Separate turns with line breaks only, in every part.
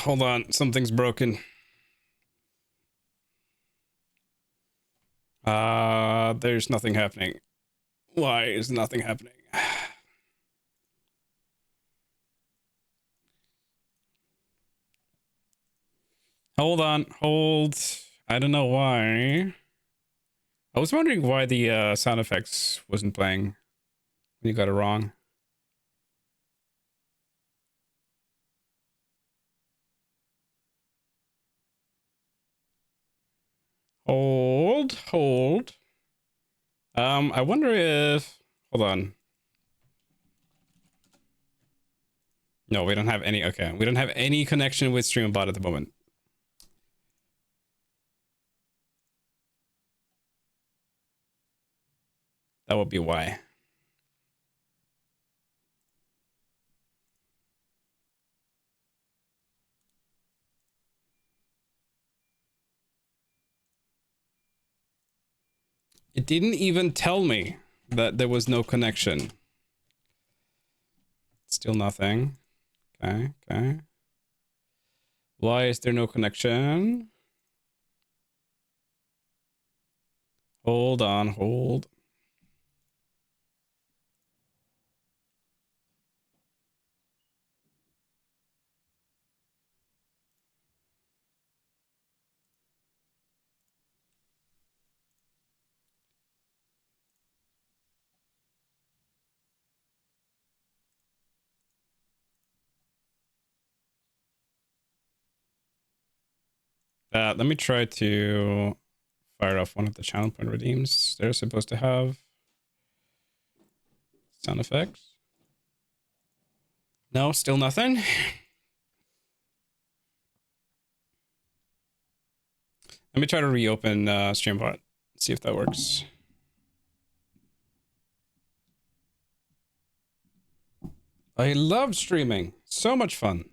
hold on. Something's broken. There's nothing happening. Why is nothing happening? Hold on. Hold. I don't know why. I was wondering why the sound effects wasn't playing when you got it wrong. Hold. I wonder if... Hold on. No, we don't have any... Okay, we don't have any connection with StreamBot at the moment. That would be why. It didn't even tell me that there was no connection. Still nothing. Okay. Why is there no connection? Hold on, hold. Let me try to fire off one of the channel point redeems. They're supposed to have sound effects. No, still nothing. Let me try to reopen StreamBot. See if that works. I love streaming. So much fun.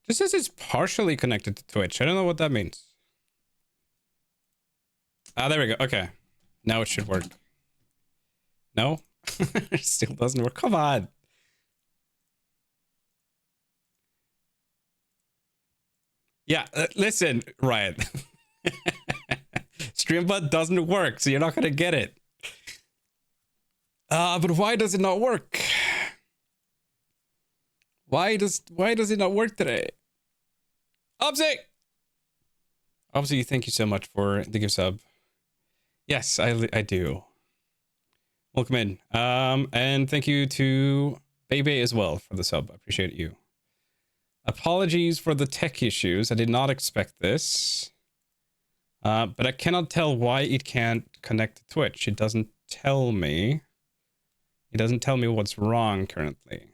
This says it's partially connected to Twitch. I don't know what that means. There we go. Okay. Now it should work. No? It still doesn't work. Come on. Yeah, listen, Ryan. StreamBot doesn't work, so you're not gonna get it. But why does it not work? Why does it not work today? Obviously, thank you so much for the gift sub. Yes, I do. Welcome in. And thank you to Bebe as well for the sub. I appreciate you. Apologies for the tech issues. I did not expect this. But I cannot tell why it can't connect to Twitch. It doesn't tell me. It doesn't tell me what's wrong currently.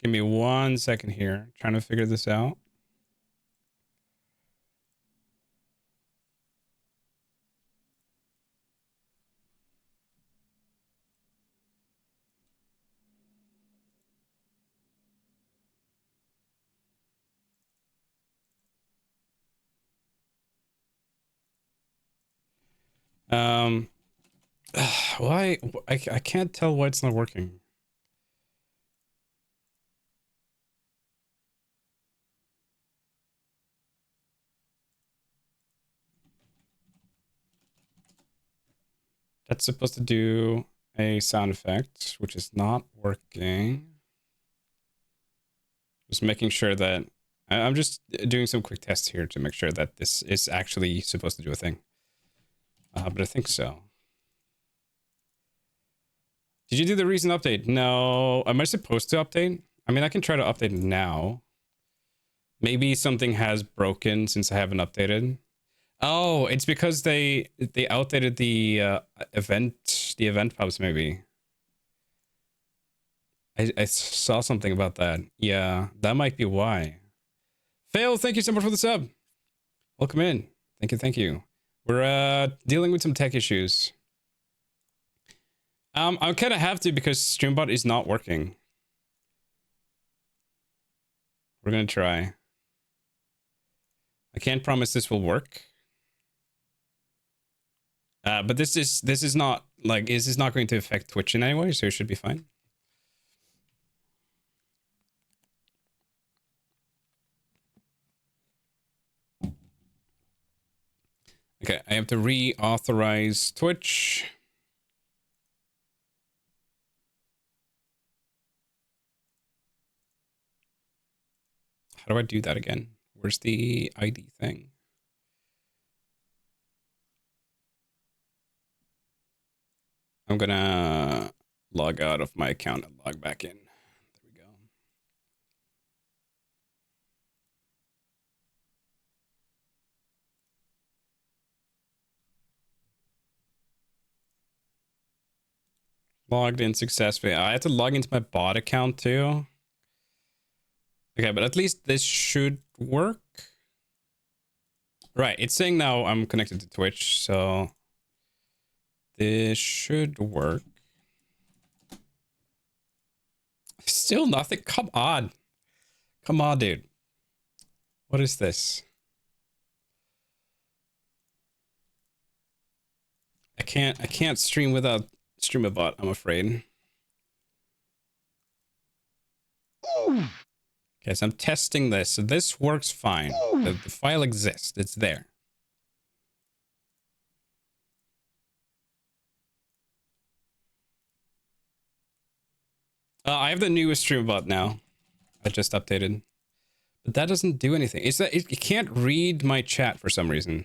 Give me 1 second here. Trying to figure this out. Why? I can't tell why it's not working. That's supposed to do a sound effect, which is not working. Just making sure that I'm just doing some quick tests here to make sure that this is actually supposed to do a thing. But I think so. Did you do the recent update? No. Am I supposed to update? I mean, I can try to update now. Maybe something has broken since I haven't updated. Oh, it's because they outdated the event pubs maybe. I saw something about that. Yeah, that might be why. Fail, thank you so much for the sub. Welcome in. Thank you, thank you. We're dealing with some tech issues. I kind of have to because Streambot is not working. We're gonna try. I can't promise this will work. But this is not like this is not going to affect Twitch in any way, so it should be fine. Okay, I have to reauthorize Twitch. How do I do that again? Where's the ID thing? I'm gonna log out of my account and log back in. There we go. Logged in successfully. I had to log into my bot account too. Okay, but at least this should work. Right, it's saying now I'm connected to Twitch, so this should work. Still nothing? Come on. Come on, dude. What is this? I can't stream without StreamAbot, I'm afraid. Okay, so I'm testing this. So this works fine. The file exists. It's there. I have the newest StreamAbot now. I just updated. But that doesn't do anything. It's that it can't read my chat for some reason.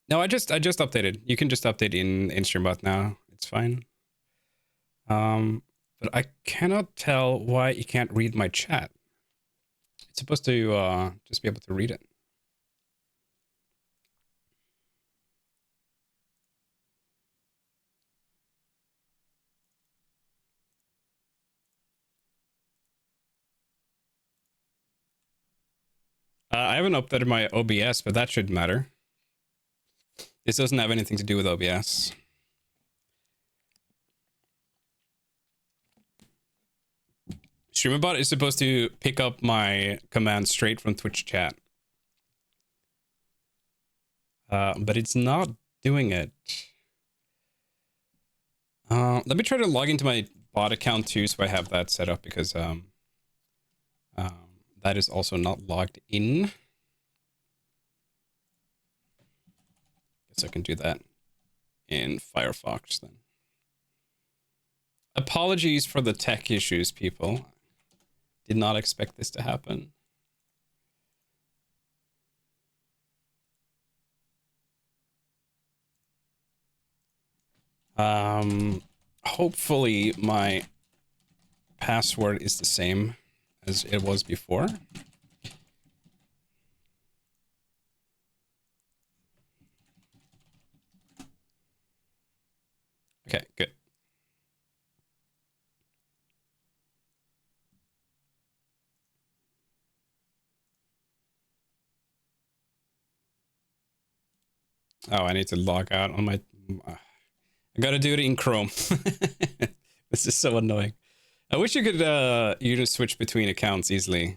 No, I just updated. You can just update in StreamAbot now. It's fine. But I cannot tell why you can't read my chat. It's supposed to just be able to read it. I haven't updated my OBS, but that shouldn't matter. This doesn't have anything to do with OBS. StreamAbot is supposed to pick up my commands straight from Twitch chat. But it's not doing it. Let me try to log into my bot account too, so I have that set up, because that is also not logged in. Guess I can do that in Firefox then. Apologies for the tech issues, people. Did not expect this to happen. Hopefully my password is the same as it was before. Okay, good. Oh, I need to log out on my... I gotta do it in Chrome. This is so annoying. I wish you could you just switch between accounts easily.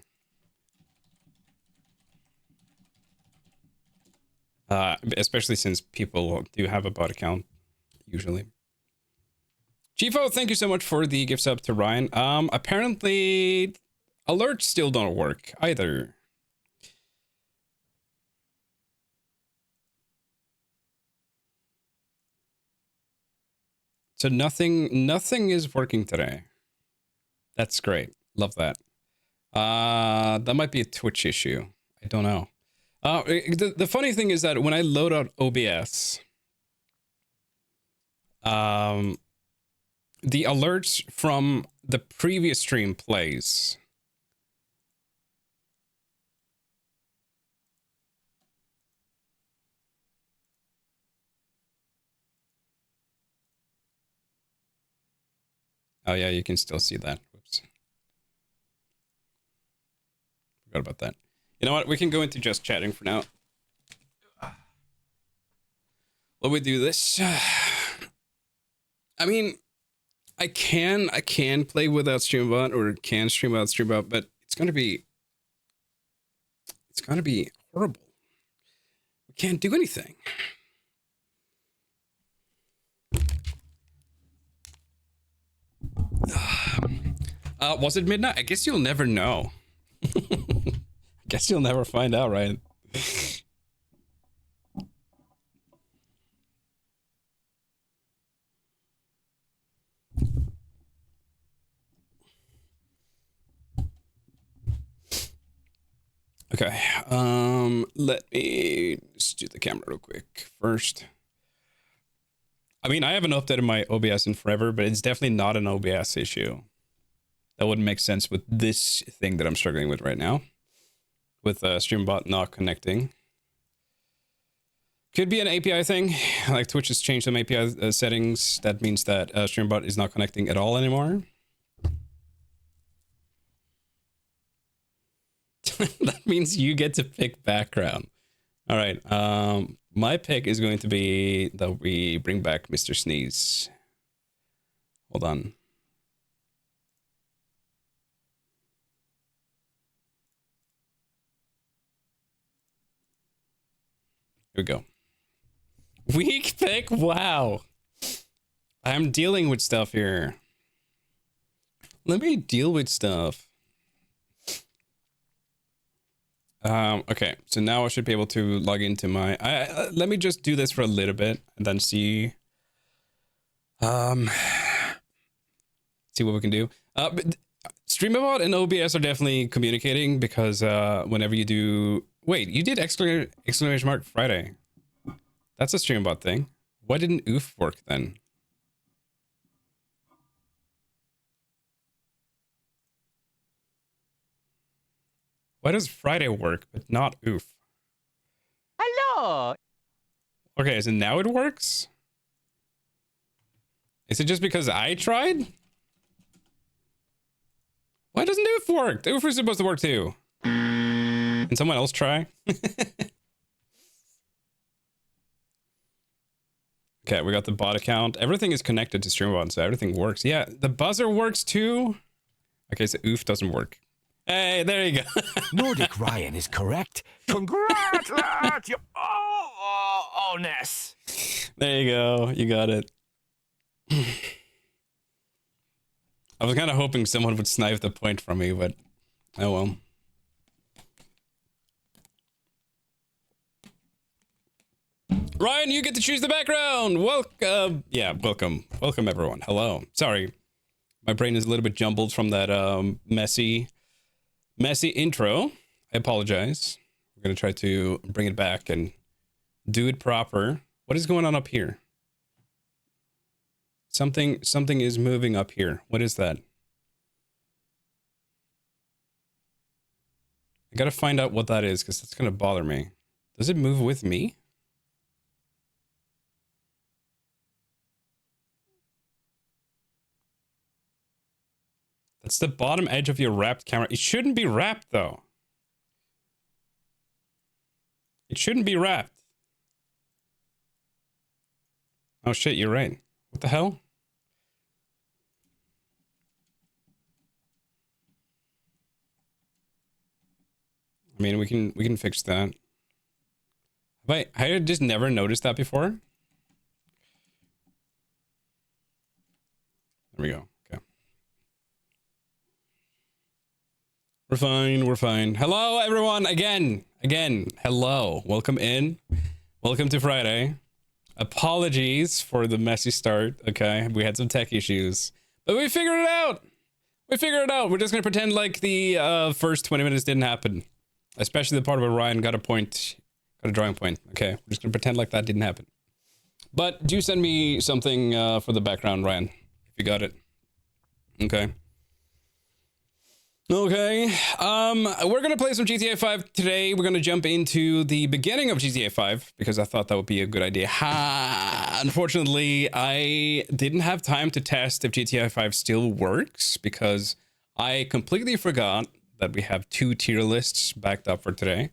Especially since people do have a bot account, usually. Chifo, thank you so much for the gift sub to Ryan. Apparently, alerts still don't work either. So nothing is working today. That's great. Love that. That might be a Twitch issue. I don't know. The funny thing is that when I load out OBS, the alerts from the previous stream plays. Oh yeah, you can still see that. Whoops. Forgot about that. You know what? We can go into just chatting for now. Will we do this? I mean, I can play without StreamBot, or can stream without StreamBot, but it's gonna be horrible. We can't do anything. Was it midnight? I guess you'll never know. I guess you'll never find out, right? Okay, let me just do the camera real quick first. I mean, I haven't updated my OBS in forever, but it's definitely not an OBS issue. That wouldn't make sense with this thing that I'm struggling with right now, with StreamBot not connecting. Could be an API thing, like Twitch has changed some API settings. That means that StreamBot is not connecting at all anymore. That means you get to pick background. All right. My pick is going to be that we bring back Mr. Sneeze. Hold on. Here we go. Weak pick? Wow. I'm dealing with stuff here. Let me deal with stuff. Okay, so now I should be able to log into my... let me just do this for a little bit and then see... see what we can do. But StreamAbot and OBS are definitely communicating, because whenever you do... Wait, you did exclamation mark Friday. That's a StreamAbot thing. Why didn't OOF work then? Why does Friday work, but not OOF?
Hello!
Okay, so now it works? Is it just because I tried? Why doesn't OOF work? OOF is supposed to work too. Can someone else try? Okay, we got the bot account. Everything is connected to StreamAbot, so everything works. Yeah, the buzzer works too. Okay, so OOF doesn't work. Hey, there you go.
Nordic Ryan is correct. Congrats, you Ness.
There you go. You got it. I was kind of hoping someone would snipe the point from me, but oh well. Ryan, you get to choose the background. Welcome. Yeah, welcome. Welcome, everyone. Hello. Sorry. My brain is a little bit jumbled from that messy intro. I apologize. We're going to try to bring it back and do it proper. What is going on up here? Something is moving up here. What is that? I got to find out what that is, because that's going to bother me. Does it move with me? That's the bottom edge of your wrapped camera. It shouldn't be wrapped, though. It shouldn't be wrapped. Oh shit, you're right. What the hell? I mean, we can fix that. But I just never noticed that before. There we go. Okay. We're fine. We're fine. Hello, everyone. Again. Hello. Welcome in. Welcome to Friday. Apologies for the messy start. Okay. We had some tech issues, but we figured it out. We're just going to pretend like the first 20 minutes didn't happen. Especially the part where Ryan got a drawing point. Okay. We're just going to pretend like that didn't happen. But do send me something for the background, Ryan, if you got it. Okay. Okay, we're gonna play some GTA 5 today. We're gonna jump into the beginning of GTA 5 because I thought that would be a good idea. Unfortunately, I didn't have time to test if GTA 5 still works because I completely forgot that we have 2 tier lists backed up for today.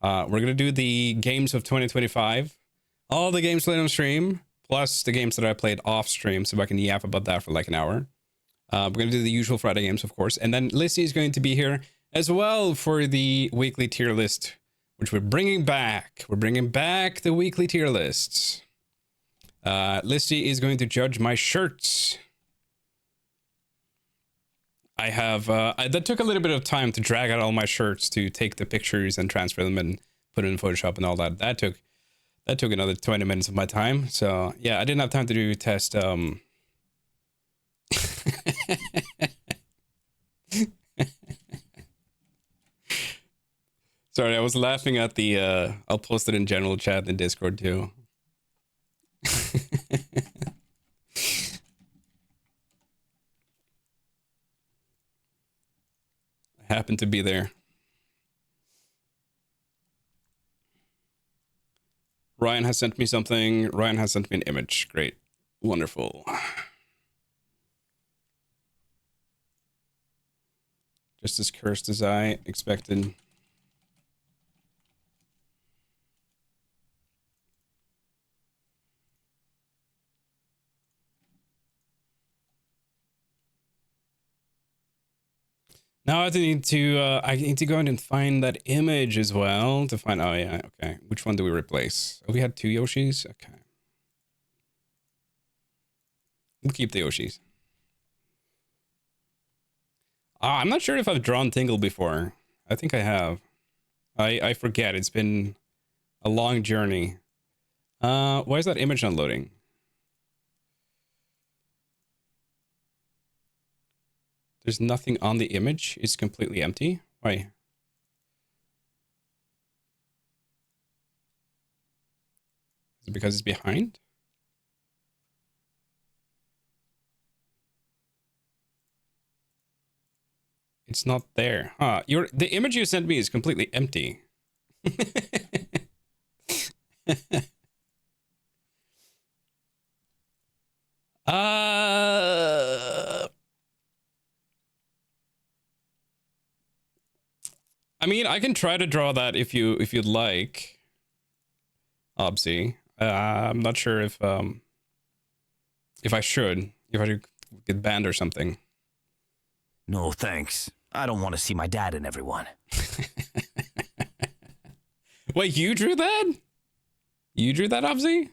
We're going to do the games of 2025, all the games played on stream, plus the games that I played off stream, so I can yap about that for like an hour. We're going to do the usual Friday games, of course. And then Lissy is going to be here as well for the weekly tier list, which we're bringing back. We're bringing back the weekly tier lists. Lissy is going to judge my shirts. I have, that took a little bit of time to drag out all my shirts to take the pictures and transfer them and put it in Photoshop and all that. That took another 20 minutes of my time. So yeah, I didn't have time to do test, Sorry, I was laughing at the, I'll post it in general chat in Discord too. I happened to be there. Ryan has sent me something. Ryan has sent me an image. Great. Wonderful. Just as cursed as I expected. Now I need to go in and find that image as well to find. Oh yeah, okay. Which one do we replace? Oh, we had 2 Yoshis. Okay, we'll keep the Yoshis. I'm not sure if I've drawn Tingle before. I think I have. I forget. It's been a long journey. Why is that image not loading? There's nothing on the image. It's completely empty. Why? Is it because it's behind? It's not there. Huh. The image you sent me is completely empty. I mean, I can try to draw that if you'd like. Obviously, I'm not sure if I should get banned or something.
No, thanks. I don't want to see my dad and everyone.
Wait, you drew that? You drew that, Obzi?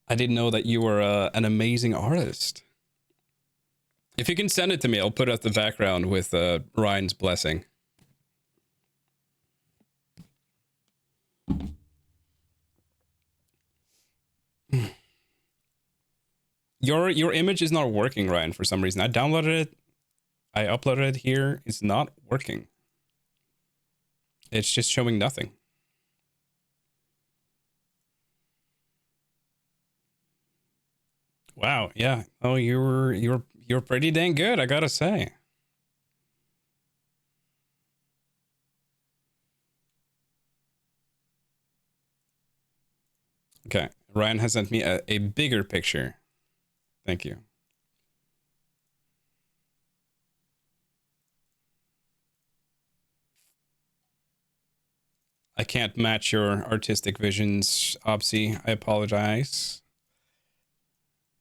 I didn't know that you were an amazing artist. If you can send it to me, I'll put it at the background with Ryan's blessing. Your image is not working, Ryan, for some reason. I downloaded it. I uploaded it here. It's not working. It's just showing nothing. Wow, yeah. Oh, you're pretty dang good, I gotta say. Okay, Ryan has sent me a bigger picture. Thank you. I can't match your artistic visions, Opsy. I apologize.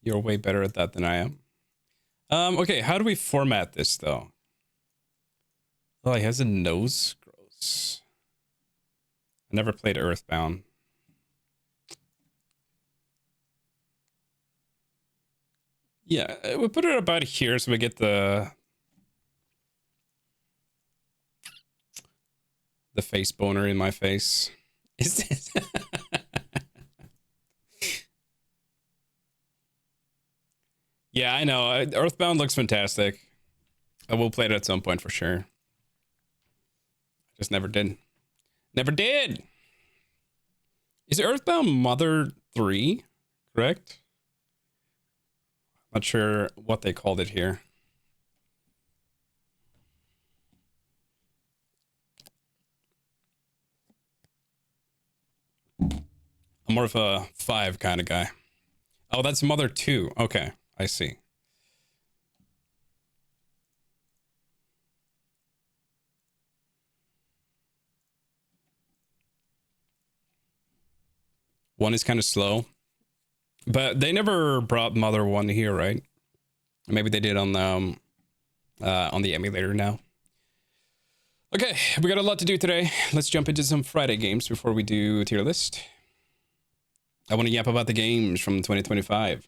You're way better at that than I am. Okay, how do we format this though? Oh, he has a nose. Gross. I never played Earthbound. Yeah, we'll put it about here so we get the face boner in my face. Is this? Yeah, I know. Earthbound looks fantastic. I will play it at some point for sure. I just never did. Never did. Is Earthbound Mother 3? Correct? Not sure what they called it here. I'm more of a 5 kind of guy. Oh, that's Mother 2. Okay, I see. One is kind of slow. But they never brought Mother 1 here, right? Maybe they did on the emulator now. Okay, we got a lot to do today. Let's jump into some Friday games before we do tier list. I want to yap about the games from 2025.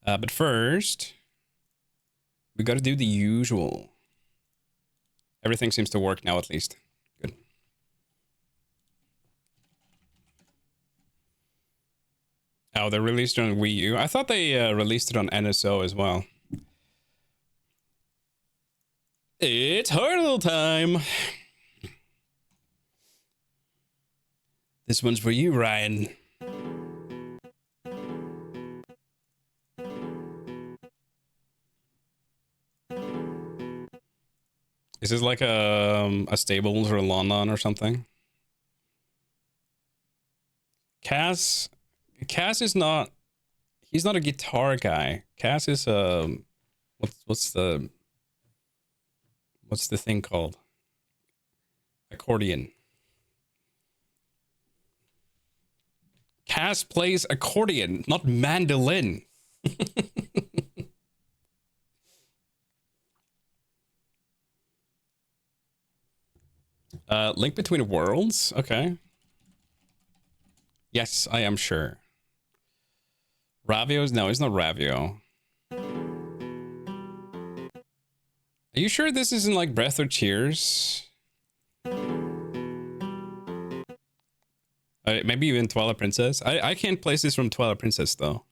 But first, we got to do the usual. Everything seems to work now, at least. Good. Oh, they released it on Wii U. I thought they released it on NSO as well. It's hurdle time. This one's for you, Ryan. Is this like a Stables or a London or something? Cass is not. He's not a guitar guy. Cass is what's the thing called? Accordion. Cass plays accordion, not mandolin. Link Between Worlds? Okay. Yes, I am sure. Ravio's? No, it's not Ravio. Are you sure this isn't like Breath or Cheers? Maybe even Twilight Princess? I can't place this from Twilight Princess, though.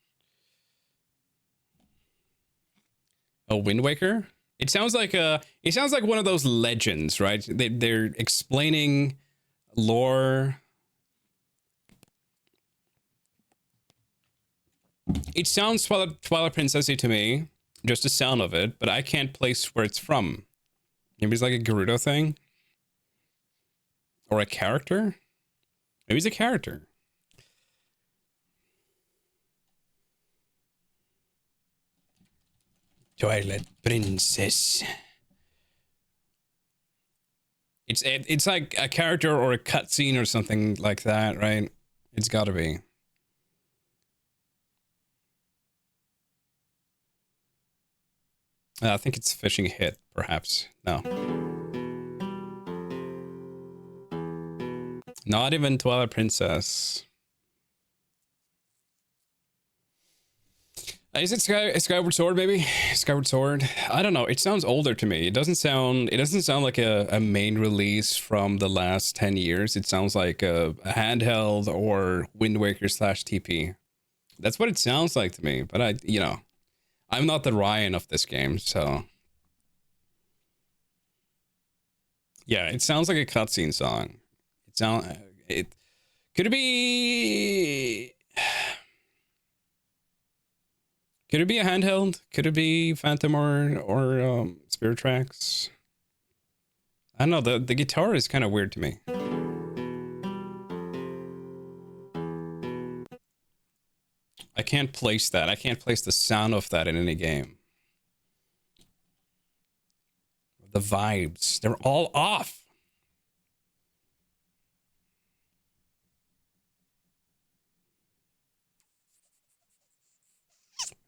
Oh, Wind Waker? It sounds like one of those legends, right? They're explaining lore. It sounds Twilight Princessy to me, just the sound of it, but I can't place where it's from. Maybe it's like a Gerudo thing? Or a character? Maybe it's a character. Twilight Princess. It's like a character or a cutscene or something like that, right? It's gotta be. I think it's Fishing Hit, perhaps. No. Not even Twilight Princess. Is it Skyward Sword, maybe? Skyward Sword? I don't know. It sounds older to me. It doesn't sound like a main release from the last 10 years. It sounds like a handheld or Wind Waker / TP. That's what it sounds like to me. But I'm not the Ryan of this game, so. Yeah, it sounds like a cutscene song. Could it be? Could it be a handheld? Could it be Phantom or Spirit Tracks? I don't know. The guitar is kind of weird to me. I can't place that. I can't place the sound of that in any game. The vibes, they're all off.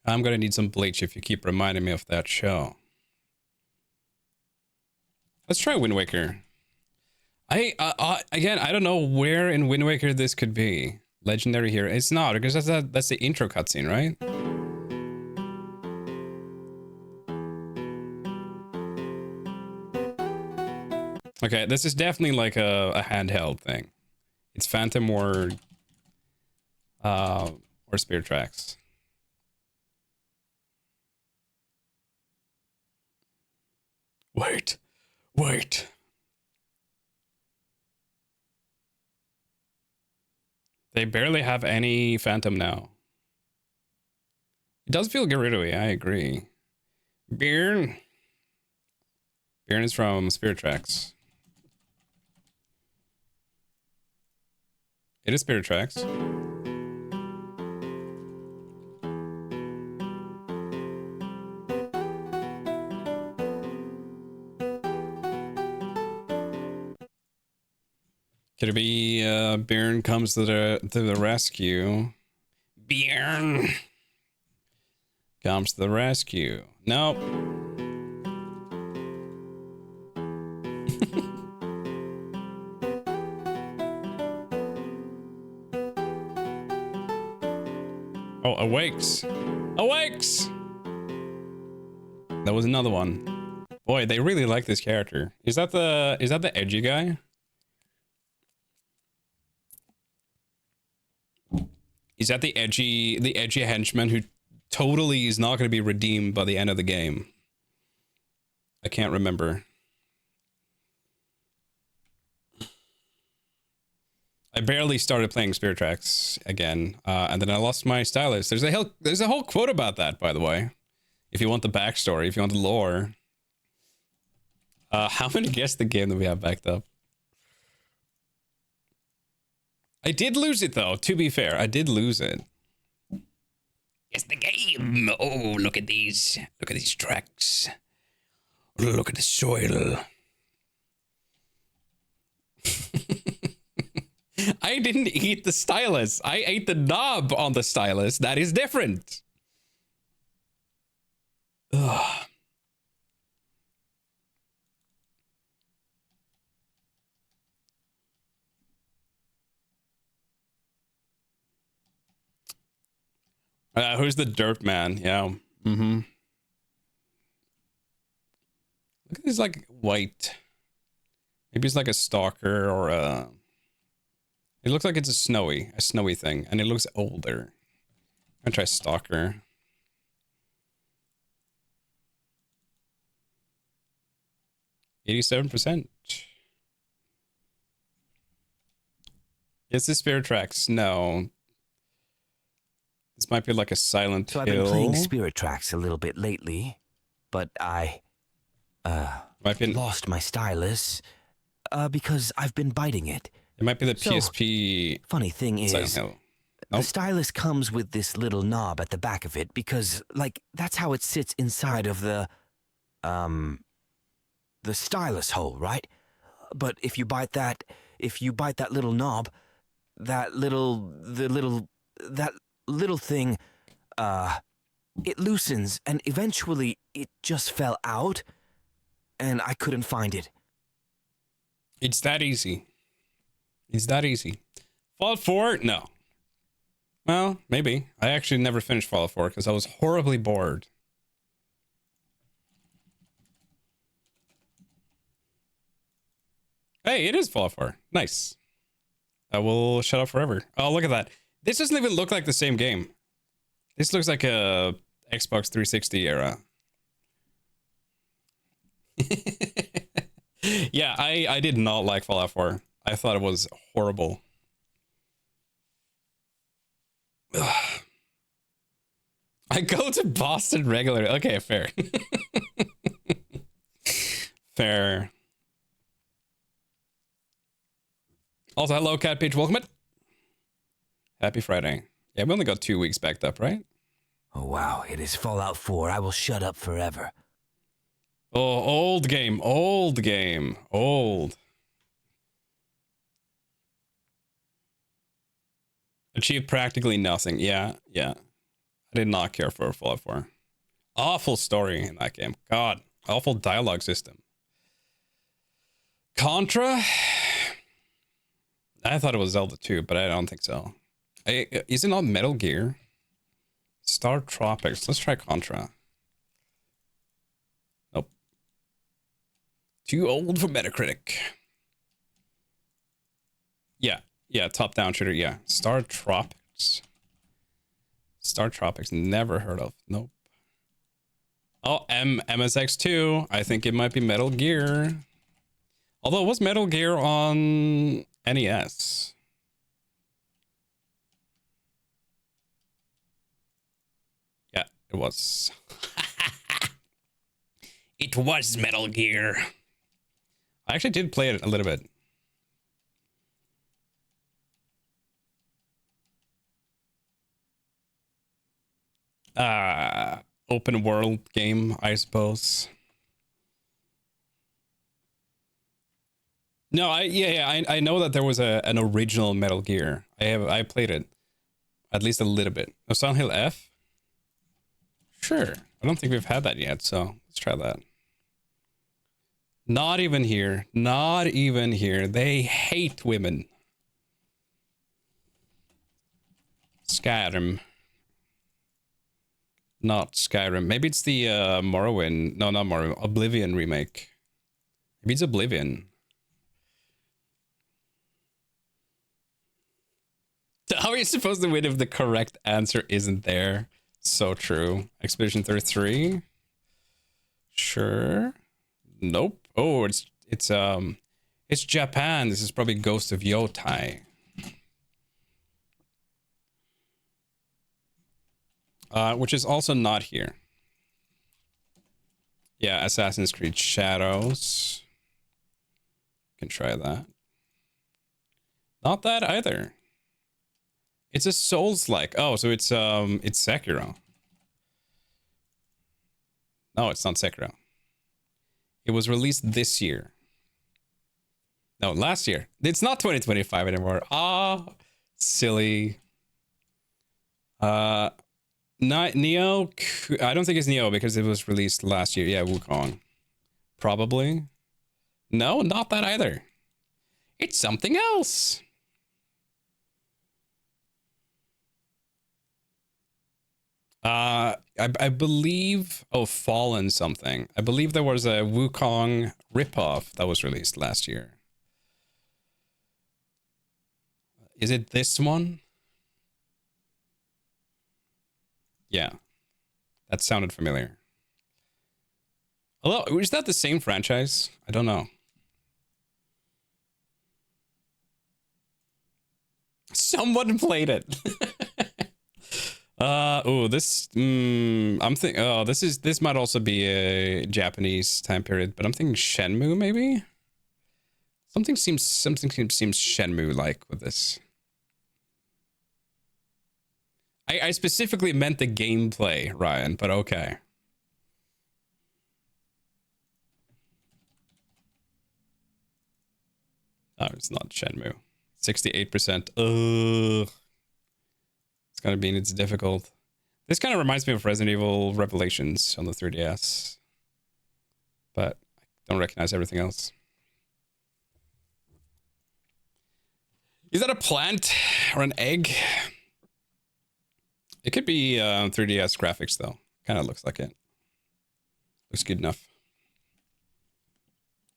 I'm gonna need some bleach if you keep reminding me of that show. Let's try Wind Waker. Again, I don't know where in Wind Waker this could be. Legendary here. It's not, because that's the intro cutscene, right? Okay, this is definitely like a handheld thing. It's Phantom or Spirit Tracks. Wait. They barely have any Phantom now. It does feel Gerudo-y, I agree. Bjorn is from Spirit Tracks. It is Spirit Tracks. Could it be Bjorn comes to the rescue? Bjorn comes to the rescue. Nope. Oh, awakes. Awakes! That was another one. Boy, they really like this character. Is that the edgy guy? Is that the edgy henchman who totally is not going to be redeemed by the end of the game? I can't remember. I barely started playing Spirit Tracks again, and then I lost my stylus. There's a whole quote about that, by the way. If you want the backstory, if you want the lore. How many guessed the game that we have backed up? I did lose it though, to be fair. I did lose it. Guess the game. Oh, look at these. Look at these tracks. Look at the soil. I didn't eat the stylus. I ate the knob on the stylus. That is different. Ugh. Who's the dirt man? Yeah. Mm-hmm. Look at this, like, white. Maybe it's like a stalker or a... It looks like it's a snowy thing, and it looks older. I'm gonna try stalker. %. Is this Spirit Tracks? No. This might be like a Silent Hill.
So I've been playing Spirit Tracks a little bit lately, but I lost my stylus because I've been biting it.
It might be the PSP.
Funny thing is, the stylus comes with this little knob at the back of it because, like, that's how it sits inside of the stylus hole, right? But if you bite that little knob, that little thing, it loosens, and eventually it just fell out, and I couldn't find it.
It's that easy. It's that easy. Fallout 4? No. Well, maybe. I actually never finished Fallout 4 because I was horribly bored. Hey, it is Fallout 4. Nice. I will shut up forever. Oh, look at that. This doesn't even look like the same game. This looks like a Xbox 360 era. Yeah, I did not like Fallout 4. I thought it was horrible. Ugh. I go to Boston regularly. Okay, fair. Fair. Also, hello, Cat Page. Welcome it. Happy Friday. Yeah, we only got 2 weeks backed up, right?
Oh, wow. It is Fallout 4. I will shut up forever.
Oh, old game. Old game. Old. Achieved practically nothing. Yeah, yeah. I did not care for Fallout 4. Awful story in that game. God. Awful dialogue system. Contra? I thought it was Zelda 2, but I don't think so. Is it not Metal Gear? Star Tropics. Let's try Contra. Nope. Too old for Metacritic. Yeah. Yeah, top-down shooter. Yeah. Star Tropics. Star Tropics. Never heard of. Nope. Oh, MSX2. I think it might be Metal Gear. Although, was Metal Gear on NES? Yeah, it was. It was Metal Gear. I actually did play it a little bit. Open world game, I suppose. No, I know that there was an original Metal Gear. I played it at least a little bit. Oh, Silent Hill F. Sure. I don't think we've had that yet, so let's try that. Not even here. Not even here. They hate women. Skyrim. Not Skyrim. Maybe it's the Morrowind. No, not Morrowind. Oblivion remake. Maybe it's Oblivion. How are you supposed to win if the correct answer isn't there? So true. Expedition 33. Sure. Nope. Oh, it's Japan. This is probably Ghost of Yotai. Which is also not here. Yeah, Assassin's Creed Shadows. Can try that. Not that either. It's a Souls-like. Oh, so it's Sekiro. No, it's not Sekiro. It was released this year. No, last year. It's not 2025 anymore. Ah, silly. Not Neo. I don't think it's Neo because it was released last year. Yeah, Wukong. Probably. No, not that either. It's something else. I believe. Oh, Fallen something. I believe there was a Wukong ripoff that was released last year. Is it this one? Yeah, that sounded familiar. Hello, is that the same franchise? I don't know. Someone played it. Oh, this I'm thinking, oh, this might also be a Japanese time period, but I'm thinking Shenmue maybe. Something seems Shenmue like with this. I specifically meant the gameplay, Ryan, but okay. Oh, it's not Shenmue. 68%. Ugh. It's gonna mean it's difficult. This kind of reminds me of Resident Evil Revelations on the 3DS. But I don't recognize everything else. Is that a plant or an egg? It could be 3DS graphics though. Kind of looks like it. Looks good enough.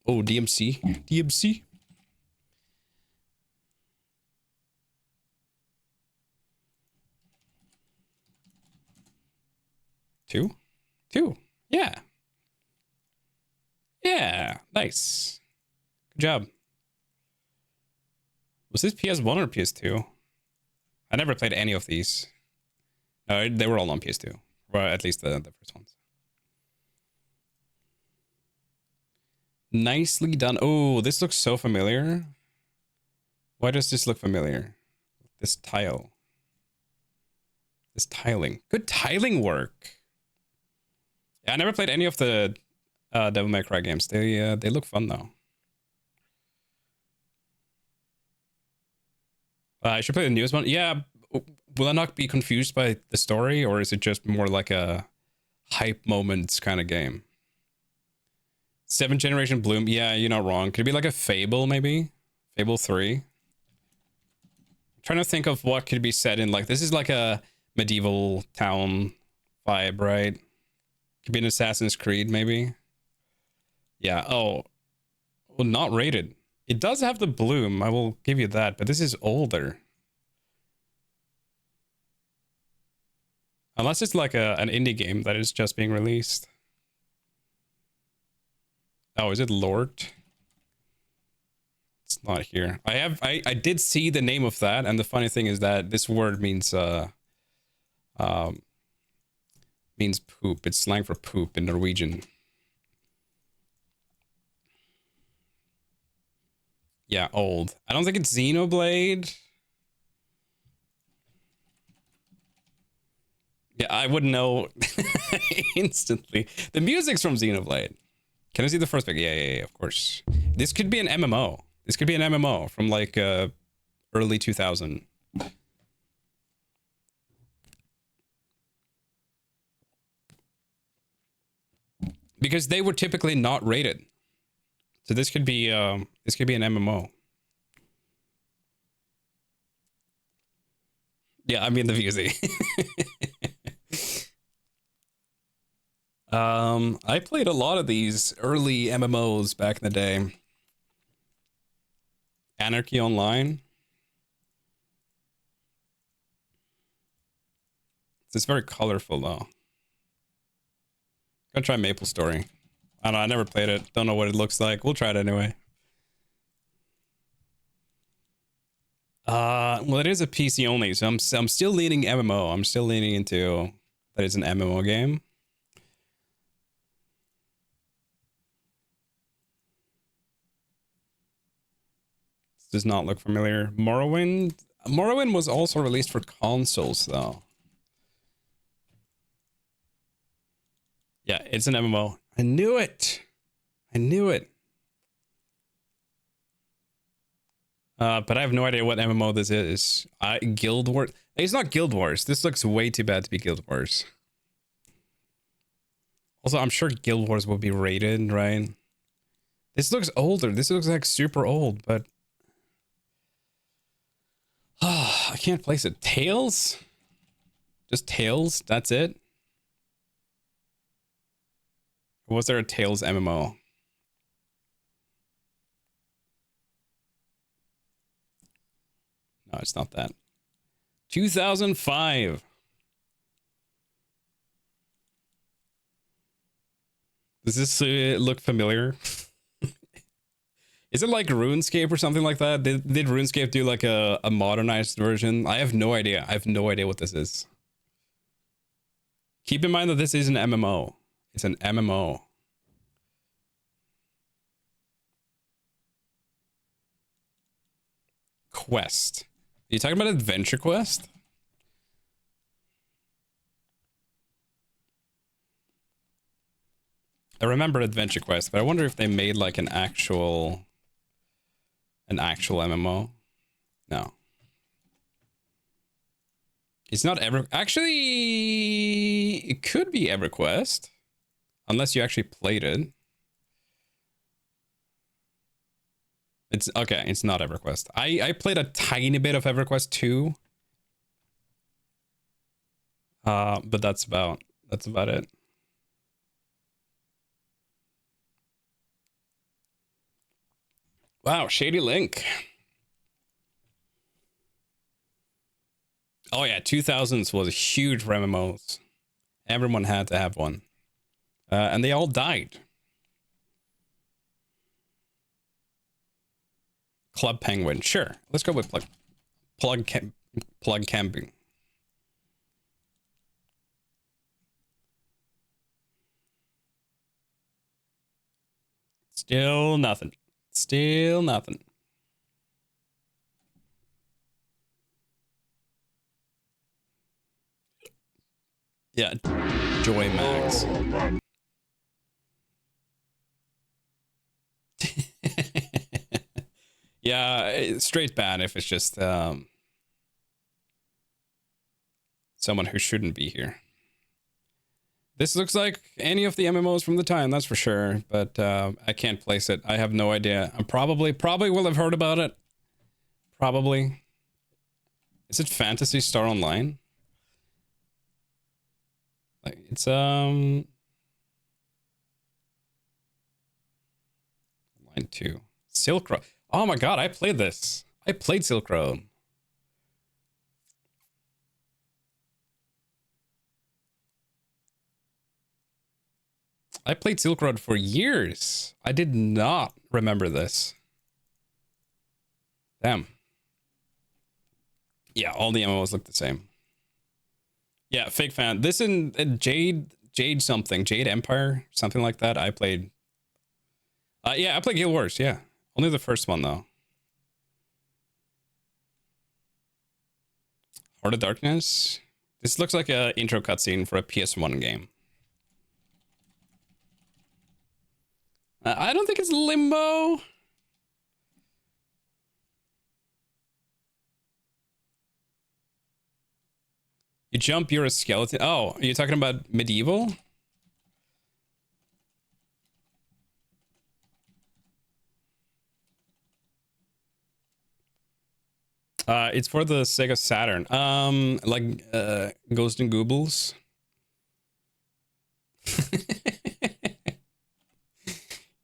Oh, DMC. DMC. Two. Yeah. Yeah. Nice. Good job. Was this PS1 or PS2? I never played any of these. No, they were all on PS2. Well, at least the first ones. Nicely done. Oh, this looks so familiar. Why does this look familiar? This tile. This tiling. Good tiling work. Yeah, I never played any of the Devil May Cry games. They look fun though. I should play the newest one. Yeah, will I not be confused by the story, or is it just more like a hype moments kind of game? 7th Generation Bloom. Yeah, you're not wrong. Could it be like a Fable maybe? Fable 3. I'm trying to think of what could be set in, like, this is like a medieval town vibe, right? Could be an Assassin's Creed maybe. Yeah. Oh, well, not rated. It does have the bloom, I will give you that, but this is older. Unless it's like an indie game that is just being released. Oh, is it Lord? It's not here. I did see the name of that, and the funny thing is that this word means poop. It's slang for poop in Norwegian. Yeah, old. I don't think it's Xenoblade. Yeah, I would know instantly. The music's from Xenoblade. Can I see the first pic? Yeah, of course. This could be an MMO. This could be an MMO from like early 2000. Because they were typically not rated. So this could be an MMO. Yeah, I mean the VZ. I played a lot of these early MMOs back in the day. Anarchy Online. It's very colorful though. Gotta try Maple Story. I don't know, I never played it. Don't know what it looks like. We'll try it anyway. Well, it is a PC only, so I'm still leaning MMO. I'm still leaning into that it's an MMO game. This does not look familiar. Morrowind. Morrowind was also released for consoles, though. Yeah, it's an MMO. I knew it. I knew it. But I have no idea what MMO this is. Guild Wars. It's not Guild Wars. This looks way too bad to be Guild Wars. Also, I'm sure Guild Wars will be rated, right? This looks older. This looks like super old, but I can't place it. Tales? Just Tales? That's it? Or was there a Tales MMO? No, it's not that. 2005. Does this look familiar? Is it like RuneScape or something like that? Did RuneScape do like a modernized version? I have no idea. I have no idea what this is. Keep in mind that this is an MMO. It's an MMO. Quest. Are you talking about Adventure Quest? I remember Adventure Quest, but I wonder if they made like an actual MMO. No. It's not ever actually it could be EverQuest. Unless you actually played it. It's okay, it's not EverQuest. I played a tiny bit of EverQuest 2. But that's about it. Wow, Shady Link. Oh yeah, 2000s was huge for MMOs. Everyone had to have one. And they all died. Club Penguin, sure. Let's go with plug camping. Still nothing. Still nothing. Yeah, Joy Max. Yeah, straight ban if it's just someone who shouldn't be here. This looks like any of the MMOs from the time, that's for sure, but I can't place it. I have no idea. I probably will have heard about it. Probably. Is it Phantasy Star Online? Like it's Line 2. Silk Road. Oh my god, I played this. I played Silk Road. I played Silk Road for years. I did not remember this. Damn. Yeah, all the MMOs look the same. Yeah, fake fan. This in Jade something. Jade Empire, something like that. I played. Yeah, I played Guild Wars, yeah. Only the first one though. Heart of Darkness. This looks like an intro cutscene for a PS1 game. I don't think it's Limbo. You jump, you're a skeleton. Oh, are you talking about medieval? It's for the Sega Saturn. Like Ghost and Goobles.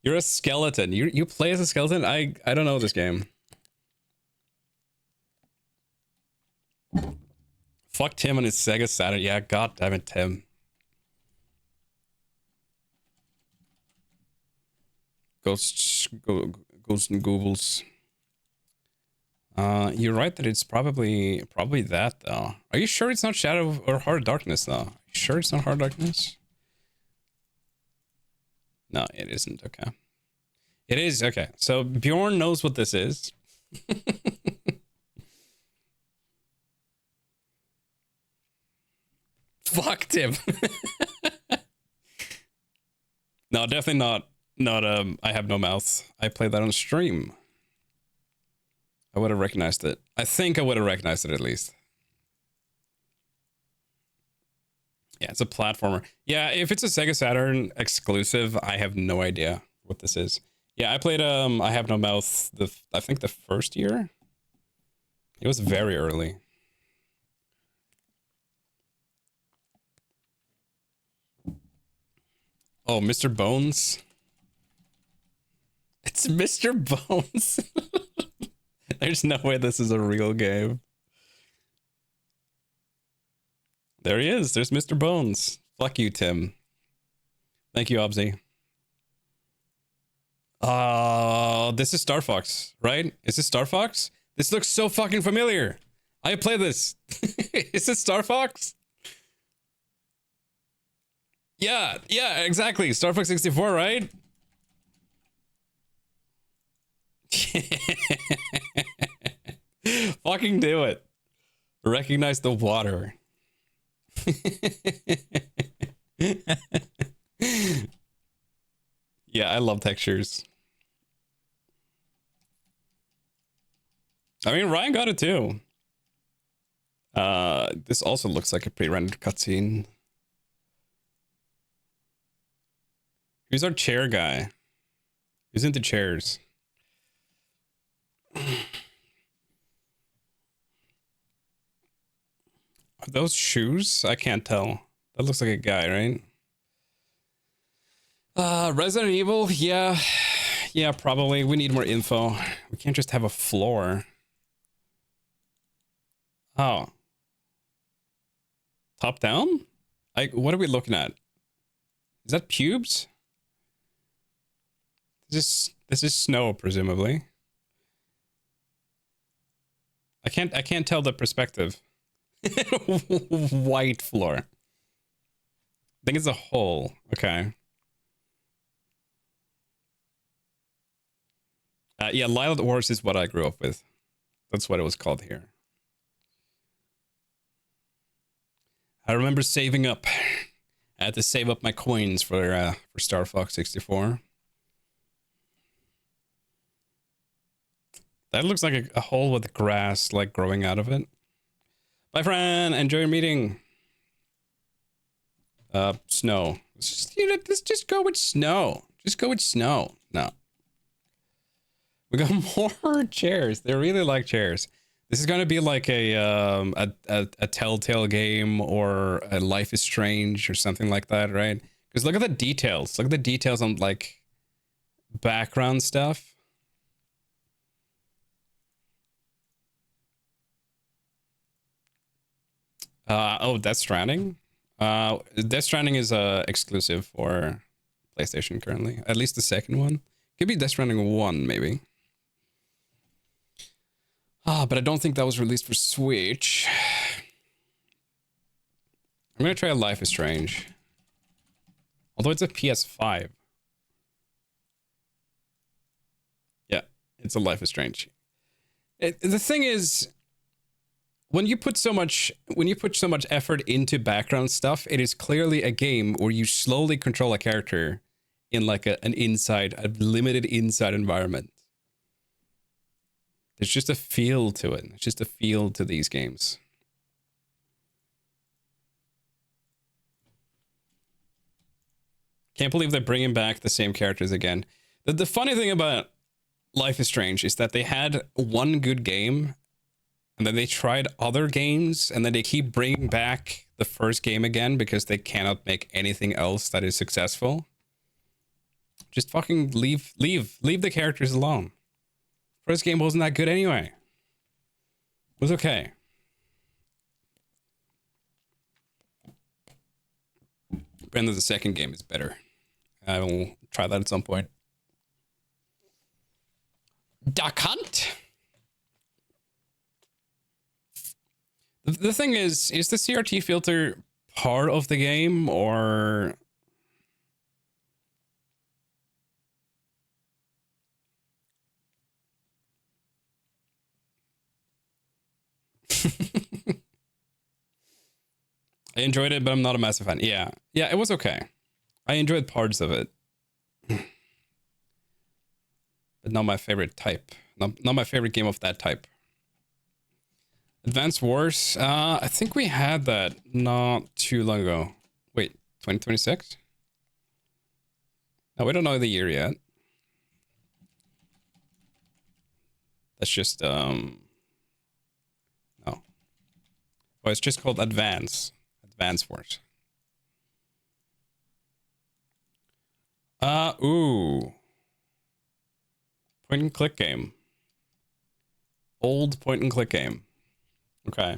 You're a skeleton. You play as a skeleton? I don't know this game. Fuck Tim and his Sega Saturn. Yeah, god damn it, Tim. Ghosts and Goobles. You're right that it's probably that though. Are you sure it's not Shadow or Hard Darkness though? Are you sure it's not Hard Darkness? No, it isn't. Okay. It is. Okay. So Bjorn knows what this is. Fucked him. No, definitely not. I have no mouth. I played that on stream. I would have recognized it. I think I would have recognized it at least. Yeah, it's a platformer. Yeah, if it's a Sega Saturn exclusive, I have no idea what this is. Yeah, I played I Have No Mouth I think the first year. It was very early. Oh, Mr. Bones. It's Mr. Bones. There's no way this is a real game. There he is. There's Mr. Bones. Fuck you, Tim. Thank you, Obzy. This is Star Fox, right? Is this Star Fox? This looks so fucking familiar. I play this. Is this Star Fox? Yeah, exactly. Star Fox 64, right? Fucking do it. Recognize the water. Yeah, I love textures. I mean, Ryan got it too. This also looks like a pre-rendered cutscene. Who's our chair guy? Who's into chairs? Are those shoes? I can't tell. That looks like a guy, right? Resident Evil, yeah. Yeah, probably. We need more info. We can't just have a floor. Oh. Top down? What are we looking at? Is that pubes? This is snow, presumably. I can't tell the perspective. White floor. I think it's a hole. Okay. Yeah, Lyle Wars is what I grew up with. That's what it was called here. I remember saving up. I had to save up my coins for Star Fox 64. That looks like a hole with grass like growing out of it. Bye, friend. Enjoy your meeting. Snow. Let's just go with snow. Just go with snow. No. We got more chairs. They really like chairs. This is gonna be like a Telltale game or a Life is Strange or something like that, right? Because look at the details. Look at the details on like background stuff. Oh, Death Stranding. Death Stranding is exclusive for PlayStation currently. At least the second one. Could be Death Stranding 1, maybe. But I don't think that was released for Switch. I'm gonna try a Life is Strange. Although it's a PS5. Yeah, it's a Life is Strange. The thing is, when you put so much effort into background stuff, it is clearly a game where you slowly control a character in like a limited inside environment. There's just a feel to it. It's just a feel to these games. Can't believe they're bringing back the same characters again. The funny thing about Life is Strange is that they had one good game, and then they tried other games, and then they keep bringing back the first game again because they cannot make anything else that is successful. Just fucking leave the characters alone. First game wasn't that good anyway. It was okay. And the second game is better. I will try that at some point. Duck Hunt. The thing is the CRT filter part of the game, or I enjoyed it, but I'm not a massive fan. Yeah, it was okay. I enjoyed parts of it, but not my favorite type. Not my favorite game of that type. Advance Wars. I think we had that not too long ago. Wait, 2026? No, we don't know the year yet. That's just no. Oh, it's just called Advance Wars. Ooh. Point and click game. Old point and click game. Okay.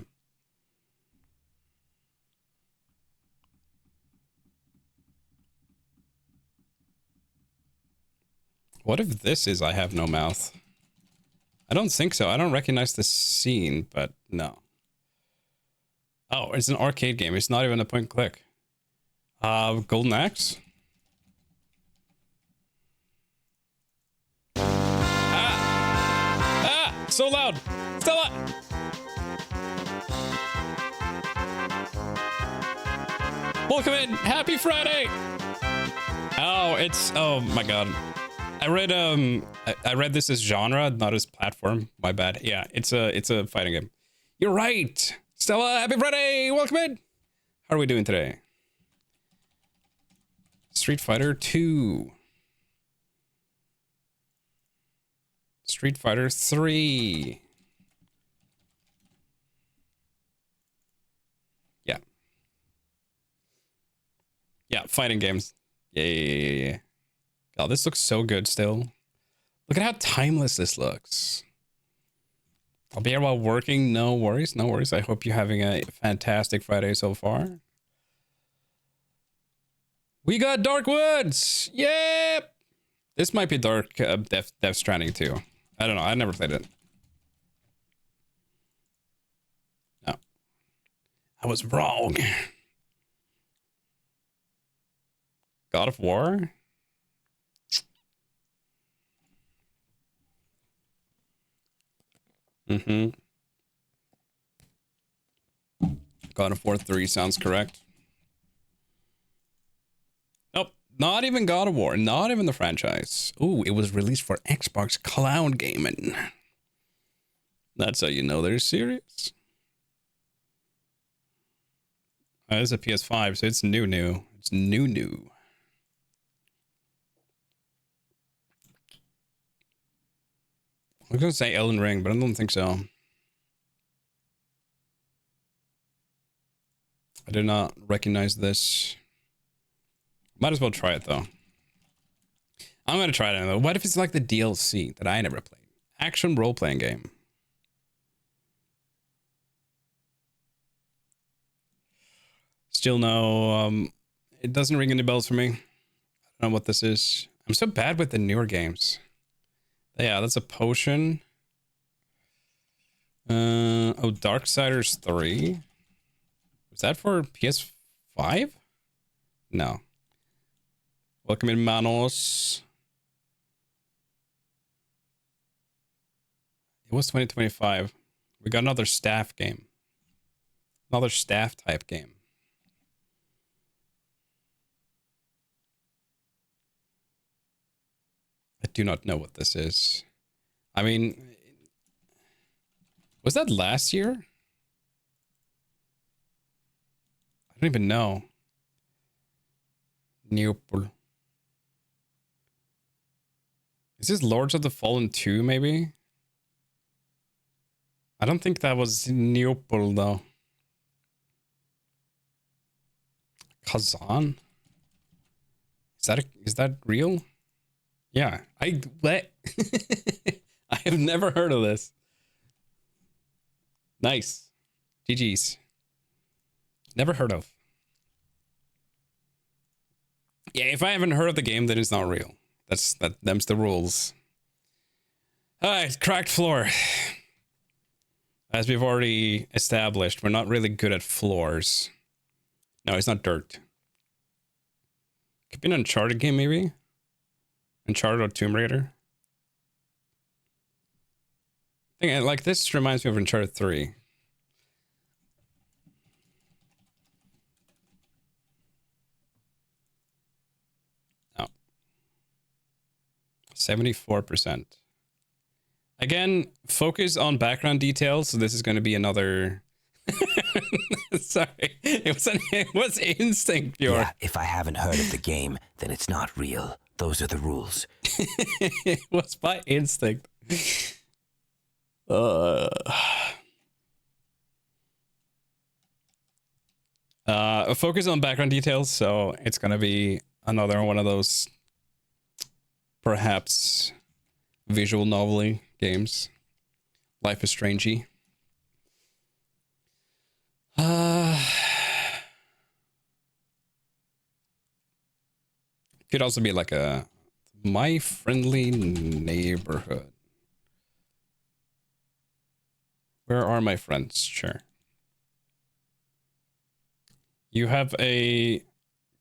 What if this is I Have No Mouth? I don't think so. I don't recognize the scene, but no. Oh, it's an arcade game. It's not even a point and click. Golden Axe? So loud! Stella! Welcome in! Happy Friday! Oh, oh my god. I read this as genre, not as platform. My bad. Yeah, it's a fighting game. You're right! Stella, happy Friday! Welcome in! How are we doing today? Street Fighter 2. Street Fighter 3. Yeah. Yeah, fighting games. Yeah. God, this looks so good still. Look at how timeless this looks. I'll be here while working. No worries, no worries. I hope you're having a fantastic Friday so far. We got Dark Woods! Yep! This might be Dark Death Stranding too. I don't know. I never played it. No. I was wrong. God of War? Mm-hmm. God of War 3 sounds correct. Nope. Not even God of War. Not even the franchise. Ooh, it was released for Xbox Cloud Gaming. That's how you know they're serious. It's a PS5, so it's new. It's new. I was gonna say Elden Ring, but I don't think so. I did not recognize this. Might as well try it though. I'm gonna try it anyway. What if it's like the DLC that I never played? Action role-playing game. Still no, it doesn't ring any bells for me. I don't know what this is. I'm so bad with the newer games. Yeah, that's a potion. Oh, Darksiders 3. Was that for PS5? No. Welcome in, Manos. It was 2025. We got another staff game. Another staff type game. I do not know what this is. I mean, was that last year? I don't even know. Neopol. Is this Lords of the Fallen 2, maybe? I don't think that was Neopol, though. Kazan? Is that real? Yeah. What? I have never heard of this. Nice. GG's. Never heard of. Yeah, if I haven't heard of the game, then it's not real. Them's the rules. Alright, cracked floor. As we've already established, we're not really good at floors. No, it's not dirt. Could be an Uncharted game, maybe? Uncharted or Tomb Raider? I think, like, this reminds me of Uncharted 3. Oh. 74%. Again, focus on background details. So this is going to be another... Sorry. It was instinct, Bjorn.
Yeah, if I haven't heard of the game, then it's not real. Those are the rules.
It was by instinct. Focus on background details, so it's gonna be another one of those perhaps visual novel games. Life is Strangey. Could also be like a My Friendly Neighborhood. Where are my friends? Sure. You have a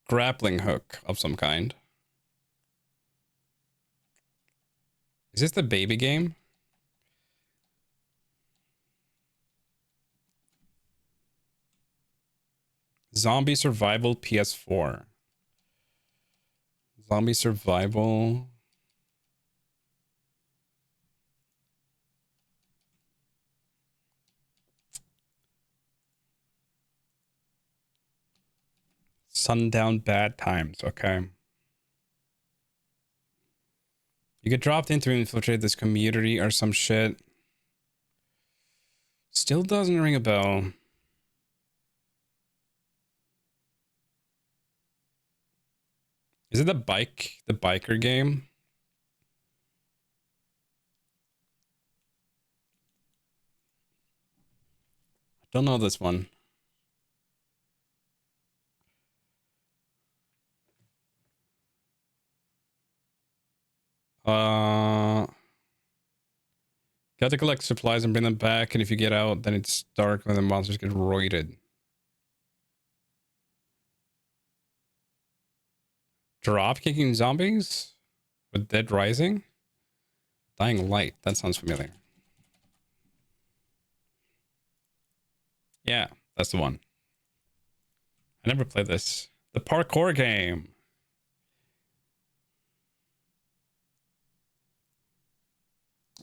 grappling hook of some kind. Is this the baby game? Zombie Survival PS4. Zombie Survival. Sundown Bad Times. Okay. You get dropped in to infiltrate this community or some shit. Still doesn't ring a bell. Is it the biker game? I don't know this one. Got to collect supplies and bring them back, and if you get out, then it's dark and the monsters get roided. Drop kicking zombies? With Dead Rising? Dying Light. That sounds familiar. Yeah, that's the one. I never played this. The parkour game.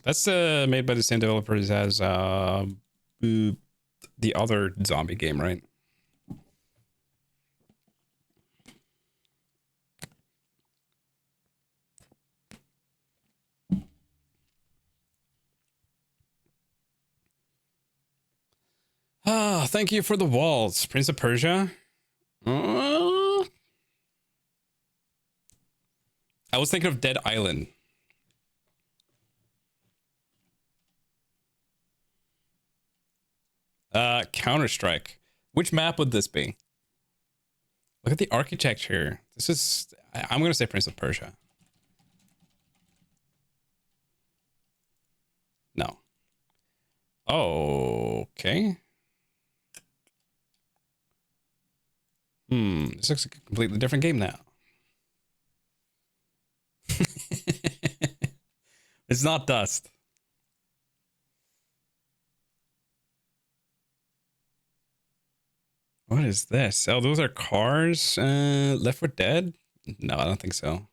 That's made by the same developers as the other zombie game, right? Ah, thank you for the walls, Prince of Persia. I was thinking of Dead Island. Counter-Strike. Which map would this be? Look at the architecture. This is... I'm going to say Prince of Persia. No. Oh, okay. This looks like a completely different game now. It's not Dust. What is this? Oh, those are cars? Left 4 Dead? No, I don't think so.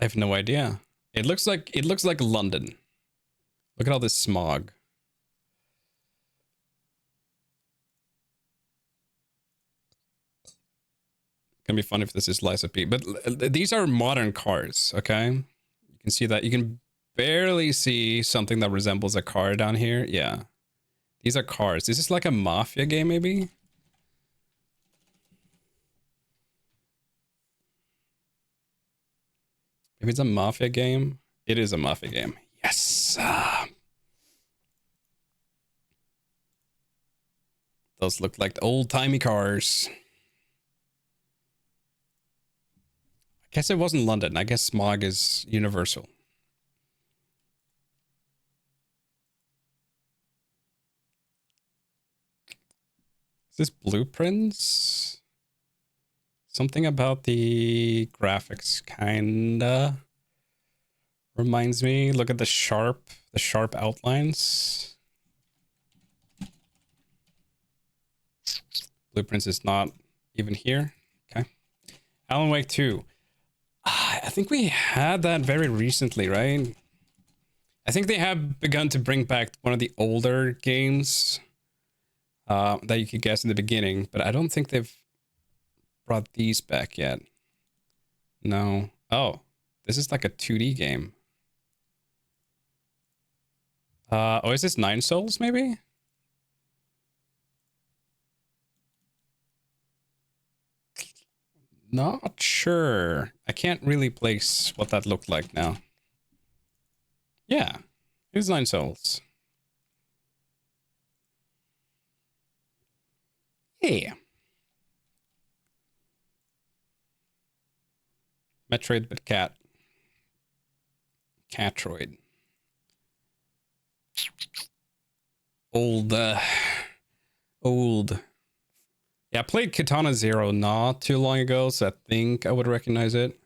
I have no idea. It looks like London. Look at all this smog. gonna be fun if this is Lies of P. But these are modern cars, okay? You can see that. You can barely see something that resembles a car down here. Yeah. These are cars. This is like a mafia game, maybe? Maybe it's a mafia game. It is a mafia game. Yes. Those look like old-timey cars. I guess it wasn't London. I guess smog is universal. Is this blueprints? Something about the graphics kinda reminds me. Look at the sharp outlines. Blueprints is not even here. Okay. Alan Wake 2. I think we had that very recently, right? I think they have begun to bring back one of the older games that you could guess in the beginning, but I don't think they've brought these back yet. No. Oh, this is like a 2D game. Oh, is this Nine Souls, maybe? Not sure. I can't really place what that looked like now. Yeah, it's Nine Souls. Yeah. Metroid, but cat. Catroid. Old. Yeah, I played Katana Zero not too long ago, so I think I would recognize it.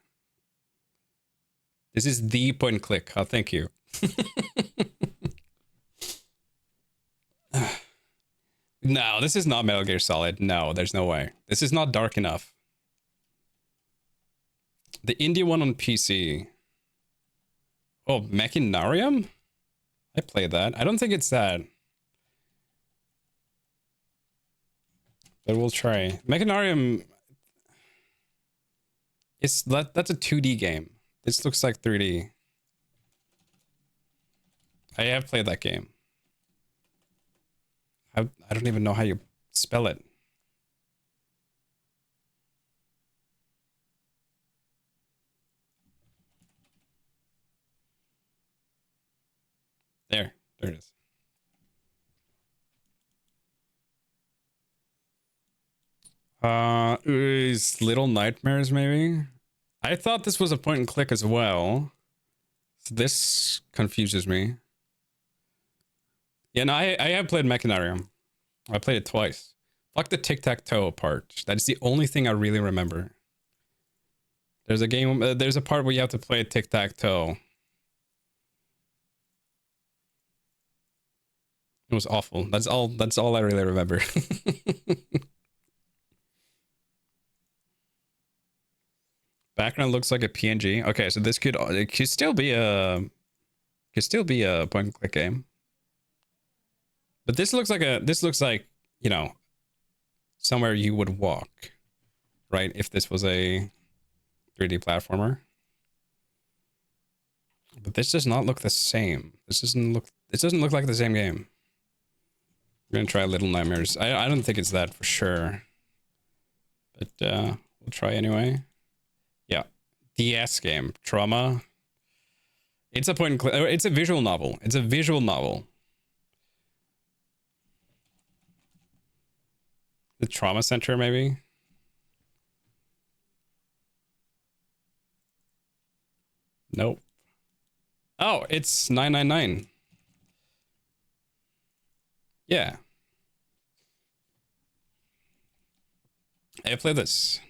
This is the point and click. Oh, thank you. No, this is not Metal Gear Solid. No, there's no way. This is not dark enough. The indie one on PC. Oh, Machinarium? I played that. I don't think it's that. But we'll try. Machinarium is that's a 2D game. This looks like 3D. I have played that game. I don't even know how you spell it. There it is. Is Little Nightmares maybe? I thought this was a point and click as well. So this confuses me. Yeah, no, I have played Machinarium. I played it twice. Fuck the tic-tac-toe part. That is the only thing I really remember. There's a game, there's a part where you have to play tic-tac-toe. It was awful. That's all I really remember. Background looks like a PNG. Okay, so this could still be a point and click game. But this looks like, you know, somewhere you would walk, right? If this was a 3D platformer. But this does not look the same. This doesn't look like the same game. We're gonna try Little Nightmares. I don't think it's that for sure. But we'll try anyway. Yeah. DS game. Trauma. It's a point and click. It's a visual novel. It's a visual novel. The Trauma Center, maybe? Nope. Oh, it's 999. Yeah. I played this.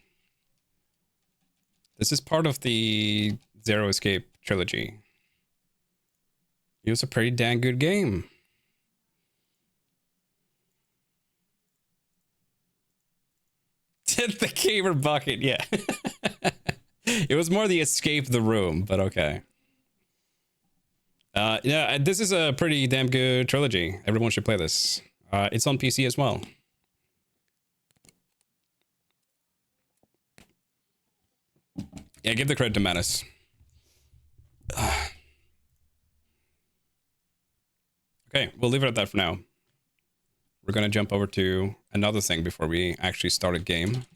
This is part of the Zero Escape trilogy. It was a pretty dang good game. The gamer bucket, yeah. It was more the escape the room, but okay. Yeah, this is a pretty damn good trilogy. Everyone should play this. It's on PC as well. Yeah, give the credit to Manus. Okay, we'll leave it at that for now. We're gonna jump over to another thing before we actually start a game.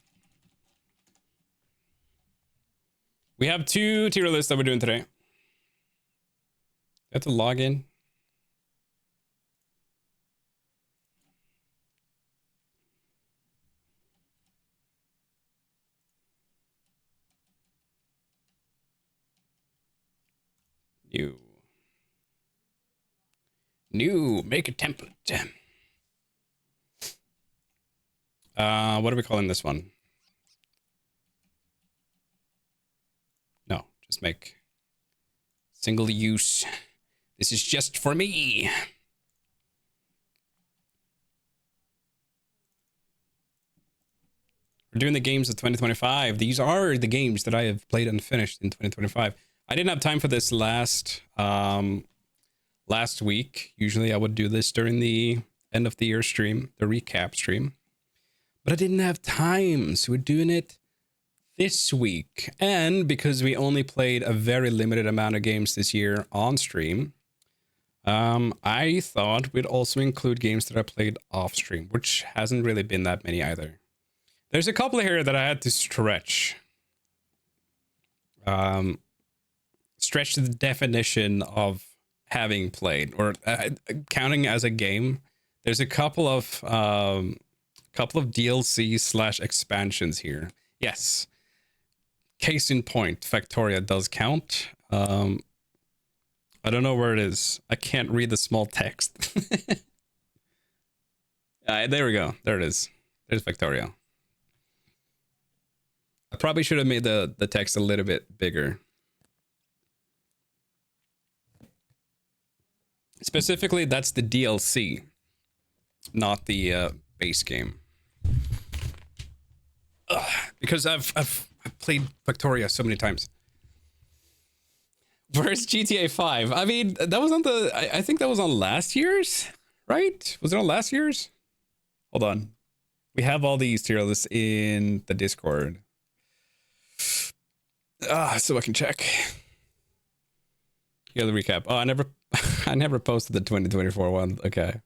We have 2 tier lists that we're doing today. You have to log in. New, make a template. What are we calling this one? No, just make single use. This is just for me. We're doing the games of 2025. These are the games that I have played and finished in 2025. I didn't have time for this last week. Usually I would do this during the end of the year stream, the recap stream. But I didn't have time, so we're doing it this week. And because we only played a very limited amount of games this year on stream, I thought we'd also include games that I played off stream, which hasn't really been that many either. There's a couple here that I had to stretch. Stretch the definition of having played or counting as a game. There's a couple of DLC / expansions here. Yes. Case in point, Factoria does count. I don't know where it is. I can't read the small text. There we go. There it is. There's Factoria. I probably should have made the text a little bit bigger. Specifically, that's the DLC, not the base game. Because I've played Factoria so many times. Where's GTA 5? I mean, that was on the... I think that was on last year's, right? Was it on last year's? Hold on. We have all these tier lists in the Discord. So I can check. Yeah, the recap. Oh, I never posted the 2024 one. Okay.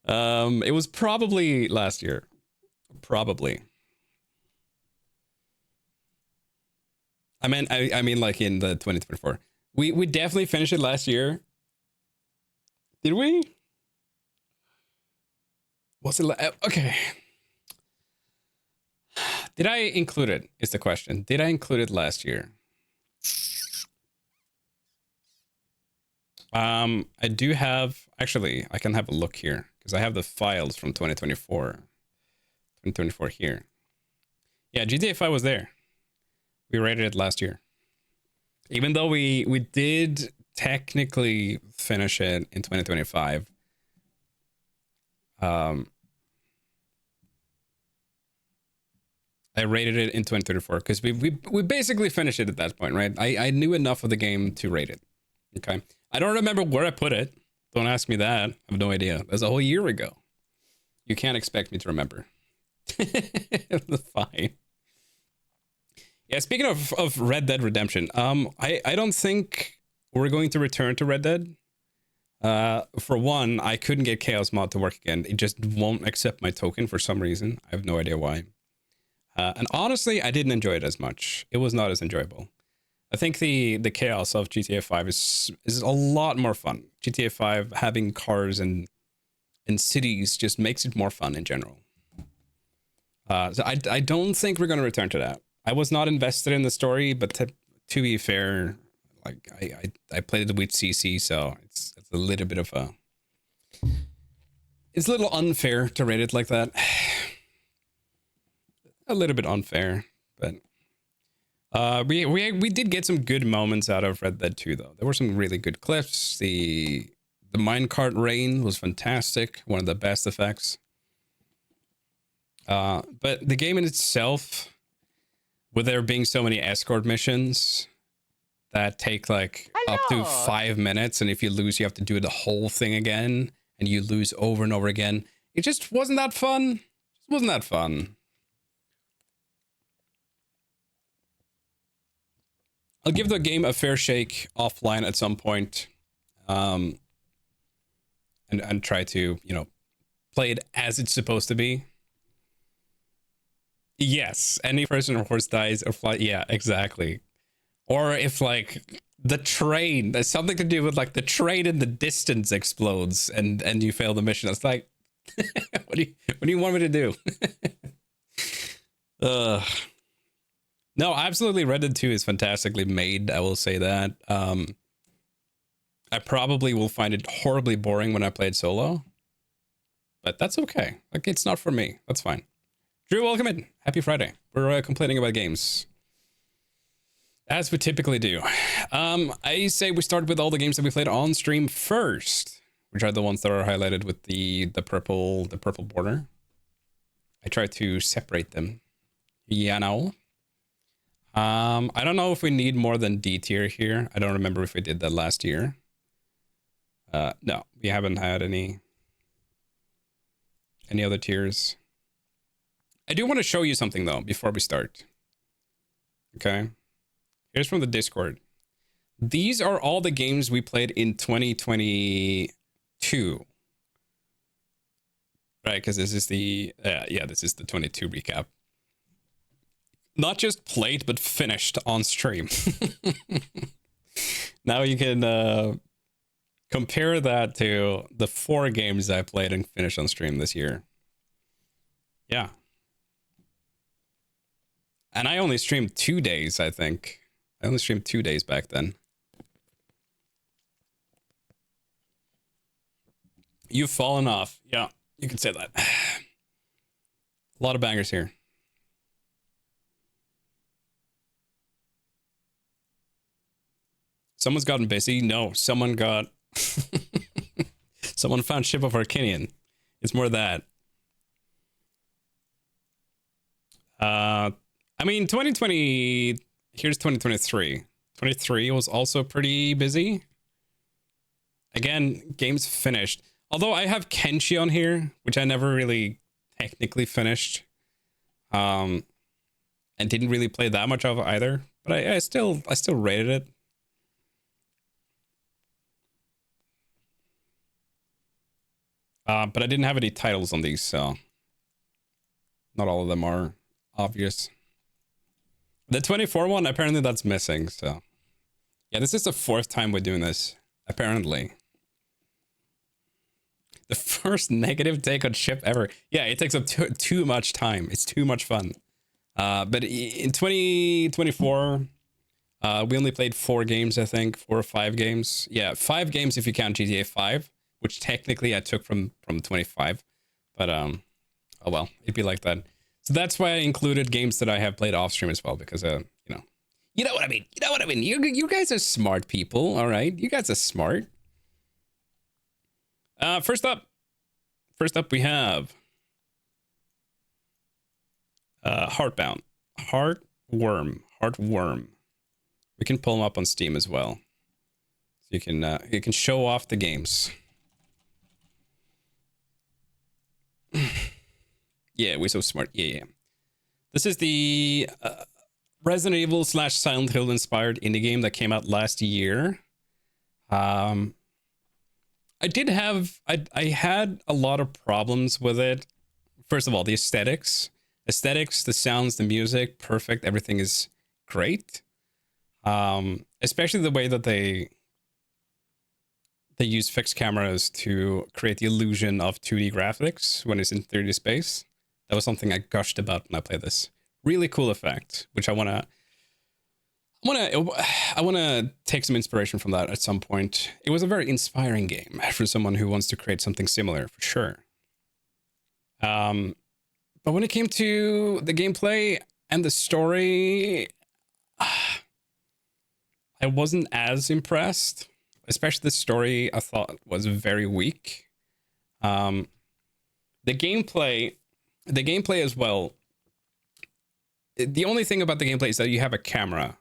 It was probably last year. Probably. I mean like in the 2024. We definitely finished it last year. Did we? Was it okay. Did I include it? Is the question. Did I include it last year? I do have, actually, I can have a look here because I have the files from 2024 here. Yeah, GTA 5 was there. We rated it last year. Even though we did technically finish it in 2025. I rated it in 2024 because we basically finished it at that point, right? I knew enough of the game to rate it. Okay. I don't remember where I put it. Don't ask me that. I have no idea. That's a whole year ago. You can't expect me to remember. Fine. Yeah, speaking of Red Dead Redemption, I don't think we're going to return to Red Dead. For one, I couldn't get Chaos Mod to work again. It just won't accept my token for some reason. I have no idea why. And honestly, I didn't enjoy it as much. It was not as enjoyable. I think the chaos of GTA 5 is a lot more fun. GTA 5 having cars and cities just makes it more fun in general. So I don't think we're going to return to that. I was not invested in the story, but to be fair, like I played it with CC, so it's a little bit of a... It's a little unfair to rate it like that. A little bit unfair, but... we did get some good moments out of Red Dead 2 though. There were some really good clips. The minecart rain was fantastic, one of the best effects. But the game in itself, with there being so many escort missions that take like up to 5 minutes, and if you lose, you have to do the whole thing again, and you lose over and over again. It just wasn't that fun. It wasn't that fun. I'll give the game a fair shake offline at some point, and try to, you know, play it as it's supposed to be. Yes, any person or horse dies or fly. Yeah, exactly. Or if like the train, there's something to do with like the train in the distance explodes and you fail the mission. It's like, what do you want me to do? No, absolutely. Red Dead 2 is fantastically made. I will say that. I probably will find it horribly boring when I play it solo, but that's okay. Like, it's not for me. That's fine. Drew, welcome in. Happy Friday. We're complaining about games, as we typically do. I say we start with all the games that we played on stream first, which are the ones that are highlighted with the purple border. I try to separate them. Yeah, no. I don't know if we need more than D tier here. I don't remember if we did that last year. No, we haven't had any other tiers. I do want to show you something though before we start. Okay. Here's from the Discord. These are all the games we played in 2022. Right, because this is the this is the 22 recap. Not just played, but finished on stream. Now you can compare that to the 4 games I played and finished on stream this year. Yeah. And I only streamed 2 days, I think. I only streamed 2 days back then. You've fallen off. Yeah, you can say that. A lot of bangers here. Someone's gotten busy. No, someone got... someone found Ship of Arcanian. It's more that. I mean, 2020... Here's 2023. 23 was also pretty busy. Again, games finished. Although I have Kenshi on here, which I never really technically finished. And didn't really play that much of either. But I still rated it. But I didn't have any titles on these, so not all of them are obvious. The 24 one, apparently that's missing, so yeah, this is the 4th time we're doing this, apparently. The first negative take on Ship ever. Yeah, it takes up too much time. It's too much fun. But in 2024, we only played 4 games, I think, 4 or 5 games. Yeah, 5 games if you count GTA 5, which technically I took from 25. But oh well, it'd be like that. So that's why I included games that I have played off stream as well, because you know what I mean. You know what I mean. You guys are smart people, all right? You guys are smart. First up we have Heartbound. Heartworm. We can pull them up on Steam as well. So you can show off the games. Yeah, we're so smart. Yeah. This is the Resident Evil / Silent Hill inspired indie game that came out last year. I had a lot of problems with it. First of all, the aesthetics, the sounds, the music, perfect. Everything is great. Especially the way that they use fixed cameras to create the illusion of 2D graphics when it's in 3D space. That was something I gushed about when I played this. Really cool effect, which I wanna take some inspiration from that at some point. It was a very inspiring game for someone who wants to create something similar, for sure. But when it came to the gameplay and the story, I wasn't as impressed. Especially the story, I thought was very weak. The gameplay as well. The only thing about the gameplay is that you have a camera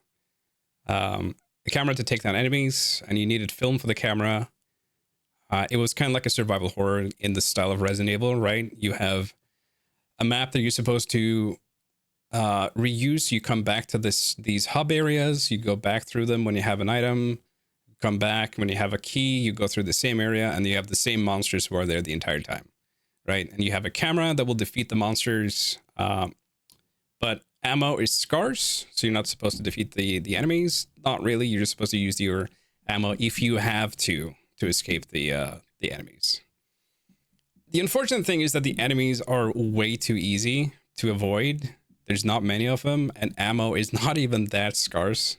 to take down enemies, and you needed film for the camera. It was kind of like a survival horror in the style of Resident Evil, right? You have a map that you're supposed to reuse. You come back to these hub areas. You go back through them when you have an item. Come back when you have a key. You go through the same area, and you have the same monsters who are there the entire time, right? And you have a camera that will defeat the monsters. But ammo is scarce, so you're not supposed to defeat the enemies. Not really. You're just supposed to use your ammo if you have to escape the enemies. The unfortunate thing is that the enemies are way too easy to avoid. There's not many of them, and ammo is not even that scarce.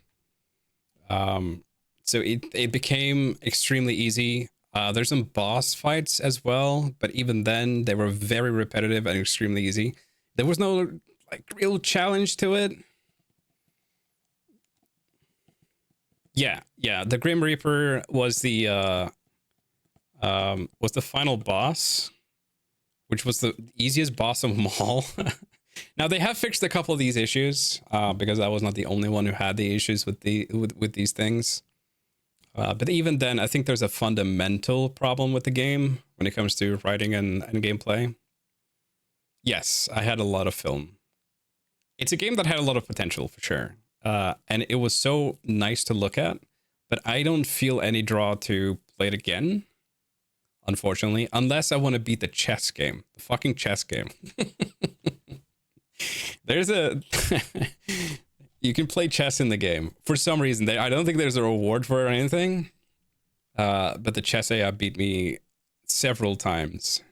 So it became extremely easy. There's some boss fights as well, but even then they were very repetitive and extremely easy. There was no like real challenge to it. Yeah, the Grim Reaper was the final boss, which was the easiest boss of them all. Now they have fixed a couple of these issues, because I was not the only one who had the issues with these things. But even then, I think there's a fundamental problem with the game when it comes to writing and gameplay. Yes, I had a lot of film. It's a game that had a lot of potential for sure. And it was so nice to look at, but I don't feel any draw to play it again, unfortunately, unless I want to beat the chess game, the fucking chess game. There's a... You can play chess in the game. For some reason, I don't think there's a reward for it or anything. But the chess AI beat me several times.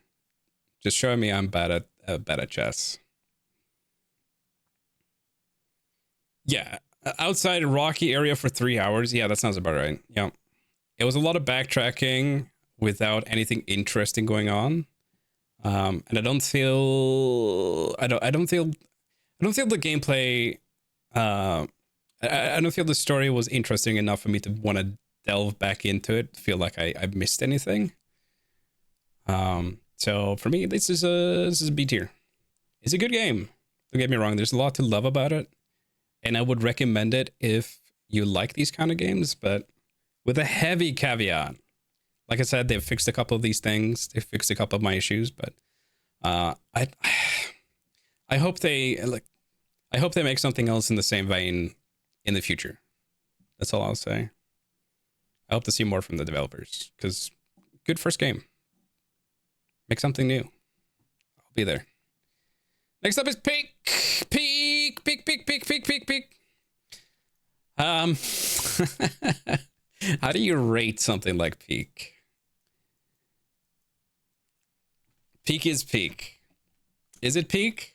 Just showing me I'm bad at chess. Yeah, outside a rocky area for 3 hours. Yeah, that sounds about right. Yeah, it was a lot of backtracking without anything interesting going on. And I don't feel the gameplay. I don't feel the story was interesting enough for me to want to delve back into it. Feel like I missed anything. So for me, this is a B tier. It's a good game. Don't get me wrong. There's a lot to love about it, and I would recommend it if you like these kind of games, but with a heavy caveat. Like I said, they've fixed a couple of these things. They fixed a couple of my issues, but I hope they make something else in the same vein in the future. That's all I'll say. I hope to see more from the developers, because good first game. Make something new. I'll be there. Next up is Peak. How do you rate something like Peak? Peak is peak. Is it peak?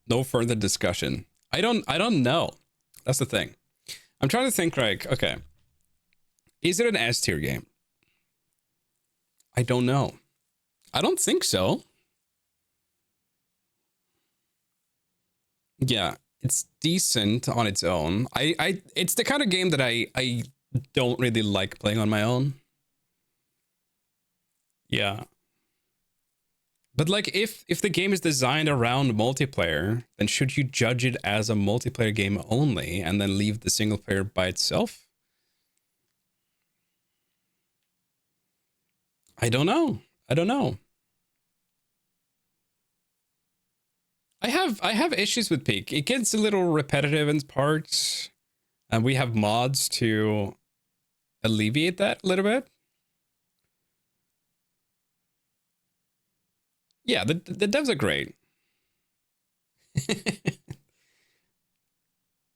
No further discussion. I don't know. That's the thing. I'm trying to think, like, okay. Is it an S tier game? I don't know. I don't think so. Yeah, it's decent on its own. It's the kind of game that I don't really like playing on my own. Yeah. But like, if the game is designed around multiplayer, then should you judge it as a multiplayer game only and then leave the single player by itself? I don't know. I have issues with Peak. It gets a little repetitive in parts, and we have mods to alleviate that a little bit. Yeah, the devs are great.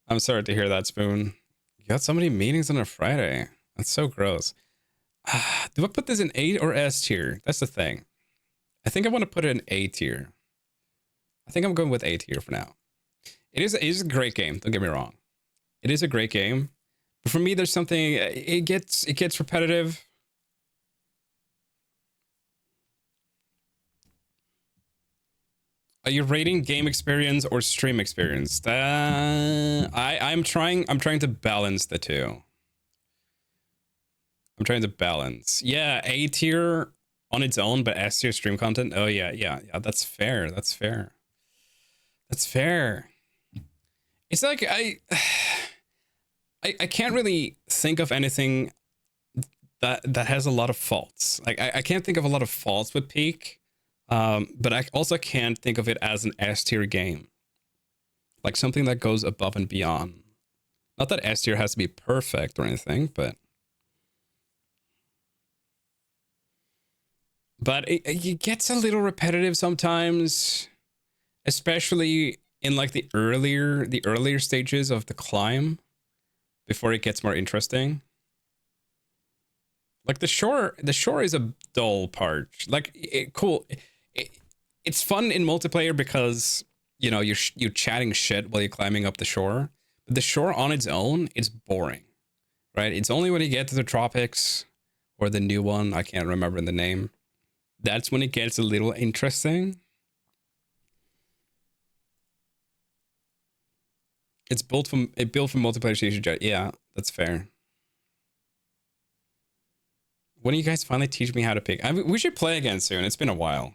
I'm sorry to hear that, Spoon. You got so many meetings on a Friday. That's so gross. Do I put this in A or S tier? That's the thing. I think I want to put it in A tier. I think I'm going with A tier for now. It is a great game. Don't get me wrong. It is a great game. But for me, there's something, it gets repetitive. Are you rating game experience or stream experience? I'm trying to balance the two. I'm trying to balance. Yeah, A tier on its own, but S tier stream content. Oh yeah. That's fair. That's fair. It's like I can't really think of anything that has a lot of faults. Like I can't think of a lot of faults with Peak, but I also can't think of it as an S tier game, like something that goes above and beyond. Not that S tier has to be perfect or anything, but it gets a little repetitive sometimes, especially in like the earlier stages of the climb before it gets more interesting. Like the shore is a dull part. Like cool. It's fun in multiplayer because you know you're chatting shit while you're climbing up the shore. But the shore on its own is boring, right? It's only when you get to the tropics or the new one, I can't remember the name. That's when it gets a little interesting. It's built from multiplayer station. Yeah, that's fair. When do you guys finally teach me how to pick? We should play again soon. It's been a while.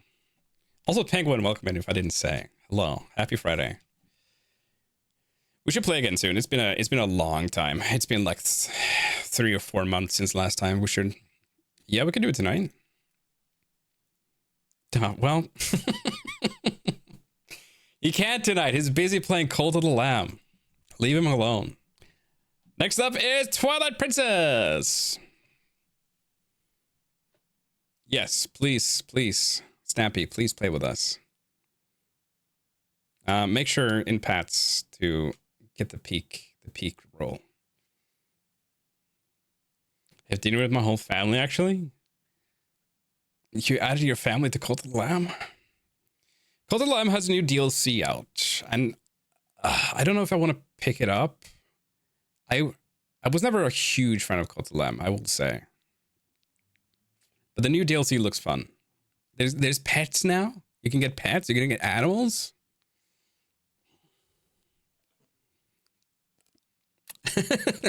Also, Penguin, welcome in if I didn't say. Hello. Happy Friday. We should play again soon. It's been a long time. It's been like 3 or 4 months since last time. We should. Yeah, we could do it tonight. Well, he can't tonight. He's busy playing Cult of the Lamb. Leave him alone. Next up is Twilight Princess. Yes, please, Snappy, please play with us. Make sure in Pats to get the peak roll. I have dinner with my whole family, actually. You added your family to Cult of the Lamb? Cult of the Lamb has a new DLC out, and I don't know if I want to pick it up. I was never a huge fan of Cult of the Lamb, I will say. But the new DLC looks fun. There's pets now. You can get pets. You're gonna get animals.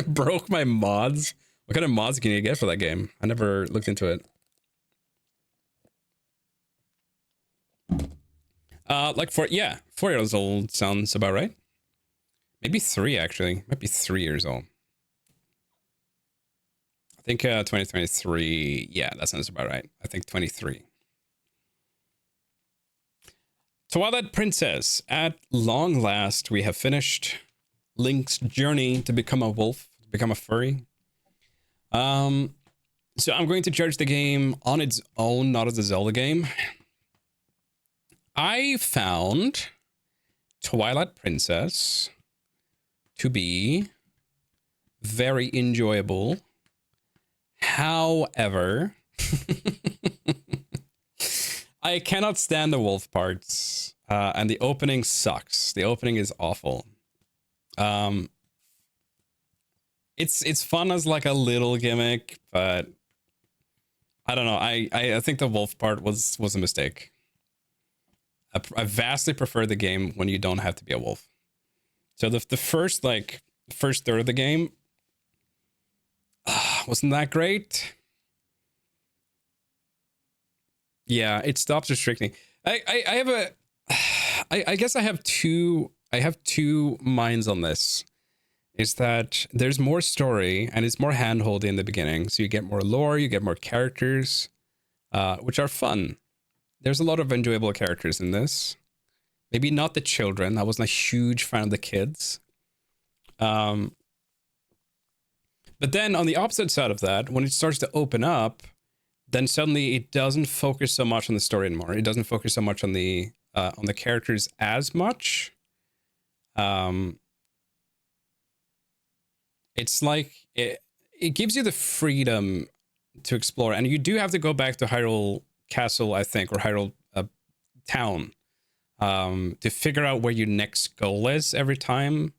Broke my mods. What kind of mods can you get for that game? I never looked into it. Like 4 years old sounds about right. Maybe 3 actually. Might be 3 years old. I think 2023. Yeah, that sounds about right. I think 23. Twilight Princess. At long last, we have finished Link's journey to become a wolf, to become a furry. So I'm going to judge the game on its own, not as a Zelda game. I found Twilight Princess to be very enjoyable. However, I cannot stand the wolf parts, and the opening sucks. The opening is awful. It's fun as like a little gimmick, but I don't know. I think the wolf part was a mistake. I vastly prefer the game when you don't have to be a wolf. So the first third of the game wasn't that great. Yeah, it stops restricting. I guess I have two minds on this. Is that there's more story and it's more handholdy in the beginning, so you get more lore, you get more characters, which are fun. There's a lot of enjoyable characters in this. Maybe not the children. I wasn't a huge fan of the kids. But then on the opposite side of that, when it starts to open up, then suddenly it doesn't focus so much on the story anymore. It doesn't focus so much on the characters as much. It's like it gives you the freedom to explore, and you do have to go back to Hyrule Castle, I think, or Hyrule Town, to figure out where your next goal is every time,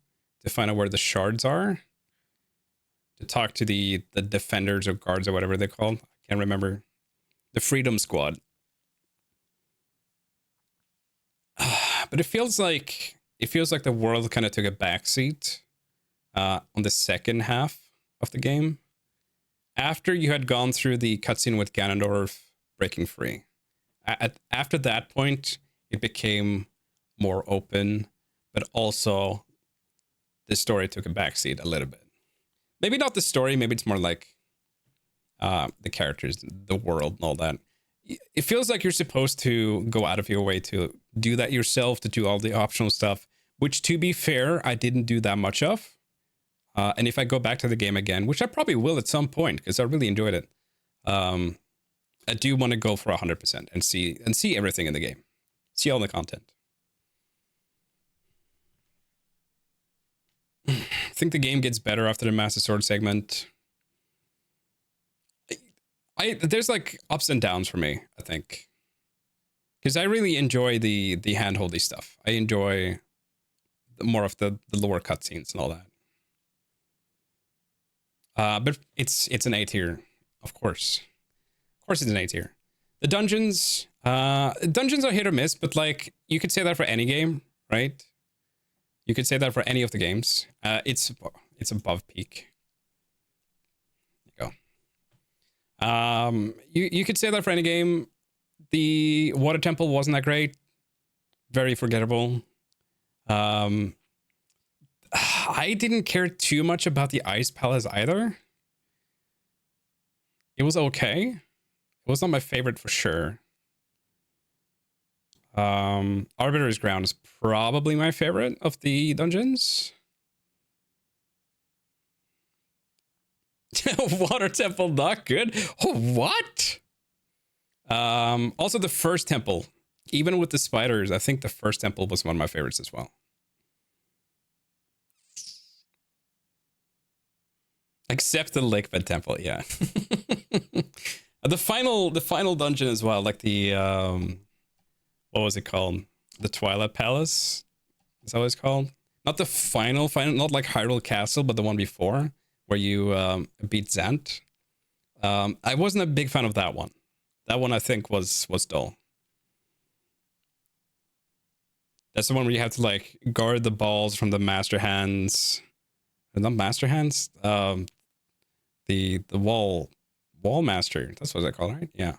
to find out where the shards are, to talk to the defenders or guards or whatever they're called. I can't remember. The Freedom Squad. But it feels like the world kind of took a backseat on the second half of the game, after you had gone through the cutscene with Ganondorf breaking free. After that point, it became more open, but also the story took a backseat a little bit. Maybe not the story, maybe it's more like the characters, the world, and all that. It feels like you're supposed to go out of your way to do that yourself, to do all the optional stuff, which, to be fair, I didn't do that much of. And if I go back to the game again, which I probably will at some point because I really enjoyed it, I do want to go for 100% and see everything in the game, see all the content. I think the game gets better after the Master Sword segment. There's like ups and downs for me, I think, because I really enjoy the handholdy stuff. I enjoy more of the lower cutscenes and all that. But it's an A tier, of course. Of course, it's an A tier. The dungeons are hit or miss, but like you could say that for any game, right? You could say that for any of the games. It's above peak. There you go. You could say that for any game. The water temple wasn't that great. Very forgettable. I didn't care too much about the ice palace either. It was okay. It was not my favorite for sure. Arbiter's Ground is probably my favorite of the dungeons. Water temple not good. Oh, what? Also the first temple, even with the spiders, I think the first temple was one of my favorites as well. Except the Lakebed temple, yeah. the final dungeon as well, like the what was it called? The Twilight Palace? Is that what it's called? Not the final, not like Hyrule Castle, but the one before, where you beat Zant. I wasn't a big fan of that one. That one I think was dull. That's the one where you have to like guard the balls from the master hands. Not master hands. The wall master. That's what it's called, right? Yeah.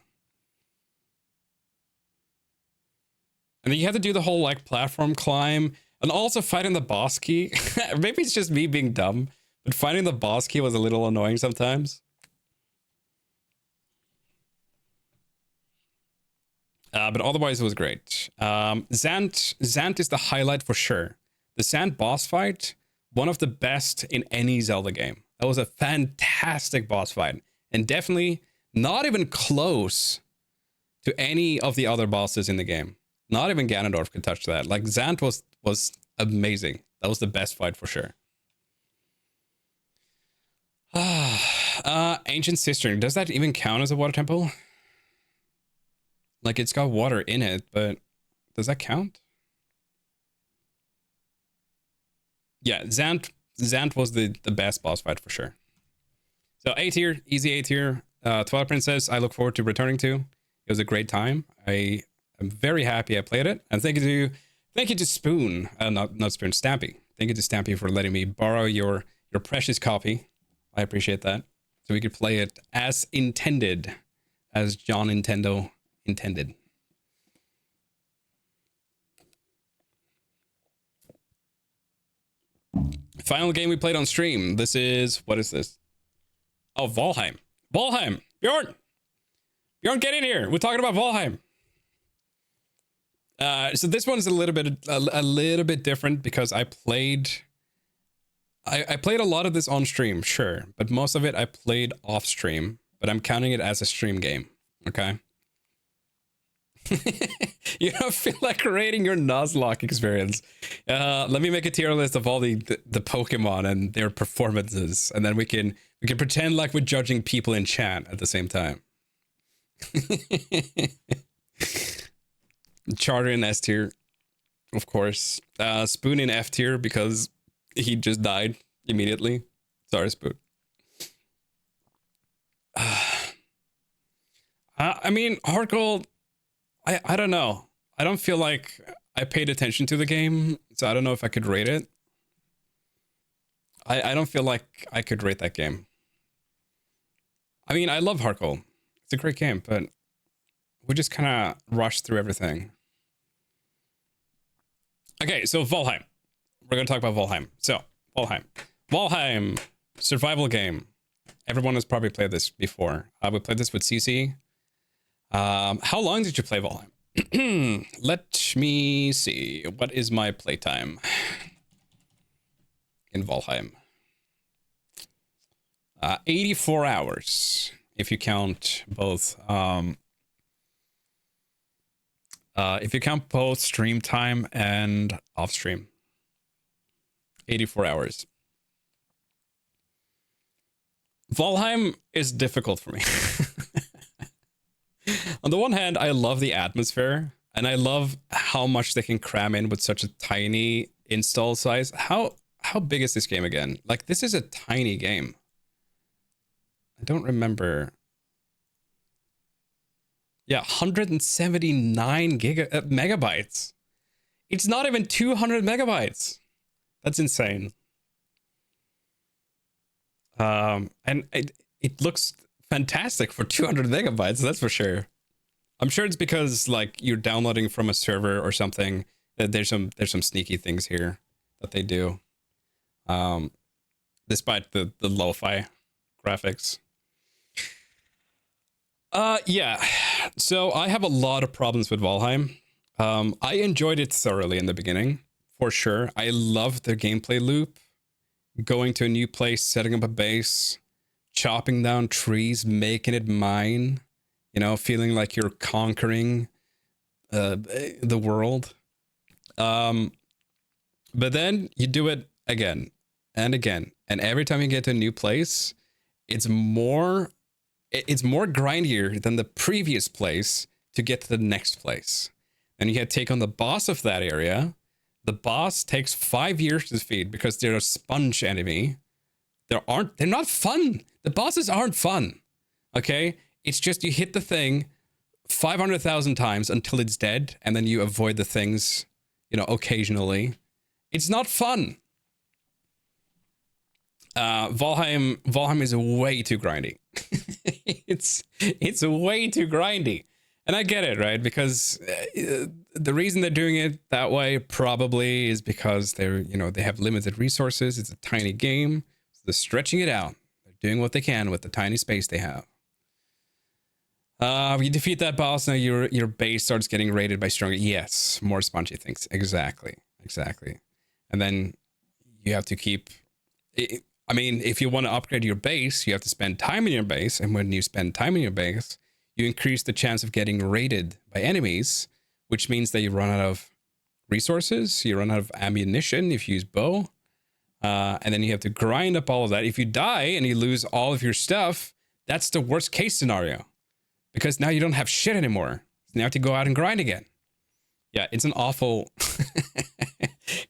And then you had to do the whole like platform climb and also fighting the boss key. Maybe it's just me being dumb, but finding the boss key was a little annoying sometimes. But otherwise it was great. Zant is the highlight for sure. The Zant boss fight, one of the best in any Zelda game. That was a fantastic boss fight, and definitely not even close to any of the other bosses in the game. Not even Ganondorf could touch that. Like Zant was amazing. That was the best fight for sure. Ancient Cistern. Does that even count as a water temple? Like it's got water in it, but does that count? Yeah, Zant was the best boss fight for sure. So A tier, easy A tier. Twilight Princess, I look forward to returning to. It was a great time. I am very happy I played it. And thank you to Spoon, not Spoon, Stampy. Thank you to Stampy for letting me borrow your precious copy. I appreciate that. So we could play it as intended, as John Nintendo intended. Final game we played on stream. This is, what is this? Oh, Valheim. Valheim. Bjorn, get in here. We're talking about Valheim. So this one's a little bit different because I played a lot of this on stream, sure, but most of it I played off stream, but I'm counting it as a stream game. Okay. You don't feel like rating your Nuzlocke experience. Let me make a tier list of all the Pokemon and their performances, and then we can pretend like we're judging people in chat at the same time. Charter in S tier, of course. Spoon in F tier because he just died immediately. Sorry, Spoon. I mean, Heart Gold, I don't know. I don't feel like I paid attention to the game, so I don't know if I could rate it. I don't feel like I could rate that game. I mean, I love Heart Gold. It's a great game, but we just kind of rushed through everything. Okay, so Valheim. We're going to talk about Valheim. So, Valheim, survival game. Everyone has probably played this before. We played this with CC. How long did you play Valheim? Let me see. What is my playtime in Valheim? 84 hours, if you count both. If you count both stream time and off stream. 84 hours. Valheim is difficult for me. On the one hand, I love the atmosphere, and I love how much they can cram in with such a tiny install size. How big is this game again? Like, this is a tiny game. I don't remember. Yeah, 179 megabytes. It's not even 200 megabytes. That's insane. And it looks fantastic for 200 megabytes, that's for sure. I'm sure it's because like you're downloading from a server or something. There's some sneaky things here that they do. Despite the lo-fi graphics. Yeah. So I have a lot of problems with Valheim. I enjoyed it thoroughly in the beginning, for sure. I loved the gameplay loop. Going to a new place, setting up a base, chopping down trees, making it mine, you know, feeling like you're conquering the world. But then you do it again and again. And every time you get to a new place, it's more grindier than the previous place to get to the next place. And you get to take on the boss of that area. The boss takes 5 years to defeat because they're a sponge enemy. They're not fun. The bosses aren't fun. Okay? It's just you hit the thing 500,000 times until it's dead, and then you avoid the things, you know, occasionally. It's not fun. Valheim is way too grindy. It's way too grindy. And I get it, right? Because the reason they're doing it that way probably is because they have limited resources. It's a tiny game. So they're stretching it out. They're doing what they can with the tiny space they have. You defeat that boss, now your base starts getting raided by stronger. Yes, more spongy things. Exactly. And then you have to keep. I mean, if you want to upgrade your base, you have to spend time in your base, and when you spend time in your base, you increase the chance of getting raided by enemies, which means that you run out of resources, you run out of ammunition if you use bow, and then you have to grind up all of that. If you die and you lose all of your stuff, that's the worst case scenario, because now you don't have shit anymore. Now you have to go out and grind again. Yeah, it's an awful...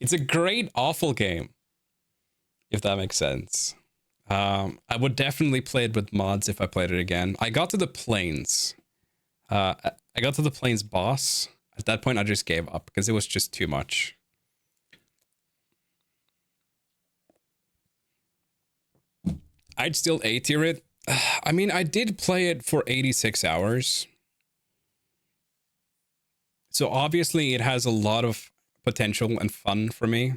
It's a great, awful game, if that makes sense. I would definitely play it with mods if I played it again. I got to the plains. I got to the plains boss. At that point, I just gave up because it was just too much. I'd still A-tier it. I mean, I did play it for 86 hours. So obviously it has a lot of potential and fun for me.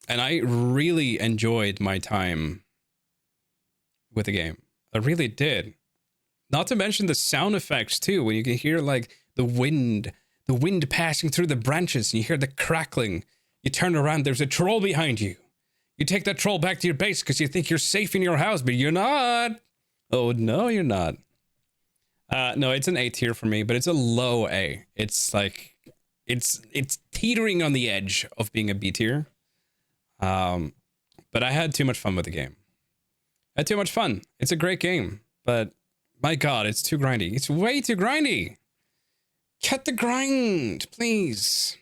And I really enjoyed my time with the game. I really did. Not to mention the sound effects too, when you can hear like the wind passing through the branches, and you hear the crackling. You turn around, there's a troll behind you. You take that troll back to your base because you think you're safe in your house, but you're not. Oh no, you're not. No, it's an A tier for me, but it's a low A. It's like it's teetering on the edge of being a B tier. But I had too much fun with the game. I had too much fun. It's a great game, but my God, it's too grindy. It's way too grindy. Cut the grind, please.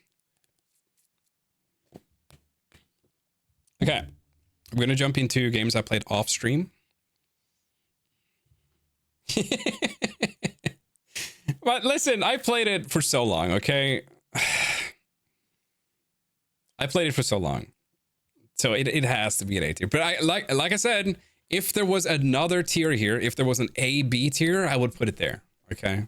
Okay, I'm gonna jump into games I played off stream. But listen, I played it for so long, okay? I played it for so long. So it has to be an A tier. But I like I said, if there was another tier here, if there was an A, B tier, I would put it there. Okay.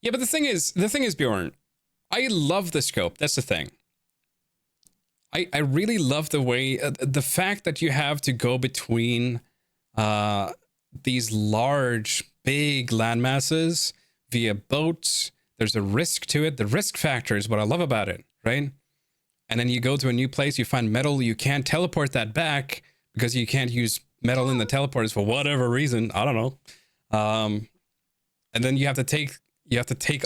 Yeah, but the thing is, Bjorn, I love the scope. That's the thing. I really love the way the fact that you have to go between these large, big land masses via boats. There's a risk to it. The risk factor is what I love about it, right? And then you go to a new place, you find metal, you can't teleport that back because you can't use metal in the teleporters for whatever reason. I don't know. And then you have to take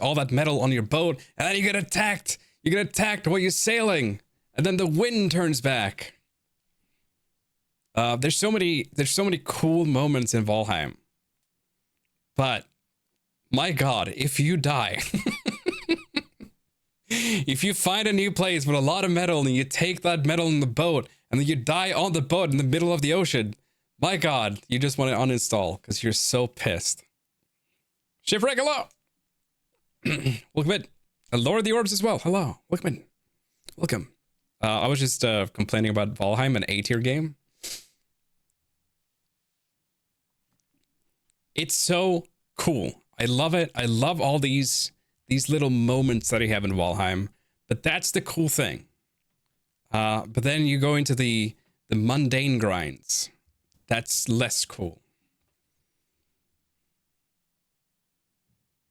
all that metal on your boat, and then you get attacked. You get attacked while you're sailing, and then the wind turns back. There's so many cool moments in Valheim. But my God, if you die, if you find a new place with a lot of metal and you take that metal in the boat and then you die on the boat in the middle of the ocean, my God, you just want to uninstall because you're so pissed. Shipwreck, hello. Welcome in. Lord of the Orbs as well. Hello. Welcome in. Welcome. I was just complaining about Valheim, an A-tier game. It's so cool. I love it. I love all these little moments that you have in Valheim. But that's the cool thing. But then you go into the mundane grinds. That's less cool.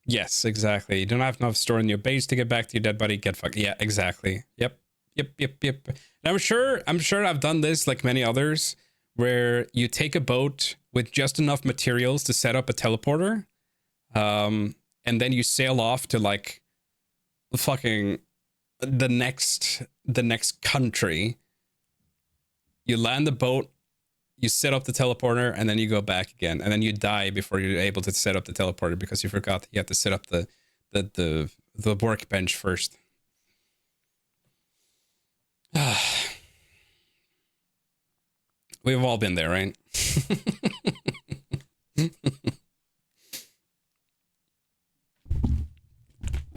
Yes, exactly. You don't have enough store in your base to get back to your dead body. Get fucked. Yeah, exactly. Yep. And I'm sure I've done this like many others, where you take a boat with just enough materials to set up a teleporter, and then you sail off to like fucking the next country. You land the boat, you set up the teleporter, and then you go back again, and then you die before you're able to set up the teleporter because you forgot that you have to set up the workbench first. We've all been there, right?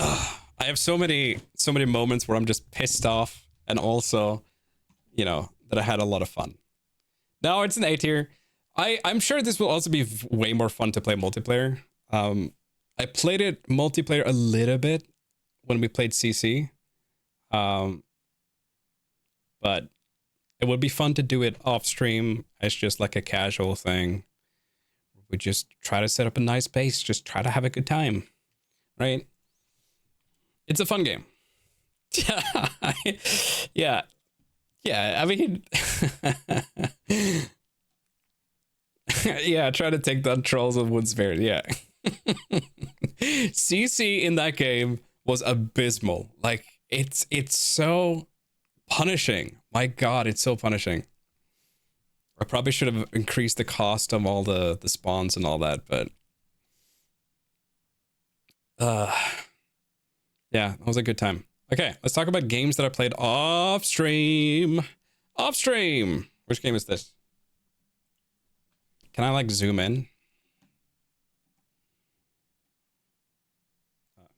I have so many moments where I'm just pissed off, and also, you know, that I had a lot of fun. No, it's an A tier. I'm sure this will also be way more fun to play multiplayer. I played it multiplayer a little bit when we played CC. But it would be fun to do it off stream as just like a casual thing. We just try to set up a nice base, just try to have a good time, right? It's a fun game. Yeah. I mean, yeah, try to take down trolls with wood spears. Yeah. CC in that game was abysmal. Like it's so punishing. My God, it's so punishing. I probably should have increased the cost of all the spawns and all that, but yeah, that was a good time. Okay, let's talk about games that I played off stream. Off stream. Which game is this? Can I like zoom in?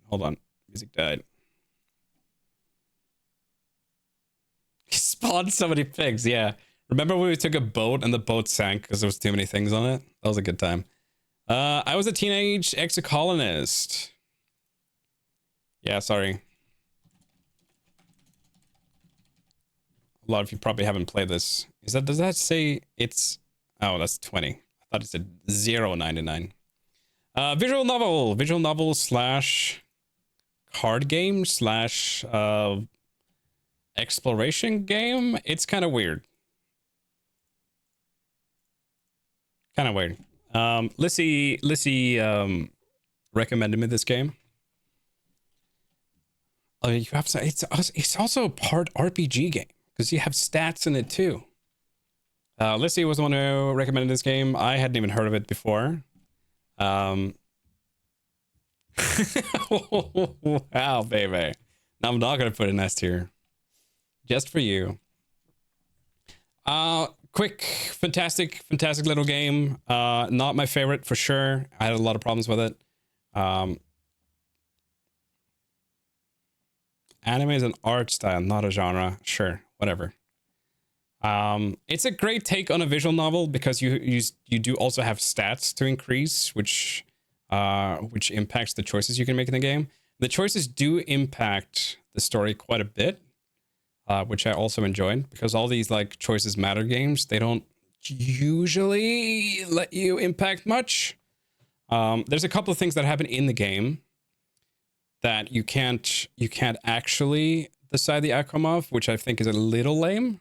Hold on, music died. Spawned so many pigs. Yeah, remember when we took a boat and the boat sank because there was too many things on it? That was a good time. I was a teenage exocolonist. Yeah, sorry. A lot of you probably haven't played this. Does that say it's... Oh, that's 20. I thought it said 0.99. Visual novel slash card game slash exploration game. It's kind of weird. Lissy recommended me this game. You have to, it's also a part RPG game because you have stats in it too. Lissy was the one who recommended this game. I hadn't even heard of it before. Wow, baby. Now I'm not gonna put an S tier. Just for you. Quick, fantastic little game. Not my favorite for sure. I had a lot of problems with it. Anime is an art style, not a genre. Sure, whatever. It's a great take on a visual novel because you do also have stats to increase, which impacts the choices you can make in the game. The choices do impact the story quite a bit. which I also enjoyed, because all these like choices matter games, they don't usually let you impact much. There's a couple of things that happen in the game that you can't actually decide the outcome of, which I think is a little lame.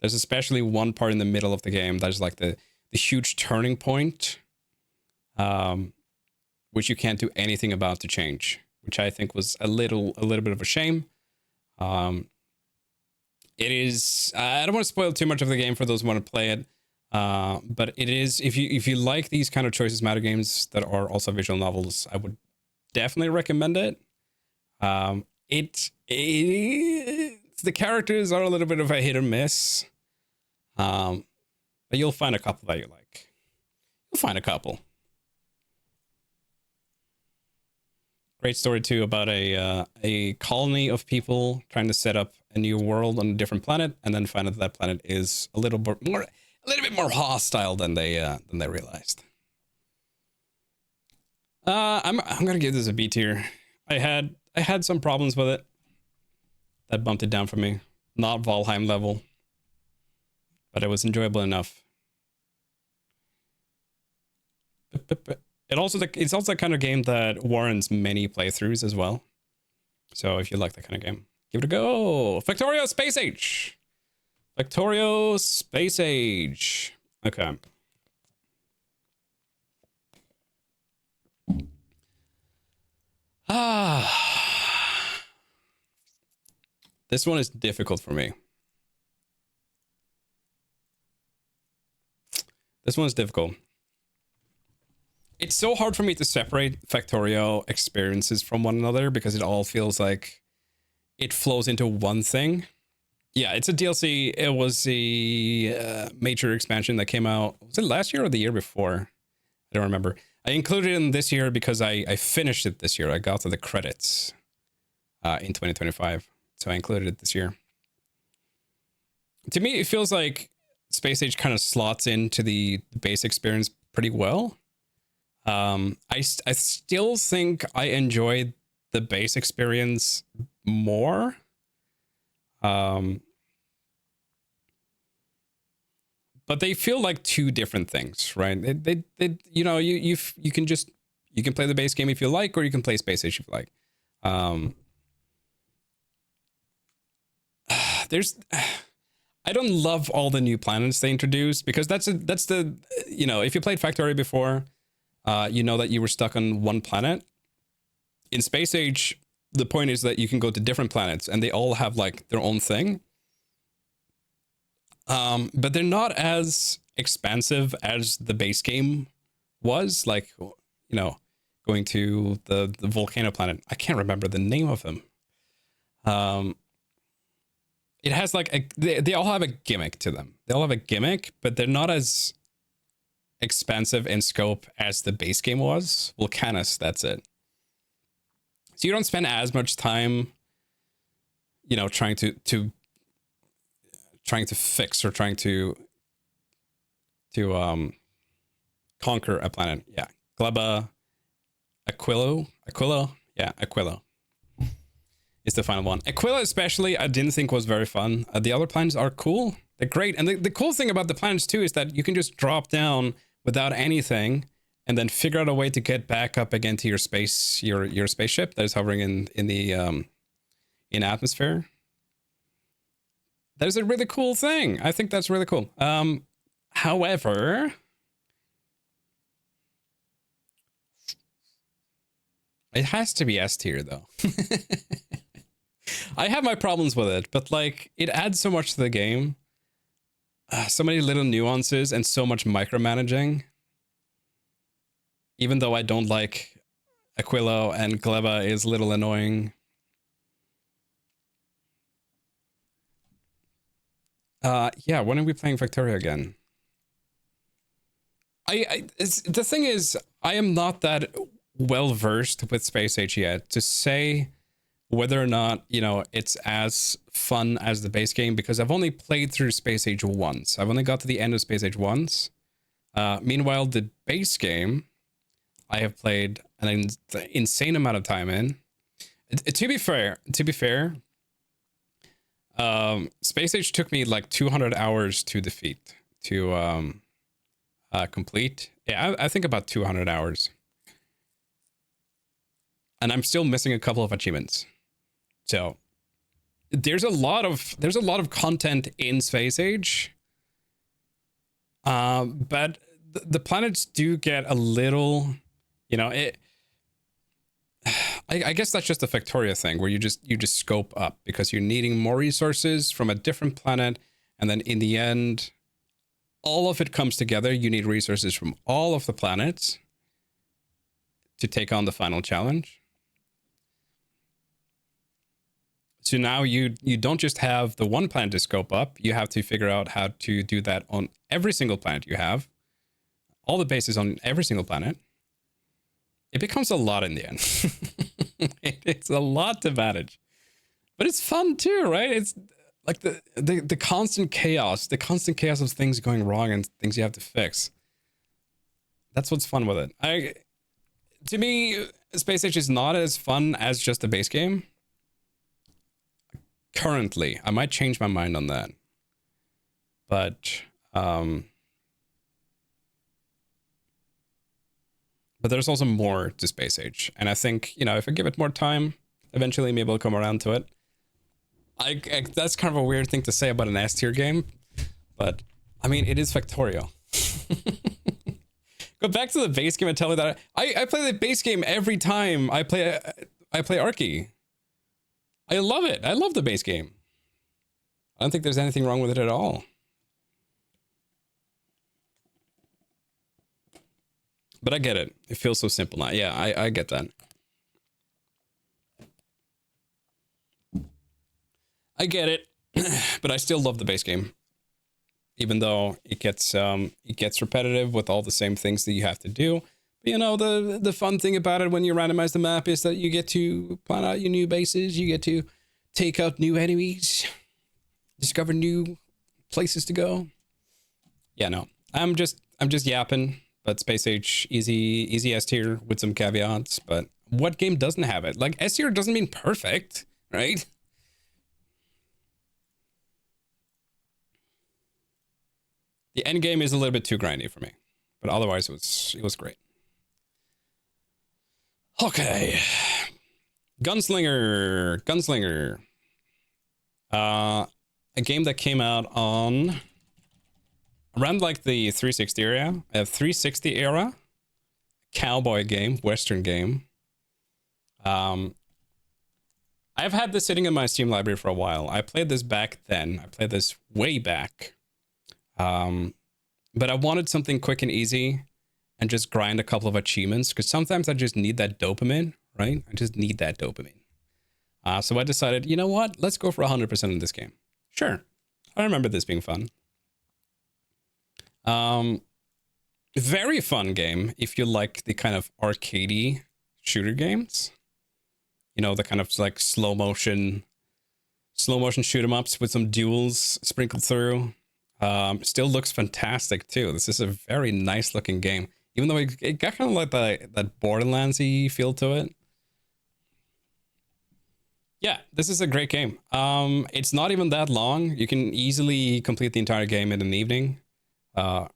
There's especially one part in the middle of the game that is like the huge turning point, which you can't do anything about to change, which I think was a little bit of a shame. It is, I don't want to spoil too much of the game for those who want to play it, but it is, if you like these kind of choices matter games that are also visual novels, I would definitely recommend it. The characters are a little bit of a hit or miss, but you'll find a couple that you like. You'll find a couple. Great story too about a colony of people trying to set up a new world on a different planet, and then find out that planet is a little bit more hostile than they realized. I'm gonna give this a B tier. I had some problems with it that bumped it down for me. Not Valheim level, but it was enjoyable enough. It's also the kind of game that warrants many playthroughs as well. So if you like that kind of game, give it a go. Factorio Space Age. Factorio Space Age. Okay. This one is difficult for me. This one is difficult. It's so hard for me to separate Factorio experiences from one another because it all feels like it flows into one thing. Yeah, it's a DLC. It was the major expansion that came out. Was it last year or the year before? I don't remember. I included it in this year because I finished it this year. I got to the credits in 2025. So I included it this year. To me, it feels like Space Age kind of slots into the base experience pretty well. I still think I enjoyed the base experience more. But they feel like two different things, right? They you know, you can play the base game if you like, or you can play Space Age if you like. I don't love all the new planets they introduced, because that's the, you know, if you played Factorio before, you know that you were stuck on one planet. In Space Age, the point is that you can go to different planets and they all have like their own thing. But they're not as expansive as the base game was, like, you know, going to the volcano planet. I can't remember the name of them. It has like they all have a gimmick to them. They all have a gimmick, but they're not as expansive in scope as the base game was. Volcanus, that's it. So you don't spend as much time, you know, trying to fix or trying to conquer a planet. Yeah, Gleba, Aquilo, yeah, Aquilo is the final one. Aquila especially, I didn't think was very fun. The other planets are cool. They're great. And the cool thing about the planets too is that you can just drop down without anything and then figure out a way to get back up again to your space, your spaceship that is hovering in the in atmosphere. That is a really cool thing. I think that's really cool. However, it has to be S tier though. I have my problems with it, but like, it adds so much to the game. So many little nuances and so much micromanaging. Even though I don't like Aquilo and Gleba is a little annoying. Yeah, when are we playing Factorio again? The thing is, I am not that well versed with Space Age yet to say whether or not, you know, it's as fun as the base game, because I've only played through Space Age once. I've only got to the end of Space Age once. Meanwhile, the base game, I have played an insane amount of time in. To be fair, Space Age took me like 200 hours to defeat, to complete. Yeah, I think about 200 hours. And I'm still missing a couple of achievements. So there's a lot of content in Space Age. But the planets do get a little, you know, it. I guess that's just a Factoria thing where you just scope up because you're needing more resources from a different planet, and then in the end, all of it comes together. You need resources from all of the planets to take on the final challenge. So now you don't just have the one planet to scope up, you have to figure out how to do that on every single planet you have. All the bases on every single planet. It becomes a lot in the end. It's a lot to manage. But it's fun too, right? It's like the constant chaos of things going wrong and things you have to fix. That's what's fun with it. To me, Space Age is not as fun as just a base game. Currently, I might change my mind on that. But there's also more to Space Age. And I think, you know, if I give it more time, eventually maybe I'll come around to it. That's kind of a weird thing to say about an S tier game. But, I mean, it is Factorio. Go back to the base game and tell me that I play the base game every time I play Arky. I love it. I love the base game. I don't think there's anything wrong with it at all. But I get it. It feels so simple now. Yeah, I get that. I get it. But I still love the base game. Even though it gets repetitive with all the same things that you have to do. But, you know, the fun thing about it when you randomize the map is that you get to plan out your new bases, you get to take out new enemies, discover new places to go. Yeah, no. I'm just yapping. But Space Age, easy S tier with some caveats. But what game doesn't have it? Like, S tier doesn't mean perfect, right? The end game is a little bit too grindy for me. But otherwise, it was great. Okay. Gunslinger. A game that came out on around like the 360 era, 360 era, cowboy game, Western game. I've had this sitting in my Steam library for a while. I played this back then. I played this way back. But I wanted something quick and easy and just grind a couple of achievements because sometimes I just need that dopamine, right? I just need that dopamine. So I decided, you know what? Let's go for 100% in this game. Sure. I remember this being fun. Very fun game if you like the kind of arcadey shooter games. You know, the kind of like slow motion shoot 'em ups with some duels sprinkled through. Still looks fantastic too. This is a very nice looking game, even though it got kind of like that Borderlands-y feel to it. Yeah, this is a great game. It's not even that long. You can easily complete the entire game in an evening. Or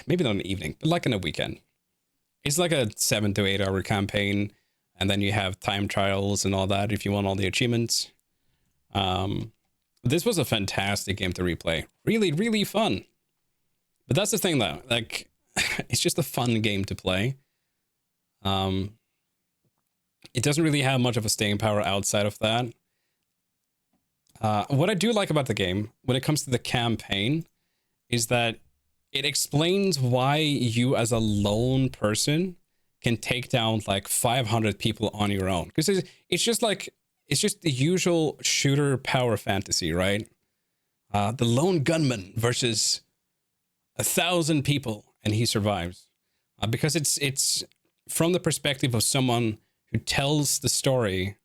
maybe not an evening, but like in a weekend. It's like a 7 to 8 hour campaign, and then you have time trials and all that if you want all the achievements. This was a fantastic game to replay. Really, really fun. But that's the thing though, like, it's just a fun game to play. It doesn't really have much of a staying power outside of that. What I do like about the game, when it comes to the campaign, is that it explains why you as a lone person can take down like 500 people on your own. Because it's just the usual shooter power fantasy, right? The lone gunman versus 1,000 people and he survives. Because it's from the perspective of someone who tells the story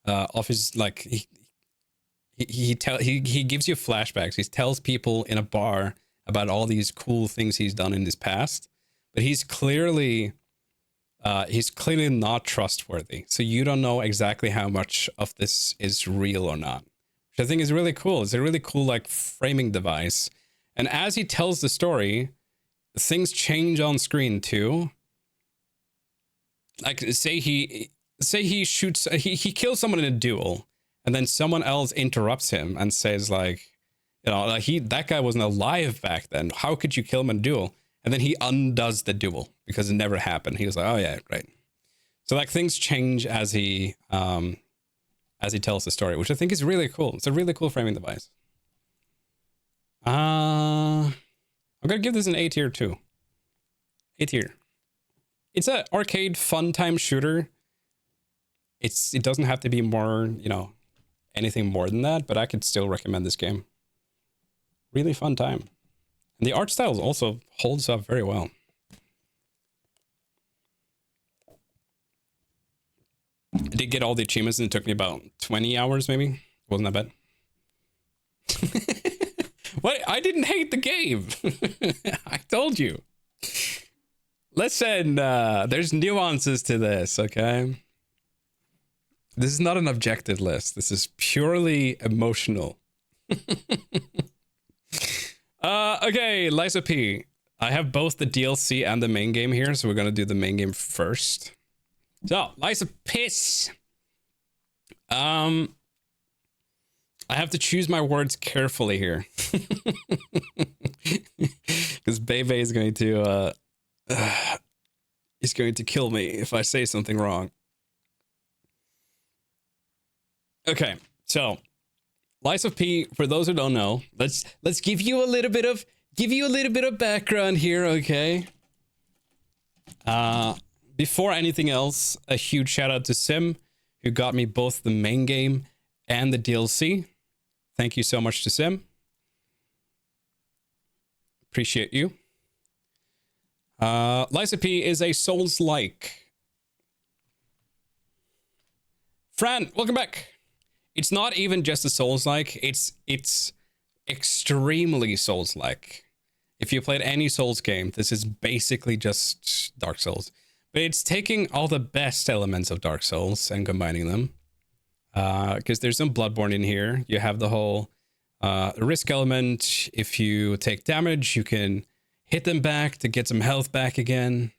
of his, like, he gives you flashbacks. He tells people in a bar about all these cool things he's done in his past, but he's clearly not trustworthy. So you don't know exactly how much of this is real or not. which I think is really cool. It's a really cool like framing device. And as he tells the story, things change on screen too. Like say he shoots he kills someone in a duel, and then someone else interrupts him and says like, you know, like that guy wasn't alive back then. How could you kill him in a duel? And then he undoes the duel because it never happened. He was like, oh yeah, right. So like things change as he tells the story, which I think is really cool. It's a really cool framing device. I'm gonna give this an A tier too. A tier. It's an arcade fun time shooter. It doesn't have to be more, you know, anything more than that, but I could still recommend this game. Really fun time. And the art style also holds up very well. I did get all the achievements and it took me about 20 hours maybe. Wasn't that bad? What? I didn't hate the game. I told you. Listen, there's nuances to this, okay? This is not an objective list. This is purely emotional. Okay, Liza P. I have both the DLC and the main game here, so we're gonna do the main game first. So, Liza Piss. I have to choose my words carefully here. Because Bebe is going to he's going to kill me if I say something wrong. Okay, so Lies of P, for those who don't know, let's give you a little bit of background here, okay? Before anything else, a huge shout out to Sim, who got me both the main game and the DLC. Thank you so much to Sim. Appreciate you. Liza P is a Souls-like. Fran, welcome back. It's not even just a Souls-like, it's extremely Souls-like. If you played any Souls game, this is basically just Dark Souls. But it's taking all the best elements of Dark Souls and combining them. Because there's some Bloodborne in here. You have the whole risk element. If you take damage, you can hit them back to get some health back again.